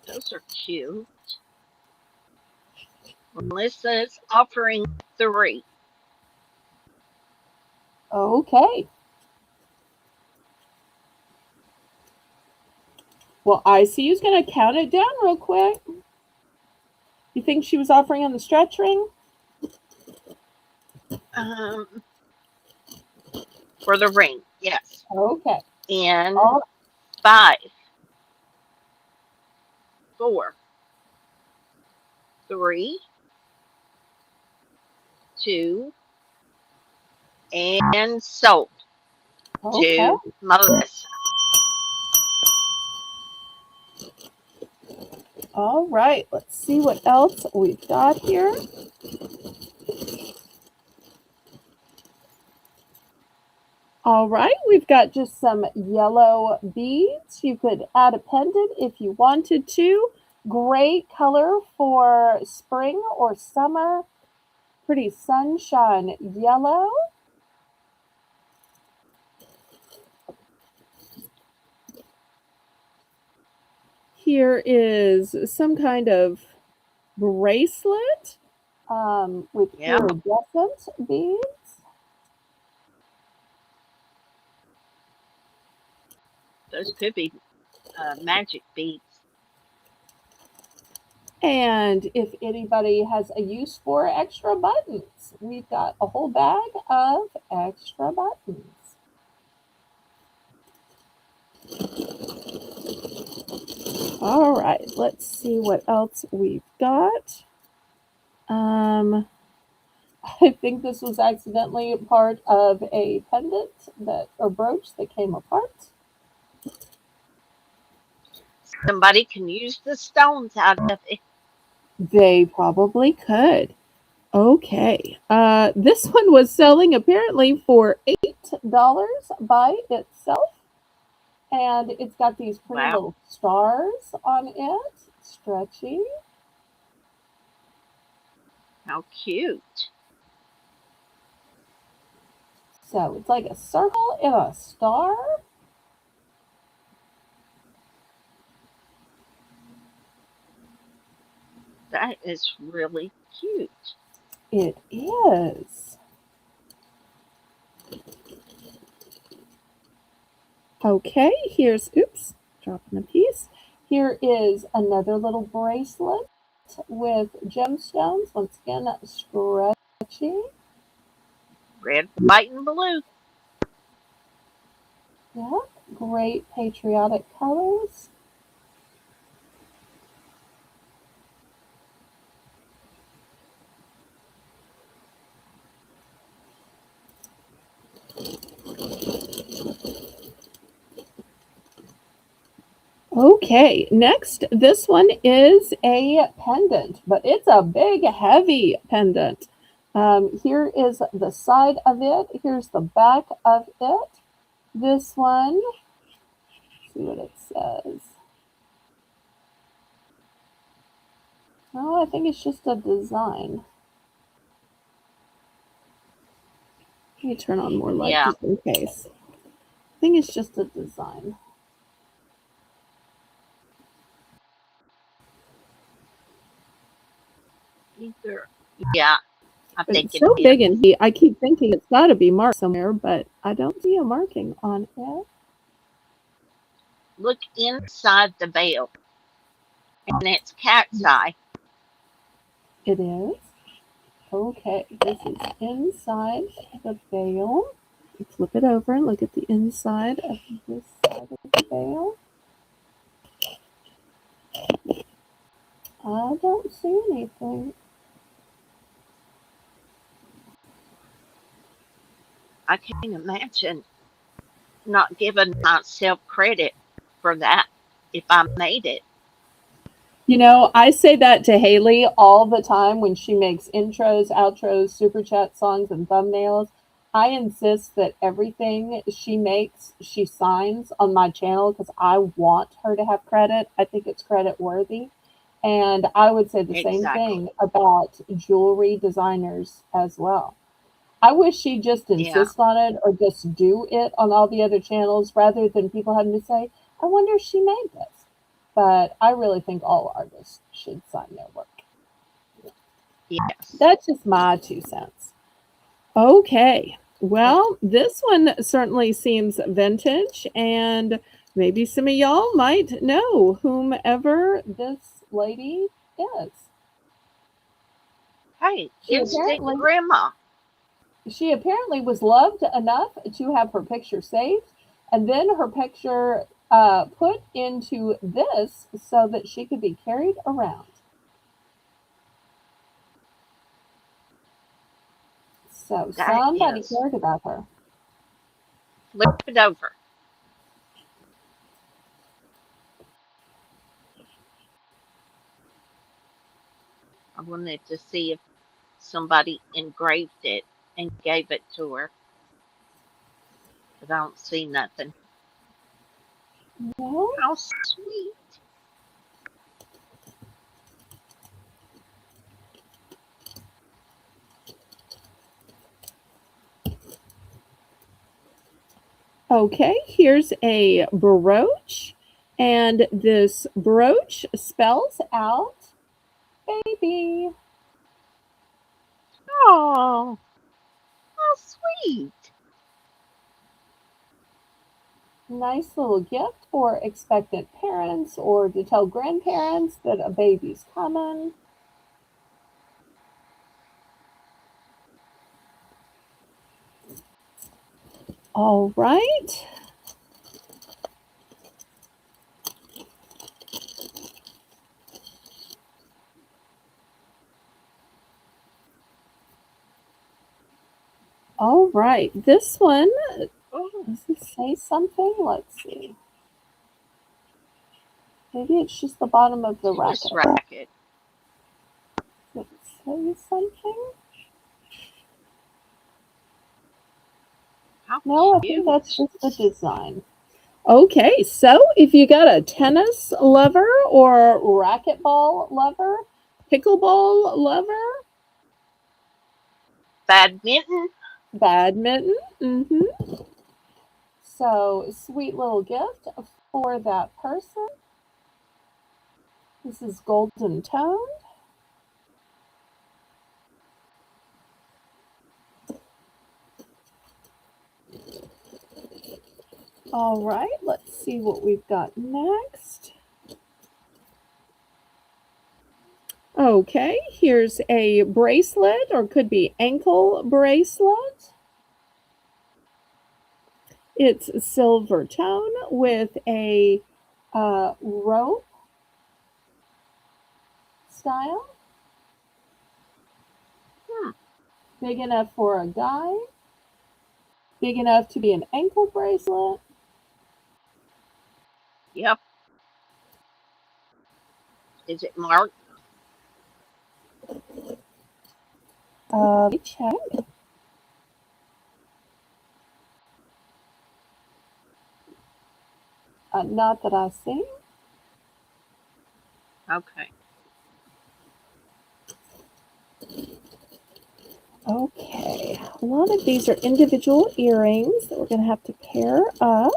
those are cute. Melissa's offering 3. Okay, well, I see who's going to count it down real quick. You think she was offering on the stretch ring? Um, for the ring, yes. Okay. And All 5, 4, 3, 2, and sold. Okay. to Melissa. All right. Let's see what else we've got here. All right, we've got just some yellow beads. You could add a pendant if you wanted to. Great color for spring or summer. Pretty sunshine yellow. Here is some kind of bracelet with Yeah, iridescent beads. those could be magic beads. And if anybody has a use for extra buttons, we've got a whole bag of extra buttons. All right, let's see what else we've got. Um, I think this was accidentally part of a pendant that or brooch that came apart. Somebody can use the stones out of it. They probably could. Okay. This one was selling apparently for $8 by itself, and it's got these pretty Wow, little stars on it, stretchy. how cute. So it's like a circle and a star. That is really cute. It is. Okay, here's, oops, dropping a piece. Here is another little bracelet with gemstones. Once again, stretchy. Red, white, and blue. Yeah, great patriotic colors. Okay, next, this one is a pendant, but it's a big, heavy pendant. Here is the side of it. Here's the back of it. This one, see what it says. Oh, I think it's just a design. Let me turn on more light Yeah, just in case. I think it's just a design. either. Yeah, I But think it's it so is. big and I keep thinking it's got to be marked somewhere, but I don't see a marking on it. Look inside the veil, and it's cat's eye. It is. Okay, this is inside the veil. Flip it over and look at the inside of this side of the veil. I don't see anything. I can't imagine not giving myself credit for that if I made it. You know, I say that to Haley all the time when she makes intros, outros, super chat songs, and thumbnails. I insist that everything she makes, she signs on my channel because I want her to have credit. I think it's credit worthy. And I would say the same thing Exactly. about jewelry designers as well. I wish she'd just Yeah, insist on it or just do it on all the other channels rather than people having to say, I wonder if she made this. But I really think all artists should sign their work. yes. That's just my 2 cents. Okay. Well, this one certainly seems vintage, and maybe some of y'all might know whomever this lady is. Hey, She instant apparently grandma. she apparently was loved enough to have her picture saved, and then her picture put into this so that she could be carried around. So That somebody is, cared about her. Flip it over. I wanted to see if somebody engraved it and gave it to her, but I don't see nothing. No. How sweet. Okay, here's a brooch, and this brooch spells out baby. Oh, how sweet. Nice little gift for expectant parents or to tell grandparents that a baby's coming. All right. All right. This one, Oh, does it say something? Let's see. Maybe it's just the bottom of the tennis racket. racket. Does it say something? How No, I think that's cute. just the design. Okay, so if you got a tennis lover or racquetball lover, pickleball lover, Badminton. badminton, so sweet little gift for that person. This is golden tone. All right, let's see what we've got next. Okay, here's a bracelet or could be ankle bracelet. It's silver tone with a rope style, Hmm. big enough for a guy, big enough to be an ankle bracelet. Yep. Is it marked? Let me check. Not that I see. Okay. Okay, a lot of these are individual earrings that we're going to have to pair up.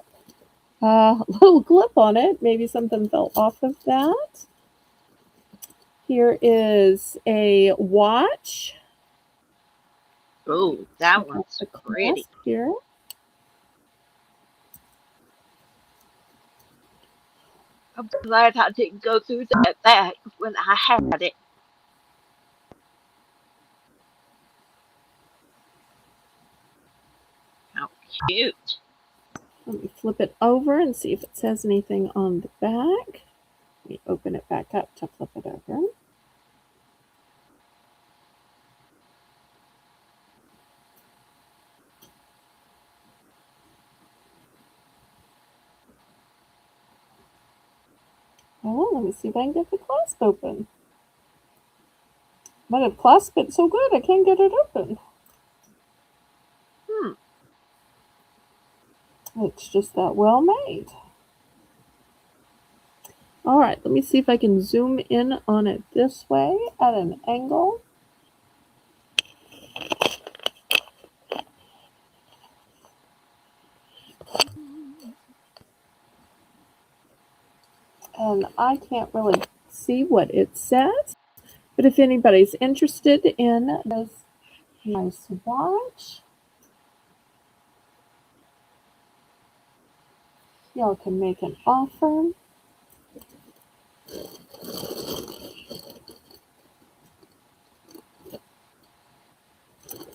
A little clip on it. Maybe something fell off of that. Here is a watch. Oh, Check that out one's the pretty. clasp here. I'm glad I didn't go through that bag when I had it. How cute. Let me flip it over and see if it says anything on the back. Let me open it back up to flip it over. Oh, let me see if I can get the clasp open. But I've clasped it so good I can't get it open. Hmm. It's just that well made. All right, let me see if I can zoom in on it this way at an angle. And I can't really see what it says. But if anybody's interested in this nice watch, y'all can make an offer.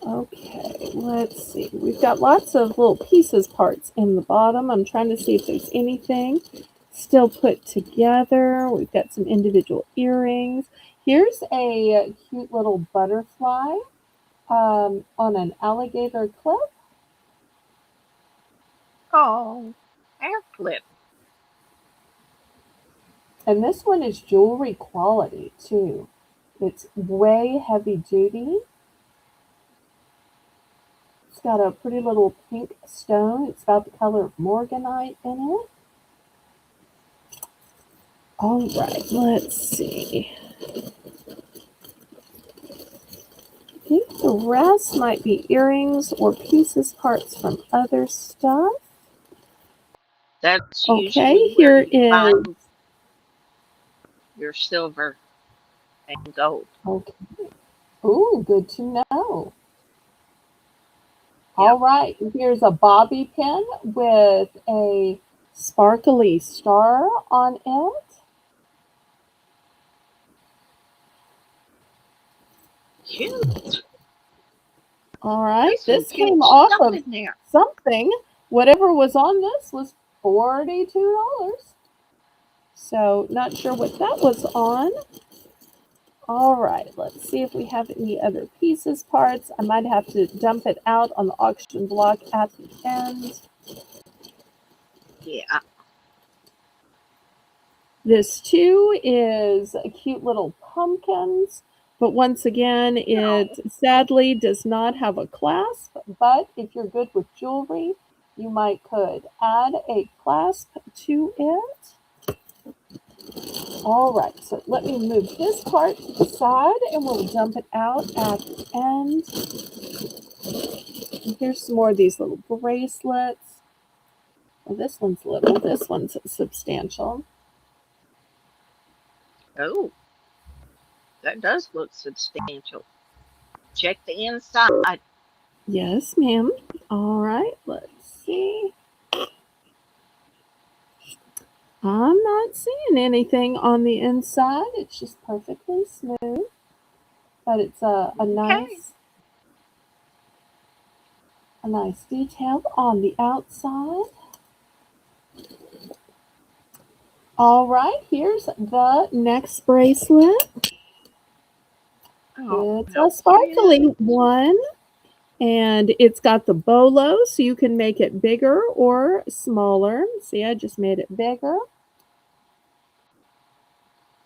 Okay, let's see. We've got lots of little pieces parts in the bottom. I'm trying to see if there's anything still put together. We've got some individual earrings. Here's a cute little butterfly on an alligator clip. Oh, hair clip. And this one is jewelry quality too. It's way heavy duty. It's got a pretty little pink stone. It's about the color of morganite in it. All right, let's see. I think the rest might be earrings or pieces, parts from other stuff. That's Okay, usually where here you is. find your silver and gold. Okay. Ooh, good to know. Yep. All right, here's a bobby pin with a sparkly star on it. Cute. All right, There's some this cute came off stuff of in there. something. Whatever was on this was $42. So, not sure what that was on. All right, let's see if we have any other pieces, parts. I might have to dump it out on the auction block at the end. Yeah. This too is a cute little pumpkins, but once again, No. it sadly does not have a clasp. But if you're good with jewelry, you might could add a clasp to it. All right, so let me move this part to the side and we'll dump it out at the end. And here's some more of these little bracelets. Well, this one's little, this one's substantial. Oh, that does look substantial. Check the inside. Yes, ma'am. All right, let's see. I'm not seeing anything on the inside. It's just perfectly smooth, but it's Okay. a nice detail on the outside. All right, here's the next bracelet. Oh, It's how a sparkly cute. one, and it's got the bolo, so you can make it bigger or smaller. See, I just made it bigger.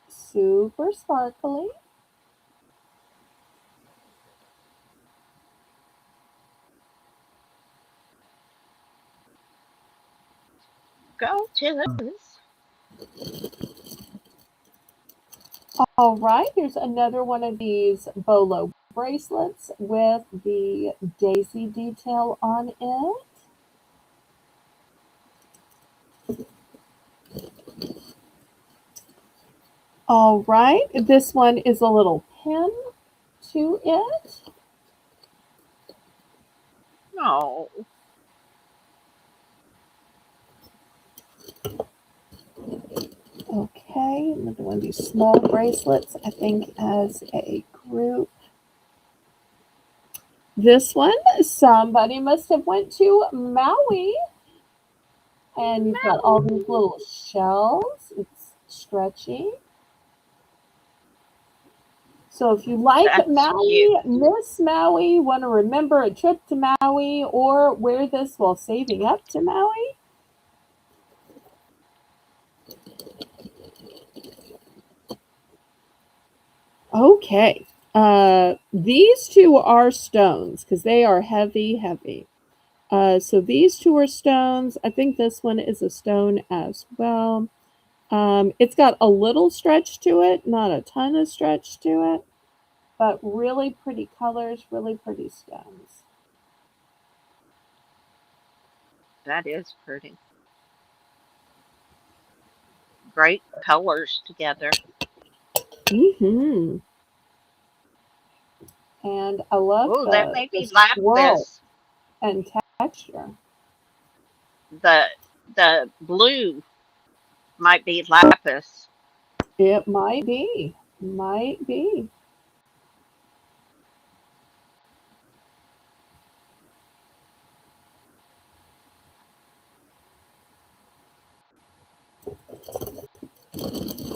Super sparkly. Go to this. All right, here's another one of these bolo bracelets with the daisy detail on it. All right, this one is a little pin to it. No. Okay, another one of these small bracelets, I think as a group. This one, somebody must have went to Maui, and you've got all these No. little shells. It's stretchy. So if you like That's cute. Maui, miss Maui, want to remember a trip to Maui, or wear this while saving up to Maui, okay. These two are stones because they are heavy, heavy. So these two are stones. I think this one is a stone as well. It's got a little stretch to it, not a ton of stretch to it, but really pretty colors, really pretty stones. That is pretty. Great colors together. Mm-hmm. And I love Oh, that may the be swirl lapis. and texture. The the blue might be lapis. It might be. Might be.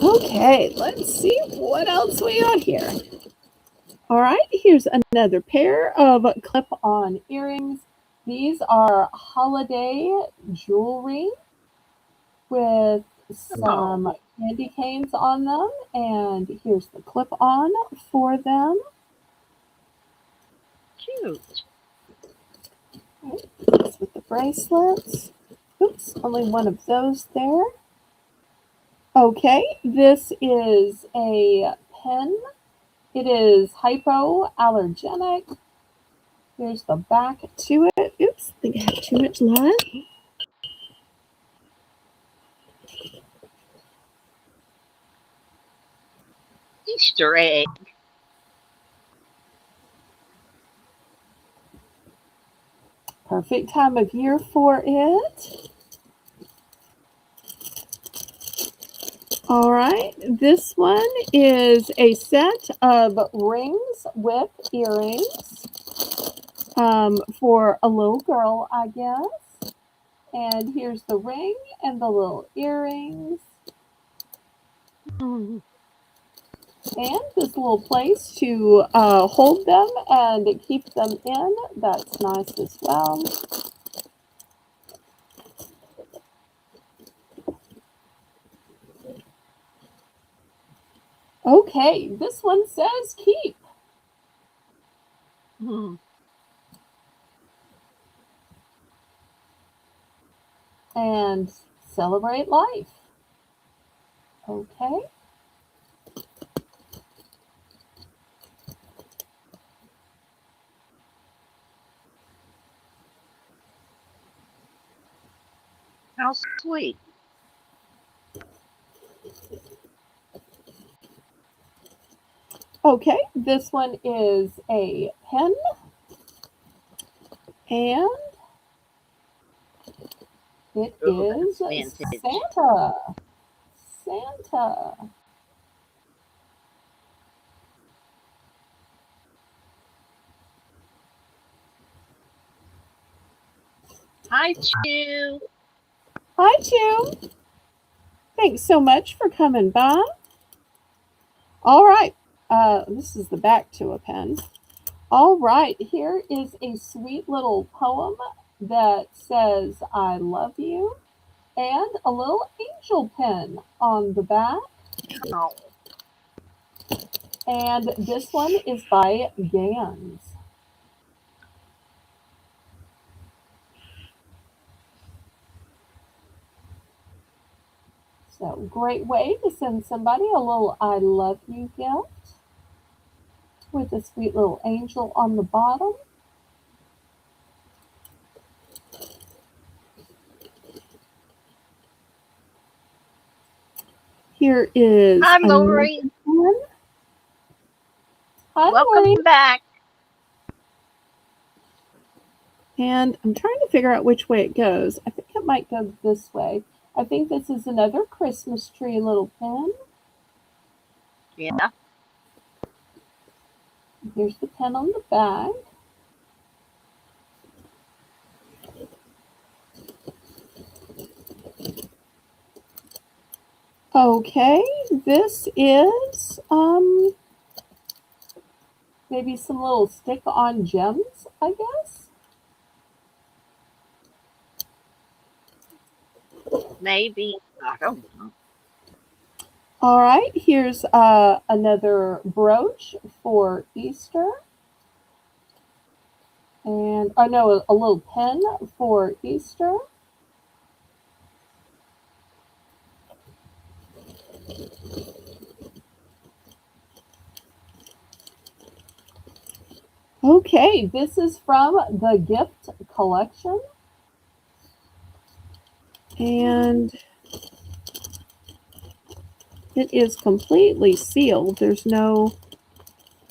Okay, let's see what else we got here. All right, here's another pair of clip on earrings. These are holiday jewelry with Oh, some candy canes on them. And here's the clip on for them. cute. This with the bracelets. Oops, only one of those there. Okay, this is a pen. It is hypoallergenic. Here's the back to it. Oops, I think I have too much light. Easter egg. Perfect time of year for it. All right, this one is a set of rings with earrings for a little girl, I guess. And here's the ring and the little earrings. Mm, And this little place to hold them and keep them in. That's nice as well. Okay, this one says keep mm. and celebrate life. Okay. How sweet. Okay, this one is a pen and it Oh, is that's vintage. Santa. Santa. Hi, Chew. Hi, Chew. Thanks so much for coming by. All right. This is the back to a pen. All right. Here is a sweet little poem that says, I love you, and a little angel pen on the back. Oh, And this one is by Gans. So, great way to send somebody a little I love you gift with a sweet little angel on the bottom. Here is hi, another Lori. one. Hi, Welcome Lori. back. And I'm trying to figure out which way it goes. I think it might go this way. I think this is another Christmas tree little pin. Yeah. Here's the pin on the back. Okay, this is maybe some little stick on gems, I guess. Maybe. I don't know. All right, here's another brooch for Easter. And I know a little pin for Easter. Okay, this is from the gift collection. And it is completely sealed. There's no,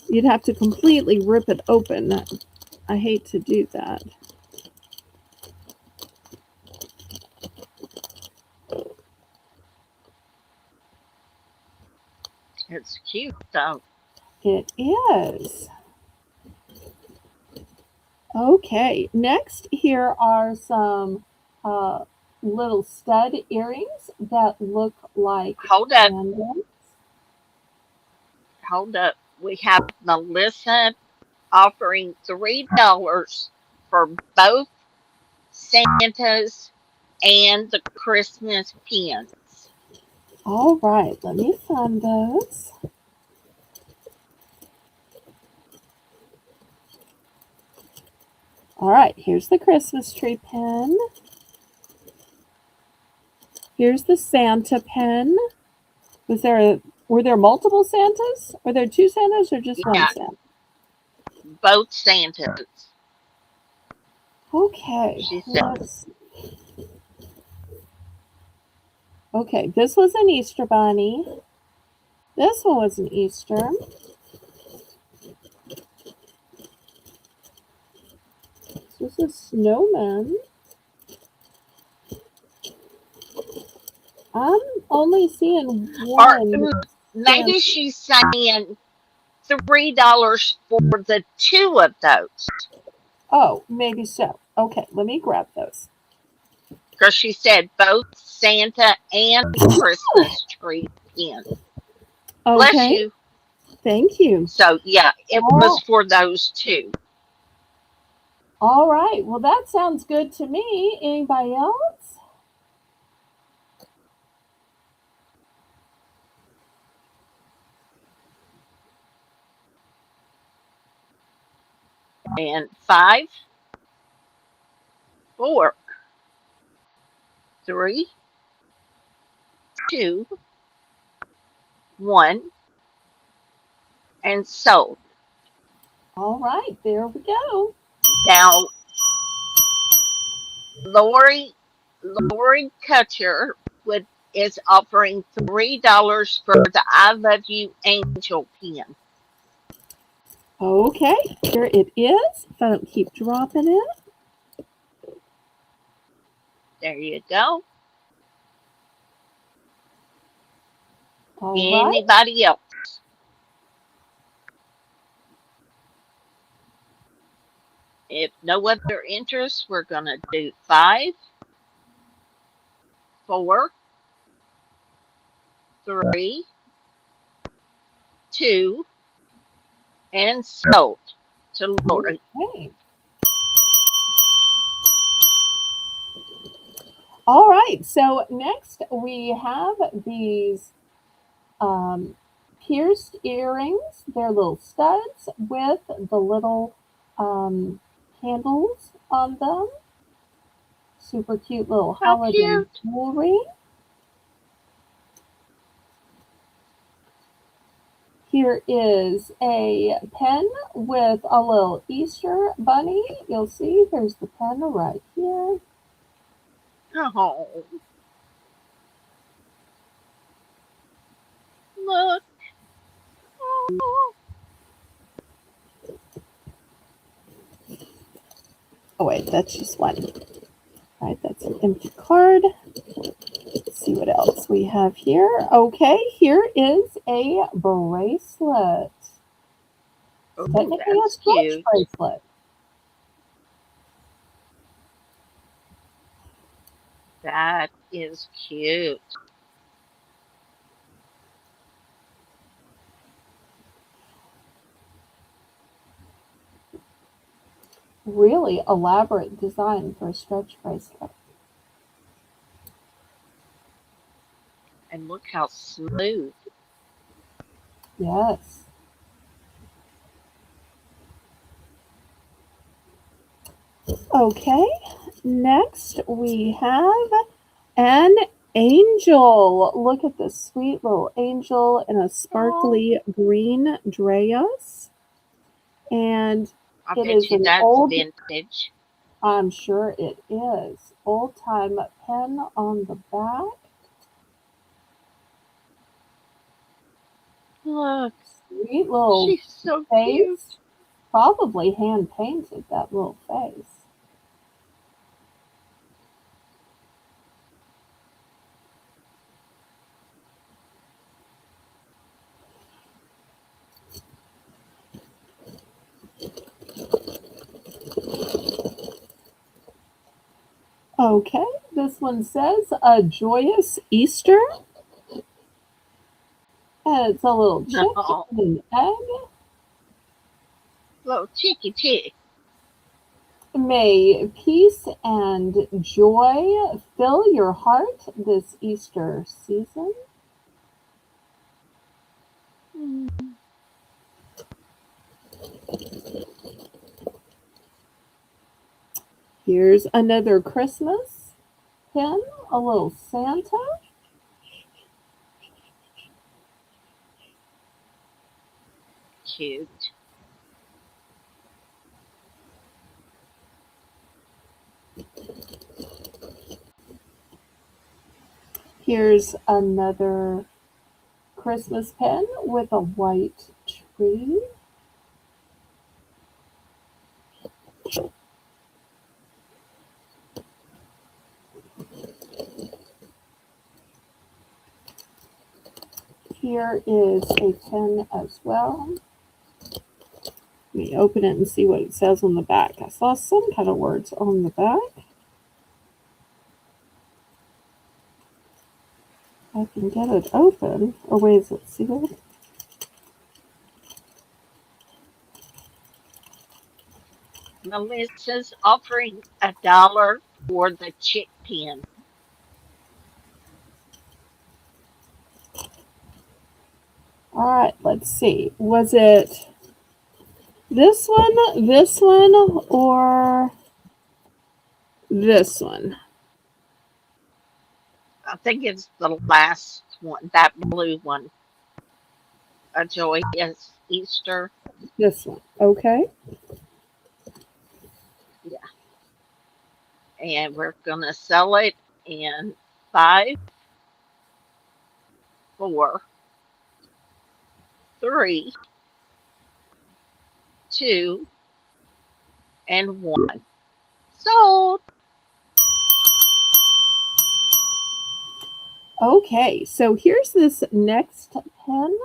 you'd have to completely rip it open. I hate to do that. It's cute, though. It is. Okay, next here are some uh, little stud earrings that look like Hold up. pendants. Hold up. We have Melissa offering $3 for both Santas, and the Christmas pins. All right, let me find those. All right, here's the Christmas tree pin. Here's the Santa pin. Were there multiple Santas? Were there two Santas or just one Yeah, Santa? both Santas. Okay, She said, let's. Okay, this was an Easter bunny. This one was an Easter. This was a snowman. I'm only seeing or one Santa. maybe she's saying $3 for the two of those. Oh, maybe so. Okay, let me grab those. Because she said both Santa and Christmas tree pins. Bless Okay, you. thank you. So, yeah, it was Oh, for those two. all right. Well, that sounds good to me. Anybody else? And 5, 4, 3, 2, 1, and sold. All right, there we go. Now, Lori, Lori Kutcher is offering $3 for the I Love You Angel pin. Okay, here it is. If I don't keep dropping it. There you go. All right. Anybody else? If no other interest, we're going to do 5, 4, 3, 2, and sold to Lori. Okay. All right. So next we have these um, pierced earrings. They're little studs with the little candles on them. Super cute little How holiday cute. jewelry. Here is a pen with a little Easter bunny. You'll see there's the pen right here. Oh, look. Oh, Oh wait, that's just one. All right, that's an empty card. Let's see what else we have here. Okay, here is a bracelet. It's oh, technically a that's stretch cute. bracelet. That is cute. Really elaborate design for a stretch bracelet. And look how smooth. Yes. Okay, next we have an angel. Look at this sweet little angel in a Oh, sparkly green dress. And I it bet is you an that's old, vintage. I'm sure it is, old time pen on the back. Look, Sweet little she's so face. cute. Probably hand painted that little face. Okay, this one says a joyous Easter. And it's a little chick No, and an egg. little chicky chick. May peace and joy fill your heart this Easter season. Mm, Here's another Christmas pin, a little Santa. cute. Here's another Christmas pin with a white tree. Here is a pin as well. Let me open it and see what it says on the back. I saw some kind of words on the back. I can get it open. Or wait, is it sealed? Melissa's offering $1 for the chick pin. All right, let's see. Was it this one, or this one? I think it's the last one, that blue one. A joyous Easter. This one. Okay. Yeah. And we're going to sell it in 5, 4, 3, 2, and 1. Sold. Okay, so here's this next pen.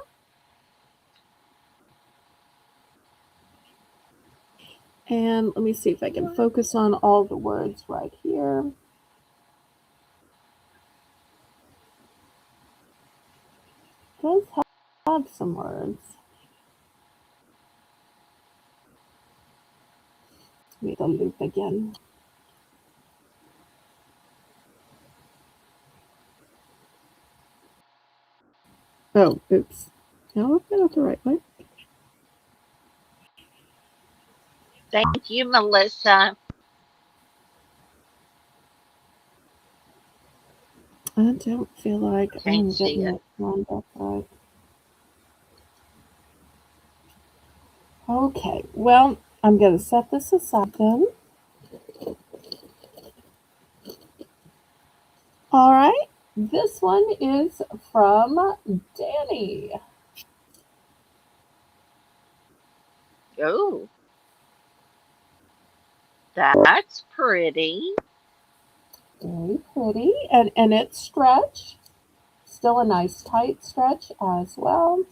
And let me see if I can focus on all the words right here. It does have some words. Read the loop again. Oh, oops. No, I've got it the right way. Thank you, Melissa. I don't feel like Can't I'm see getting it. it lined up right. Okay, well, I'm going to set this aside then. All right, this one is from Danny. Oh, that's pretty. Very pretty, and it's stretch. Still a nice tight stretch as well.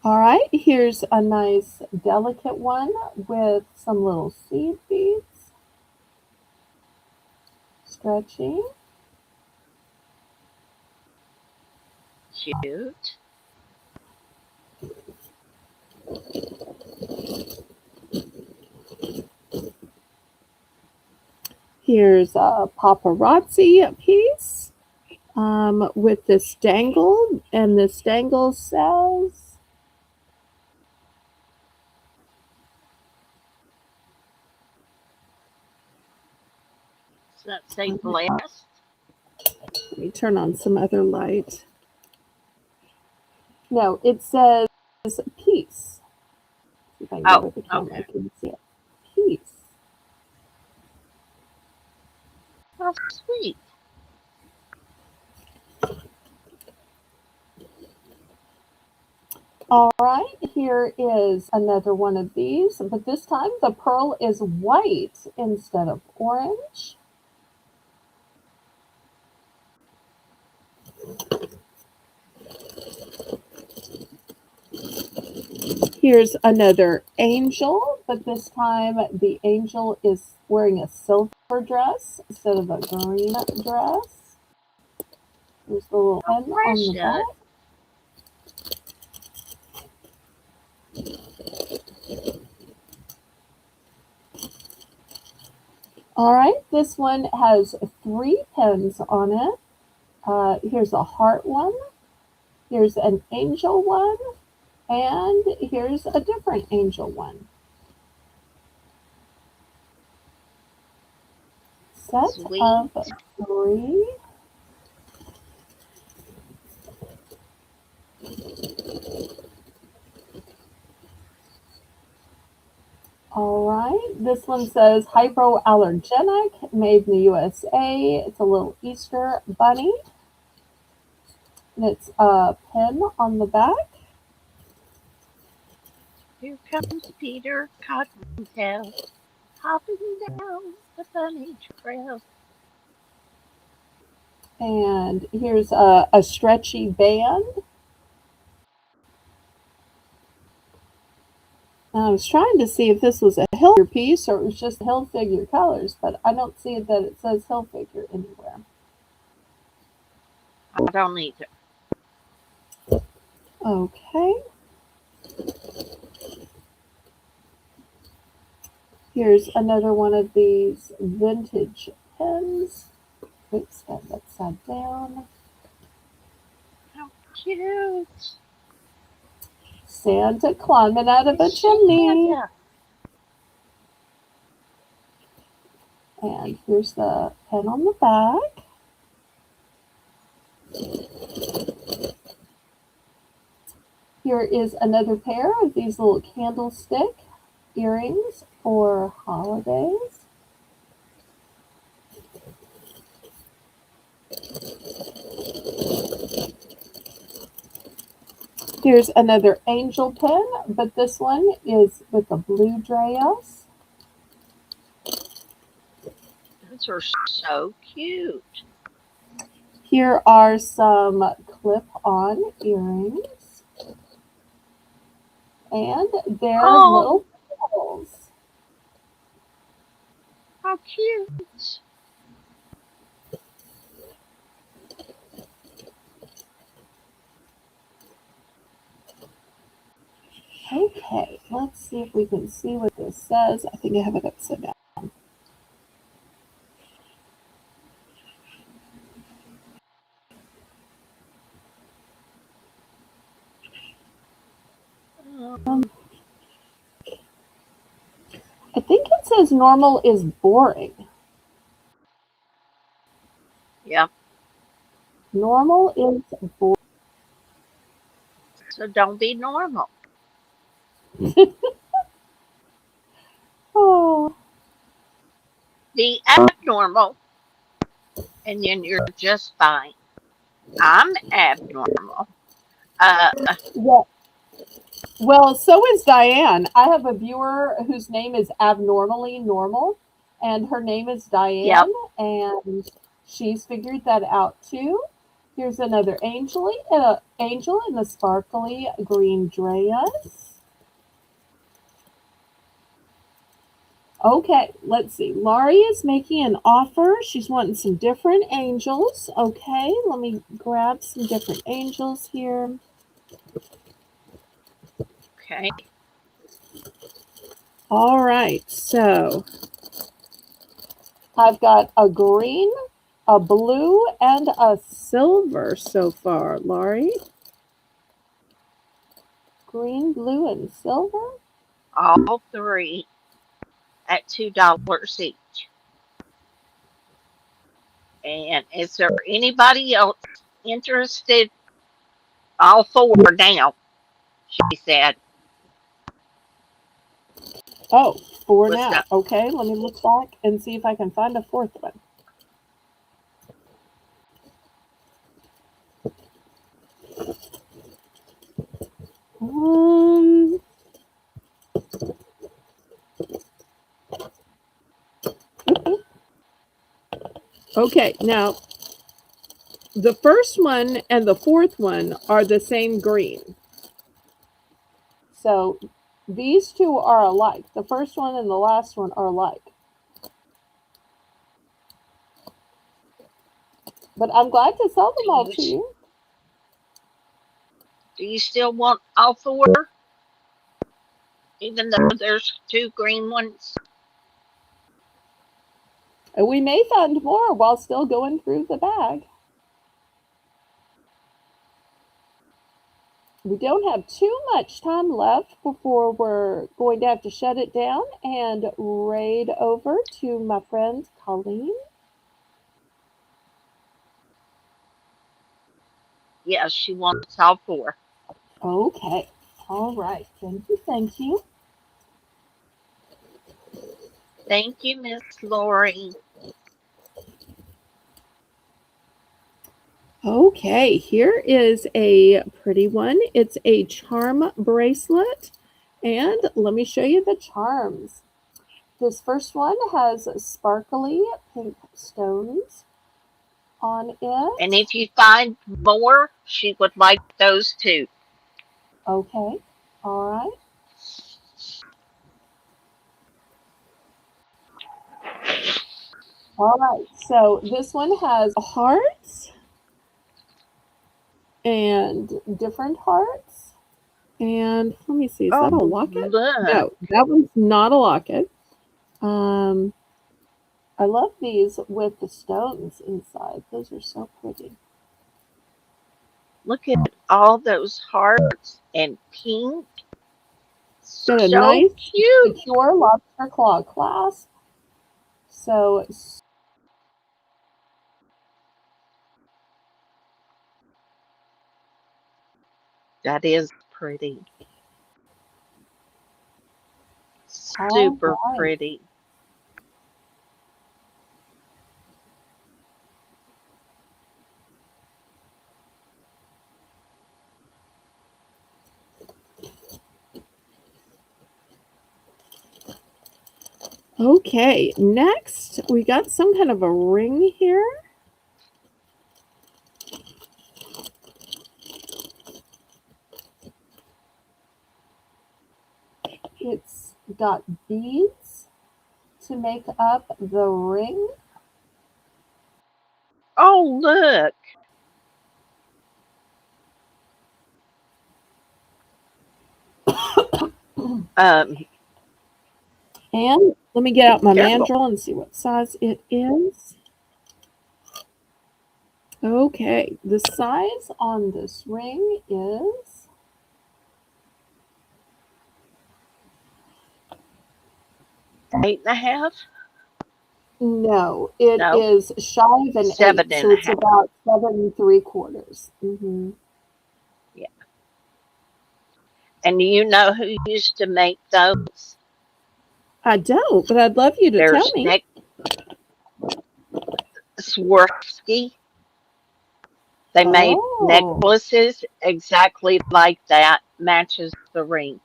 All right, here's a nice delicate one with some little seed beads stretching. Cute. Here's a paparazzi piece with this dangle, and this dangle says, Does that say let blessed? me turn on some other light. No, it says peace. See if I can get Oh, with the camera, I okay. can see it. Peace. How sweet. All right, here is another one of these, but this time the pearl is white instead of orange. Here's another angel, but this time the angel is wearing a silver dress instead of a green dress. There's the little How pen on the precious. back. All right, this one has 3 pens on it. Here's a heart one, here's an angel one, and here's a different angel one. Set Sweet. of 3. All right, this one says hypoallergenic, made in the USA. It's a little Easter bunny, and it's a pen on the back. Here comes Peter Cottontail, hopping down the bunny trail. And here's a stretchy band. I was trying to see if this was a hill figure piece or it was just hill figure colors, but I don't see that it says hill figure anywhere. I don't either. Okay. Here's another one of these vintage pens. Oops, that's upside down. How cute. Santa climbing out of a It's chimney. Santa. And here's the pen on the back. Here is another pair of these little candlestick earrings for holidays. Here's another angel pen, but this one is with a blue dress. Those are so cute. Here are some clip-on earrings, and they're Oh, little bells. how cute. Okay, let's see if we can see what this says. I think I have it upside down. Um, I think it says normal is boring. yep. Normal is boring. So don't be normal. Oh, Be abnormal, and then you're just fine. I'm abnormal. Uh, yeah. Well, so is Diane. I have a viewer whose name is Abnormally Normal, and her name is yep. Diane, and she's figured that out too. Here's another angel in a sparkly green dress. Okay, let's see. Laurie is making an offer. She's wanting some different angels. Okay, let me grab some different angels here. Okay. All right, so I've got a green, a blue, and a silver so far, Laurie. Green, blue, and silver. All three at $2 each. And is there anybody else interested? All four now, she said. Oh, four Was now. that Okay, let me look back and see if I can find a fourth one. Um, okay, now the first one and the fourth one are the same green. So These two are alike. The first one and the last one are alike. But I'm glad to sell them Do all you to you. do you still want all four, even though there's two green ones? And we may find more while still going through the bag. We don't have too much time left before we're going to have to shut it down and raid over to my friend Colleen. Yes, she wants all four. Okay. All right. Thank you. Thank you. Thank you, Miss Lori. Okay, here is a pretty one. It's a charm bracelet. And let me show you the charms. This first one has sparkly pink stones on And it. if you find more, she would like those too. Okay. All right. All right. So this one has hearts and different hearts. And let me see, is that a Oh, locket? look. No, that one's not a locket. Um, I love these with the stones inside. Those are so pretty. Look at all those hearts and pink. Got a So nice, cute. secure lobster claw clasp. So That is pretty. all Super right. pretty. Okay, next we got some kind of a ring here. It's got beads to make up the ring. Oh, look. Um, And let me get out my Careful. mandrel and see what size it is. Okay, the size on this ring is, 8.5? no, it No, is shy of an seven eight, and so a it's half. about 7 3/4. Yeah. And you know who used to make those? I don't, but I'd love you to tell There's me. Nick Swarovski. They made Oh, necklaces exactly like that, matches the ring,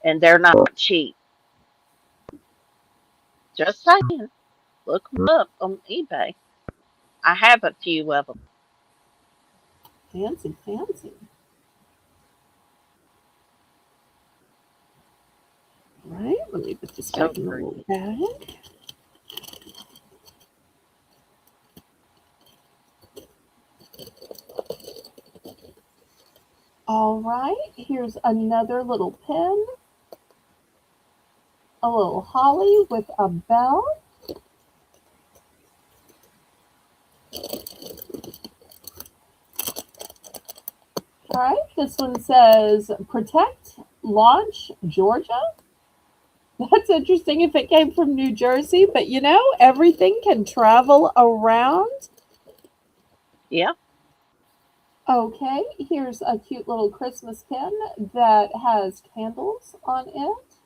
and they're not cheap. Just saying, look them up on eBay. I have a few of them. fancy, fancy. Right, let me put this So back in the little pretty. bag. All right, here's another little pin, a little holly with a bell. All right, this one says protect launch Georgia. That's interesting if it came from New Jersey, but you know, everything can travel around. Yeah. Okay, here's a cute little Christmas pin that has candles on it.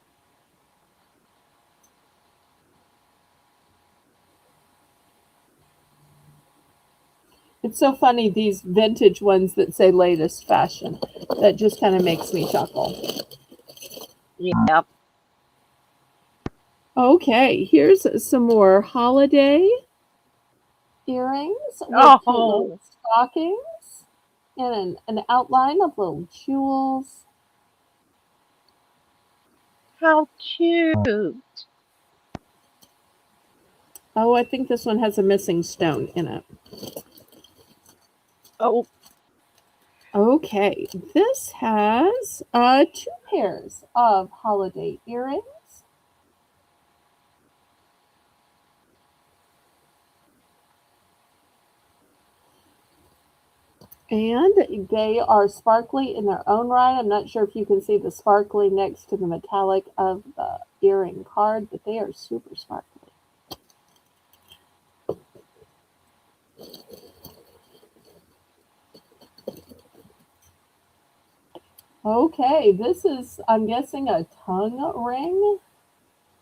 It's so funny, these vintage ones that say latest fashion. That just kind of makes me chuckle. Yeah. Okay, here's some more holiday earrings with cute little Oh, stockings and an outline of little jewels. How cute. Oh, I think this one has a missing stone in it. Oh, Okay, this has two pairs of holiday earrings. And they are sparkly in their own right. I'm not sure if you can see the sparkly next to the metallic of the earring card, but they are super sparkly. Okay, this is, I'm guessing, a tongue ring,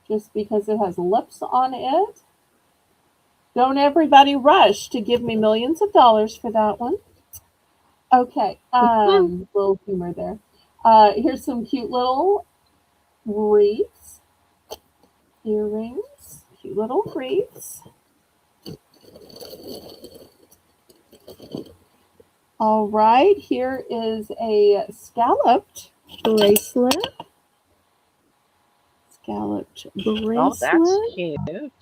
just because it has lips on it. Don't everybody rush to give me millions of dollars for that one. Okay, little humor there. Here's some cute little wreaths, earrings, cute little wreaths. All right, here is a scalloped bracelet. Scalloped oh, that's bracelet. cute.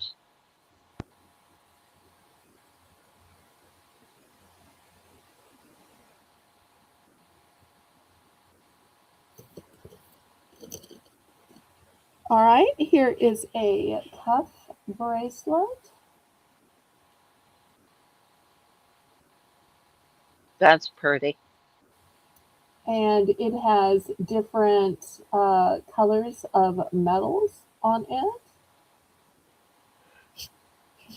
All right, here is a cuff bracelet. That's pretty. And it has different colors of metals on it.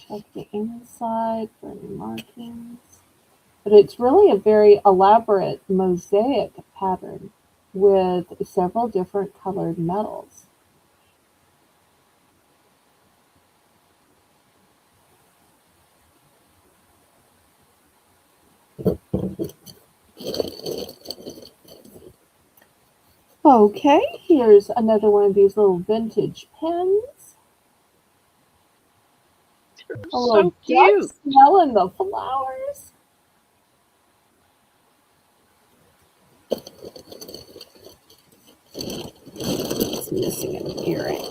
Check the inside for any markings. But it's really a very elaborate mosaic pattern with several different colored metals. Okay, here's another one of these little vintage pens. They're A little so duck cute. smelling the flowers. It's missing an earring.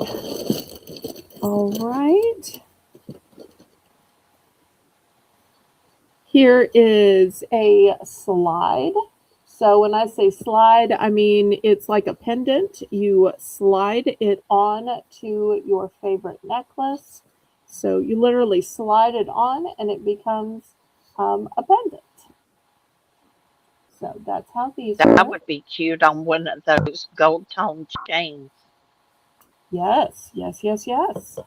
All right. Here is a slide. So when I say slide, I mean it's like a pendant. You slide it on to your favorite necklace. So you literally slide it on and it becomes a pendant. So that's how these That work. would be cute on one of those gold tone chains. Yes, yes, yes, yes.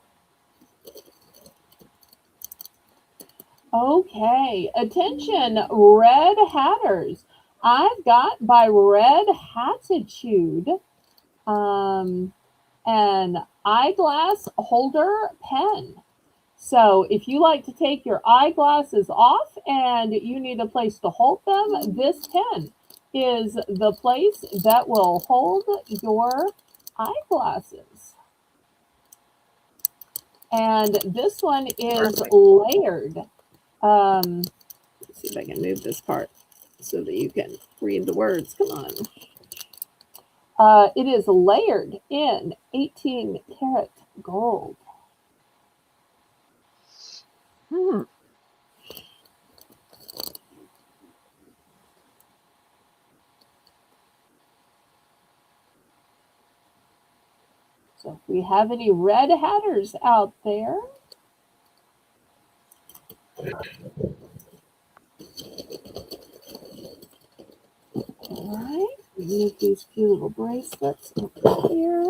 Okay, attention, red hatters. I've got by Red Hatitude um, an eyeglass holder pen. So if you like to take your eyeglasses off and you need a place to hold them, this pen is the place that will hold your eyeglasses. And this one is Perfect. layered. Let's see if I can move this part so that you can read the words. Come on. It is layered in 18 karat gold. Hmm. So if we have any red hatters out there, all right, we move these few little bracelets over here.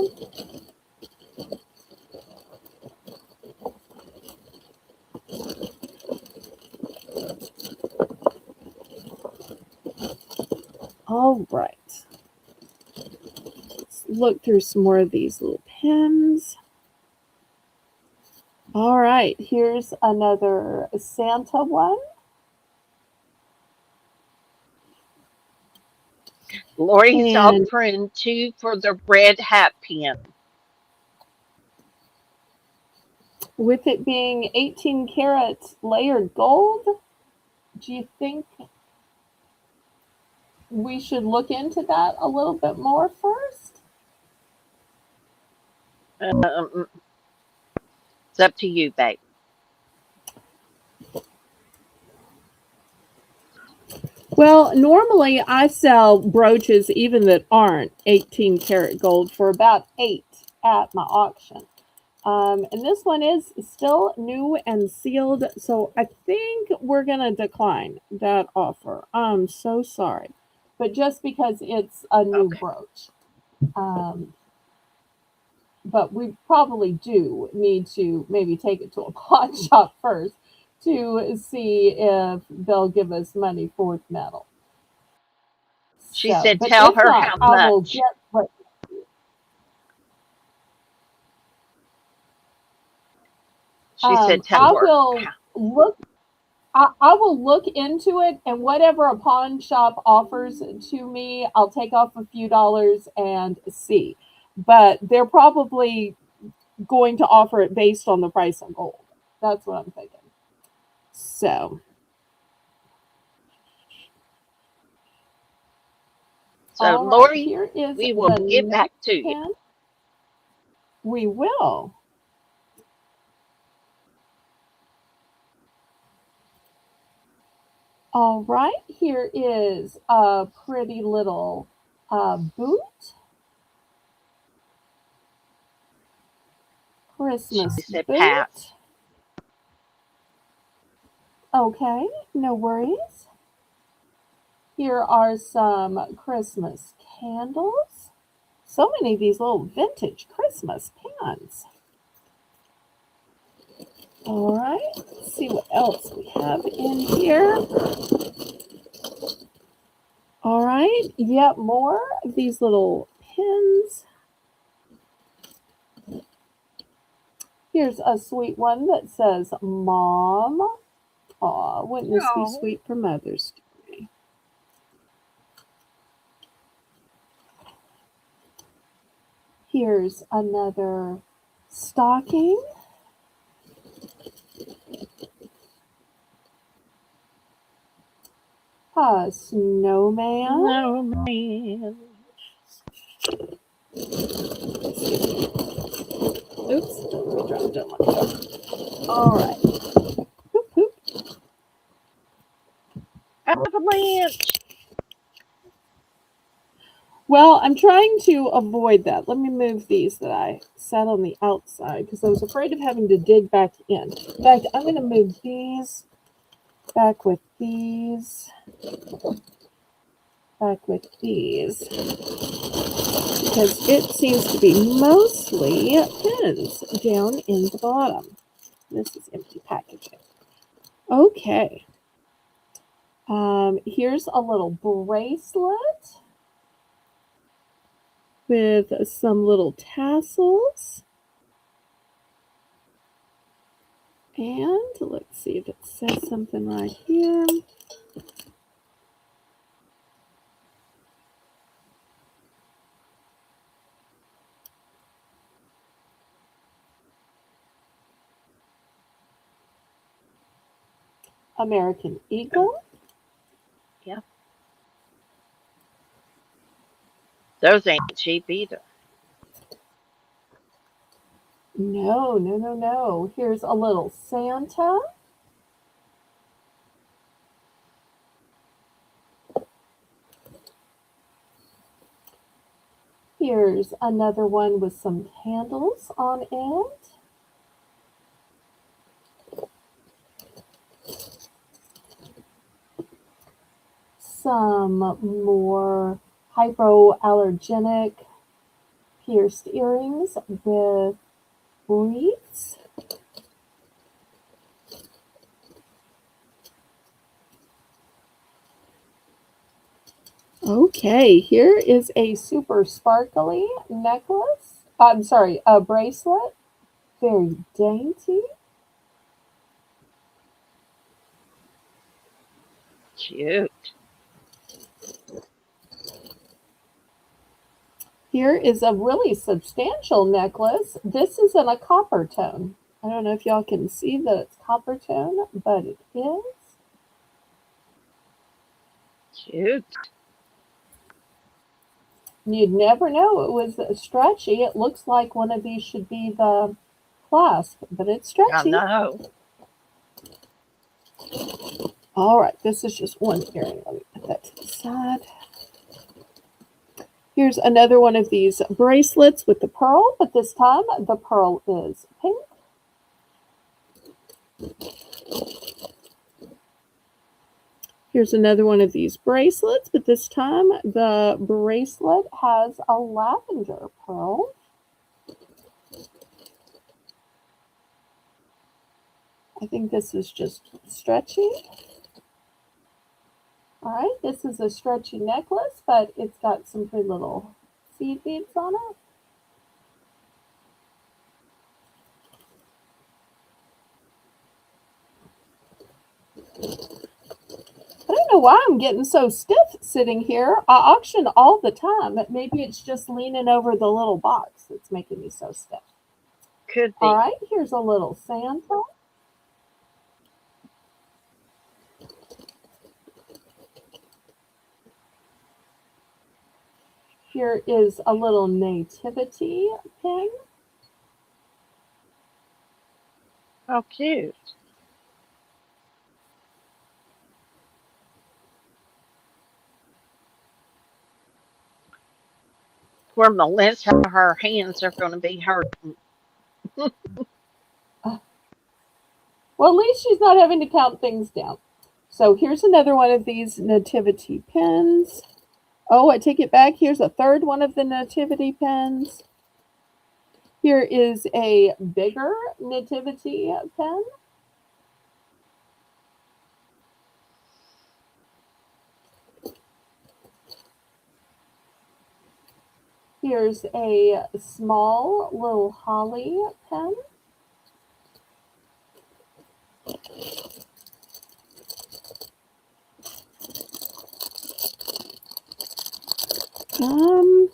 All right. Let's look through some more of these little pins. All right, here's another Santa one. Lori's And offering two for the red hat pin. with it being 18 karat layered gold, do you think we should look into that a little bit more first? Um, it's up to you, babe. Well, normally I sell brooches even that aren't 18 karat gold for about 8 at my auction. And this one is still new and sealed, so I think we're gonna decline that offer. I'm so sorry, but just because it's a new Okay. brooch. Um, but we probably do need to maybe take it to a pawn shop first to see if they'll give us money for the metal. She So, said, but tell if her not, how I will much. get what She said, tell I her will how. look. I will look into it, and whatever a pawn shop offers to me, I'll take off a few dollars and see. But they're probably going to offer it based on the price of gold. That's what I'm thinking. So, So, all right, Lori, here is we will the get back next to you. pin. We will. All right, here is a pretty little boot, She Christmas said, pass. boot. Okay, no worries. Here are some Christmas candles. So many of these little vintage Christmas pans. All right, let's see what else we have in here. All right, yep, more of these little pins. Here's a sweet one that says Mom. Aw, wouldn't this be No. sweet for Mother's Day? Here's another stocking. A snowman. No, man. Oops, I dropped it. All right. Poop, poop. Avalanche. Well, I'm trying to avoid that. Let me move these that I sat on the outside because I was afraid of having to dig back in. In fact, I'm going to move these back with these, back with these, because it seems to be mostly pins down in the bottom. This is empty packaging. Okay. Here's a little bracelet with some little tassels. And let's see if it says something right here. American Oh, Eagle. yeah. Those ain't cheap either. No, no, no, no. Here's a little Santa. Here's another one with some candles on it. Some more hypoallergenic pierced earrings with wreaths. Okay, here is a super sparkly necklace. I'm sorry, a bracelet. Very dainty. Cute. Here is a really substantial necklace. This is in a copper tone. I don't know if y'all can see that it's copper tone, but it is. Cute. You'd never know it was stretchy. It looks like one of these should be the clasp, but it's I stretchy. know. All right, this is just one earring. Let me put that to the side. Here's another one of these bracelets with the pearl, but this time the pearl is pink. Here's another one of these bracelets, but this time the bracelet has a lavender pearl. I think this is just stretchy. All right, this is a stretchy necklace, but it's got some pretty little seed beads on it. I don't know why I'm getting so stiff sitting here. I auction all the time, but maybe it's just leaning over the little box that's making me so stiff. Could All be. right, here's a little Santa. Here is a little nativity pin. How cute. Where Melissa, her hands are going to be hurting. Well, at least she's not having to count things down. So here's another one of these nativity pins. Oh, I take it back. Here's a third one of the nativity pins. Here is a bigger nativity pin. Here's a small little holly pen. Um,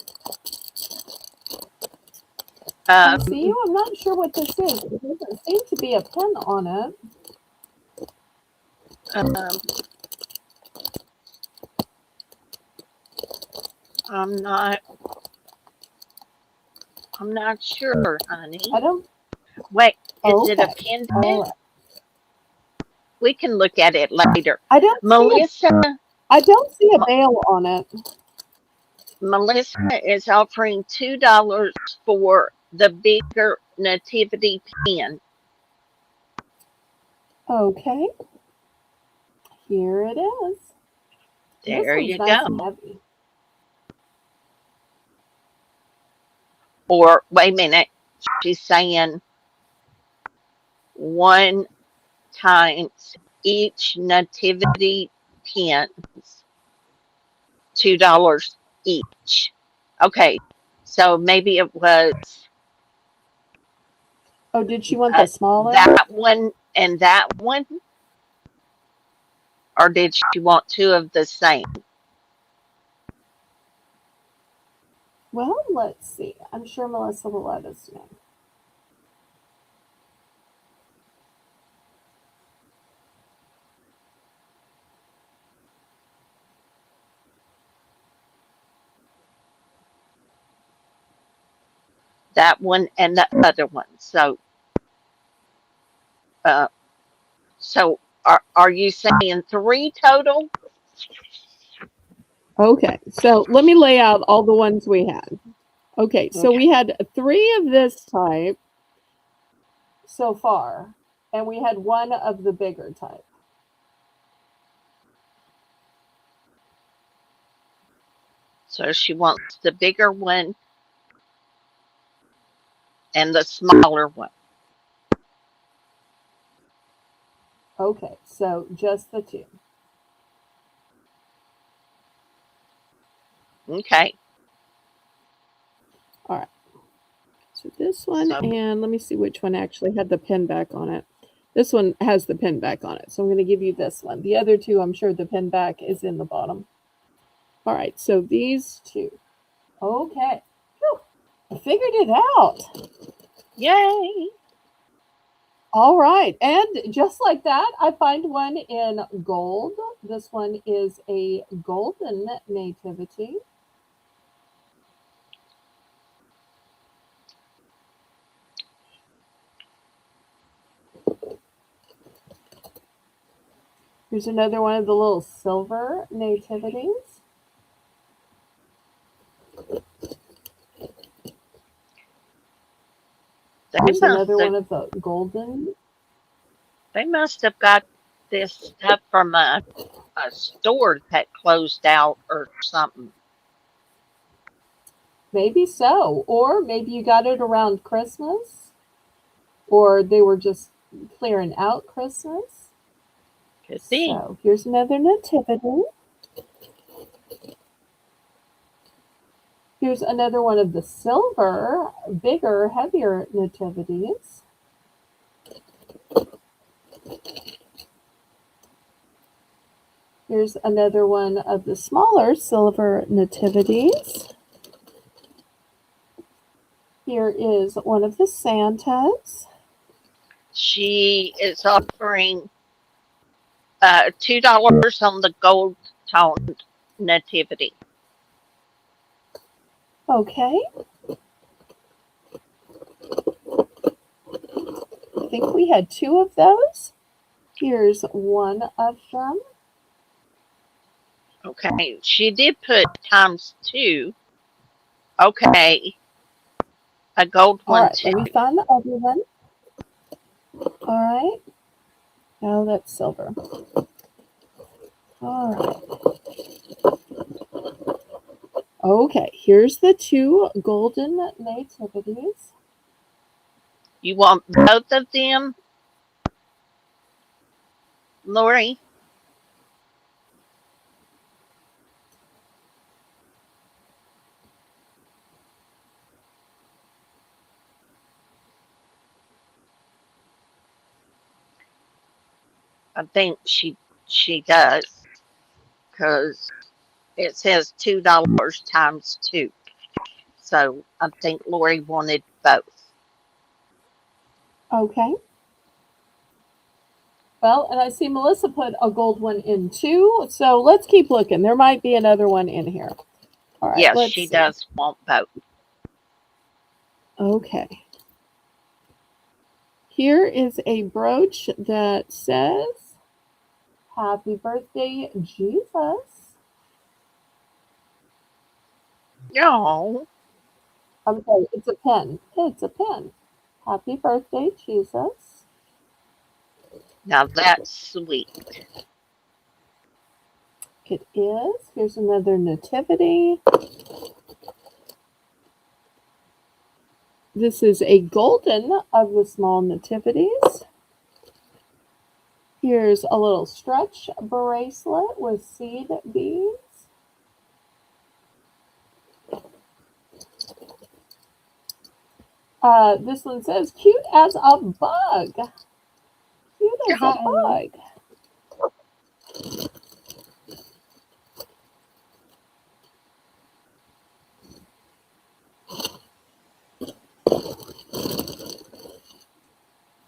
I see Um, you. I'm not sure what this is. It doesn't seem to be a pen on it. um, I'm not. I'm not sure, honey. I don't. Wait, is it a Okay. All pendant? right. We can look at it later. I don't see a. Melissa, I don't see a veil on it. Melissa is offering $2 for the bigger nativity pin. Okay. Here it is. This There one's you nice and go. heavy. Or wait a minute, she's saying one times each nativity pins, $2 each. Okay, so maybe it was Oh, did she want the smaller? that one and that one, or did she want two of the same? Well, let's see. I'm sure Melissa will let us know. That one and the other one. Uh, so are you saying three total? Okay, so let me lay out all the ones we had. Okay, so Okay, we had 3 of this type so far, and we had 1 of the bigger type. so she wants the bigger one and the smaller one. Okay, so just the 2. Okay, All right, so this one, so and let me see which one actually had the pin back on it. This one has the pin back on it, so I'm going to give you this one. The other 2, I'm sure the pin back is in the bottom. All right, so these 2. Okay, whew, I figured it out. yay! All right, and just like that, I find one in gold. This one is a golden nativity. Here's another one of the little silver nativities. They Here's must another have one of the golden. they must have got this stuff from a store that closed out or something. Maybe so. Or maybe you got it around Christmas, or they were just clearing out Christmas. Could be. So here's another nativity. Here's another one of the silver, bigger, heavier nativities. Here's another one of the smaller silver nativities. Here is one of the Santas. She is offering $2 on the gold toned nativity. Okay, I think we had two of those. Here's one of them. Okay, she did put times two. Okay, a gold All one right, too. let me find the other one. All right, now that's silver. All right. Okay, here's the two golden nativities. You want both of them, Lori? I think she does because it says $2 times two. So I think Lori wanted both. Okay. Well, and I see Melissa put a gold one in too. So let's keep looking. There might be another one in here. All right, Yes, let's she see. does want both. Okay. Here is a brooch that says, Happy birthday, Jesus. No, I'm sorry, it's a pen. It's a pen. Happy birthday, Jesus. now that's sweet. It is. Here's another nativity. This is a golden of the small nativities. Here's a little stretch bracelet with seed beads. This one says, cute as a bug. Cute as a Oh, bug.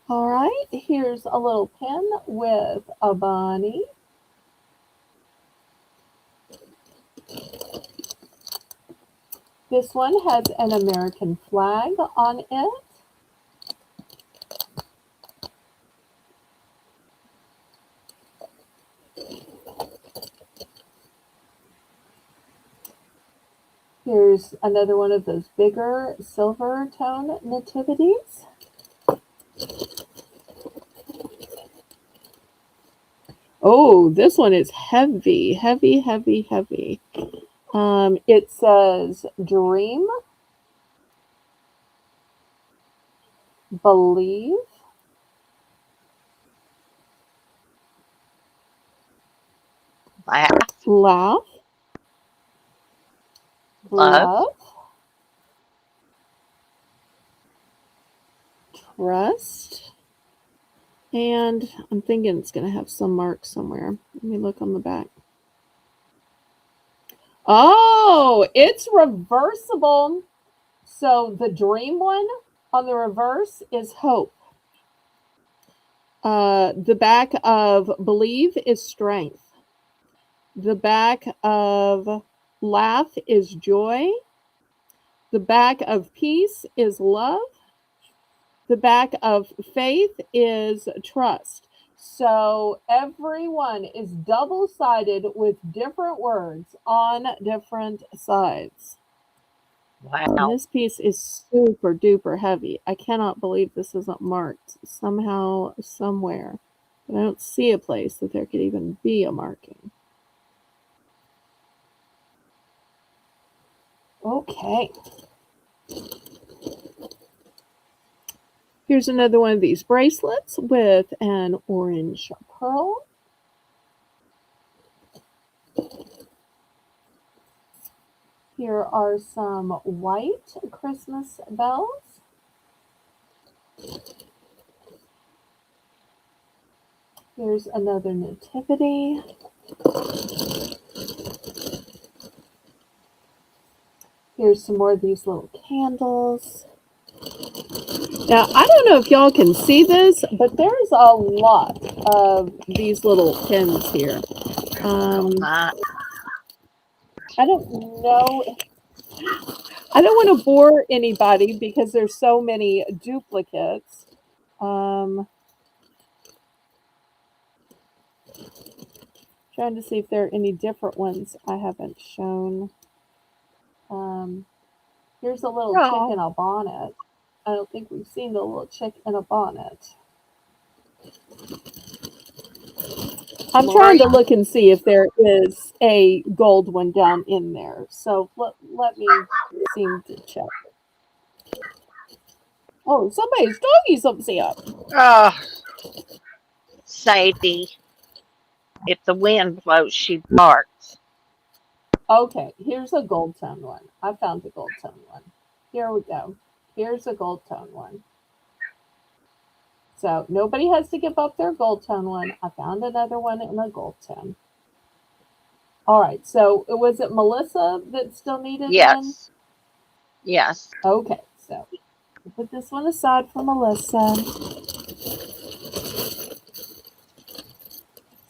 All right, here's a little pin with a bunny. This one has an American flag on it. Here's another one of those bigger silver tone nativities. Oh, this one is heavy, heavy, heavy, heavy. It says dream, believe, laugh, laugh, love. love, trust, and I'm thinking it's going to have some mark somewhere. Let me look on the back. Oh, it's reversible. So the dream one on the reverse is hope. The back of believe is strength. The back of laugh is joy. The back of peace is love. The back of faith is trust. So everyone is double sided with different words on different sides. And Wow. this piece is super duper heavy. I cannot believe this isn't marked somehow, somewhere. But I don't see a place that there could even be a marking. Okay. Here's another one of these bracelets with an orange pearl. Here are some white Christmas bells. Here's another nativity. Here's some more of these little candles. Now, I don't know if y'all can see this, but there's a lot of these little pins here. Oh Um, my. I don't know. I don't want to bore anybody because there's so many duplicates. Um, Trying to see if there are any different ones I haven't shown. Um, Here's a little chick Oh, in a bonnet. I don't think we've seen the little chick in a bonnet. I'm trying Lori. to look and see if there is a gold one down in there. So let me seem to check. Oh, somebody's doggy something up. Oh, Sadie. If the wind blows, she barks. Okay, here's a gold tone one. I found a gold tone one. Here we go. Here's a gold tone one. So nobody has to give up their gold tone one. I found another one in a gold tone. All right, so was it Melissa that still needed one? Yes. Yes. Okay, so we'll put this one aside for Melissa.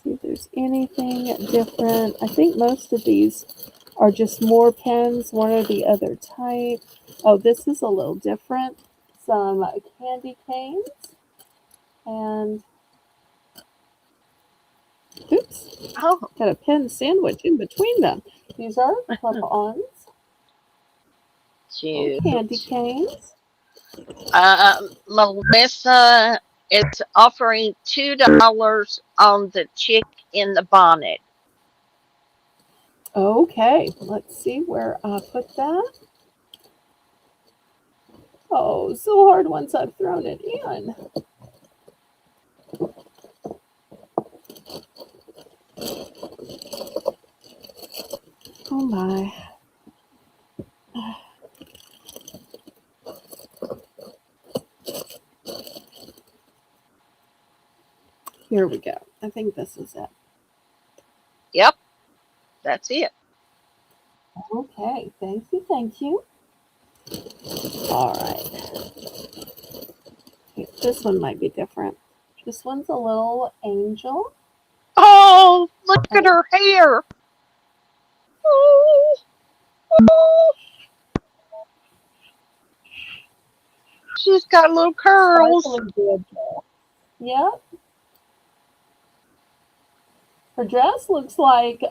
See if there's anything different. I think most of these are just more pens, one or the other type. Oh, this is a little different. Some candy canes and oops, Oh, got a pen sandwich in between them. These are clip-ons and candy cute. canes. Melissa is offering $2 on the chick in the bonnet. Okay, let's see where I put that. Oh, so hard once I've thrown it in. Oh my. Here we go. I think this is it. Yep, that's it. Okay, thank you, thank you. All right, this one might be different. This one's a little angel. Oh, look at And her hair. Oh, oh, she's got little curls. sparkly red. Yep, her dress looks like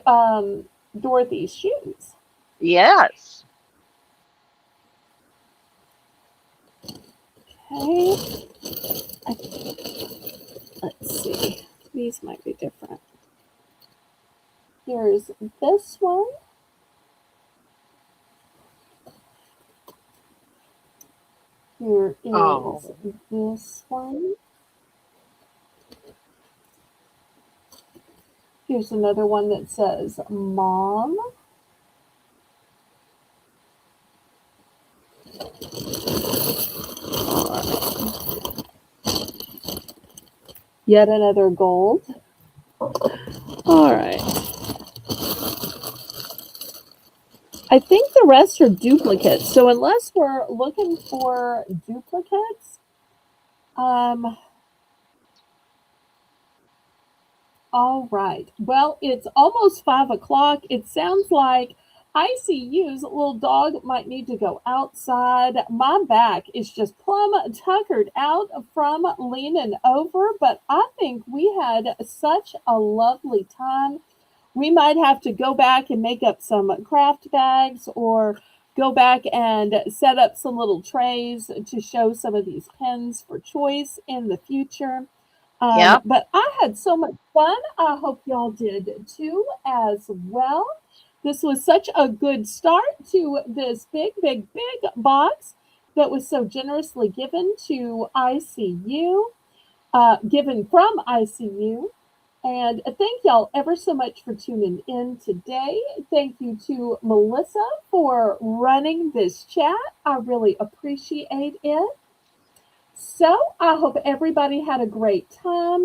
Dorothy's shoes. Yes. Okay, let's see. These might be different. Here's this one. Here is Oh, this one. Here's another one that says Mom. Yet another gold. All right. I think the rest are duplicates. So unless we're looking for duplicates, um, all right. Well, it's almost 5 o'clock. It sounds like ICU's little dog might need to go outside. My back is just plumb tuckered out from leaning over, but I think we had such a lovely time. We might have to go back and make up some craft bags or go back and set up some little trays to show some of these pens for choice in the future. Yep. But I had so much fun. I hope y'all did too, as well. This was such a good start to this big, big, big box that was so generously given to ICU, given from ICU. And thank y'all ever so much for tuning in today. Thank you to Melissa for running this chat. I really appreciate it. So I hope everybody had a great time.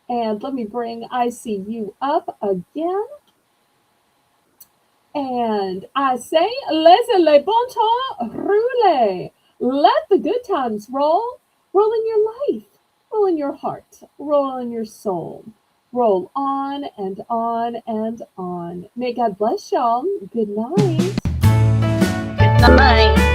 And let me bring ICU up again. And I say, laissez les bon temps rouler. Let the good times roll. Roll in your life, roll in your heart, roll in your soul. Roll on and on and on. May God bless y'all. Good night. Good night.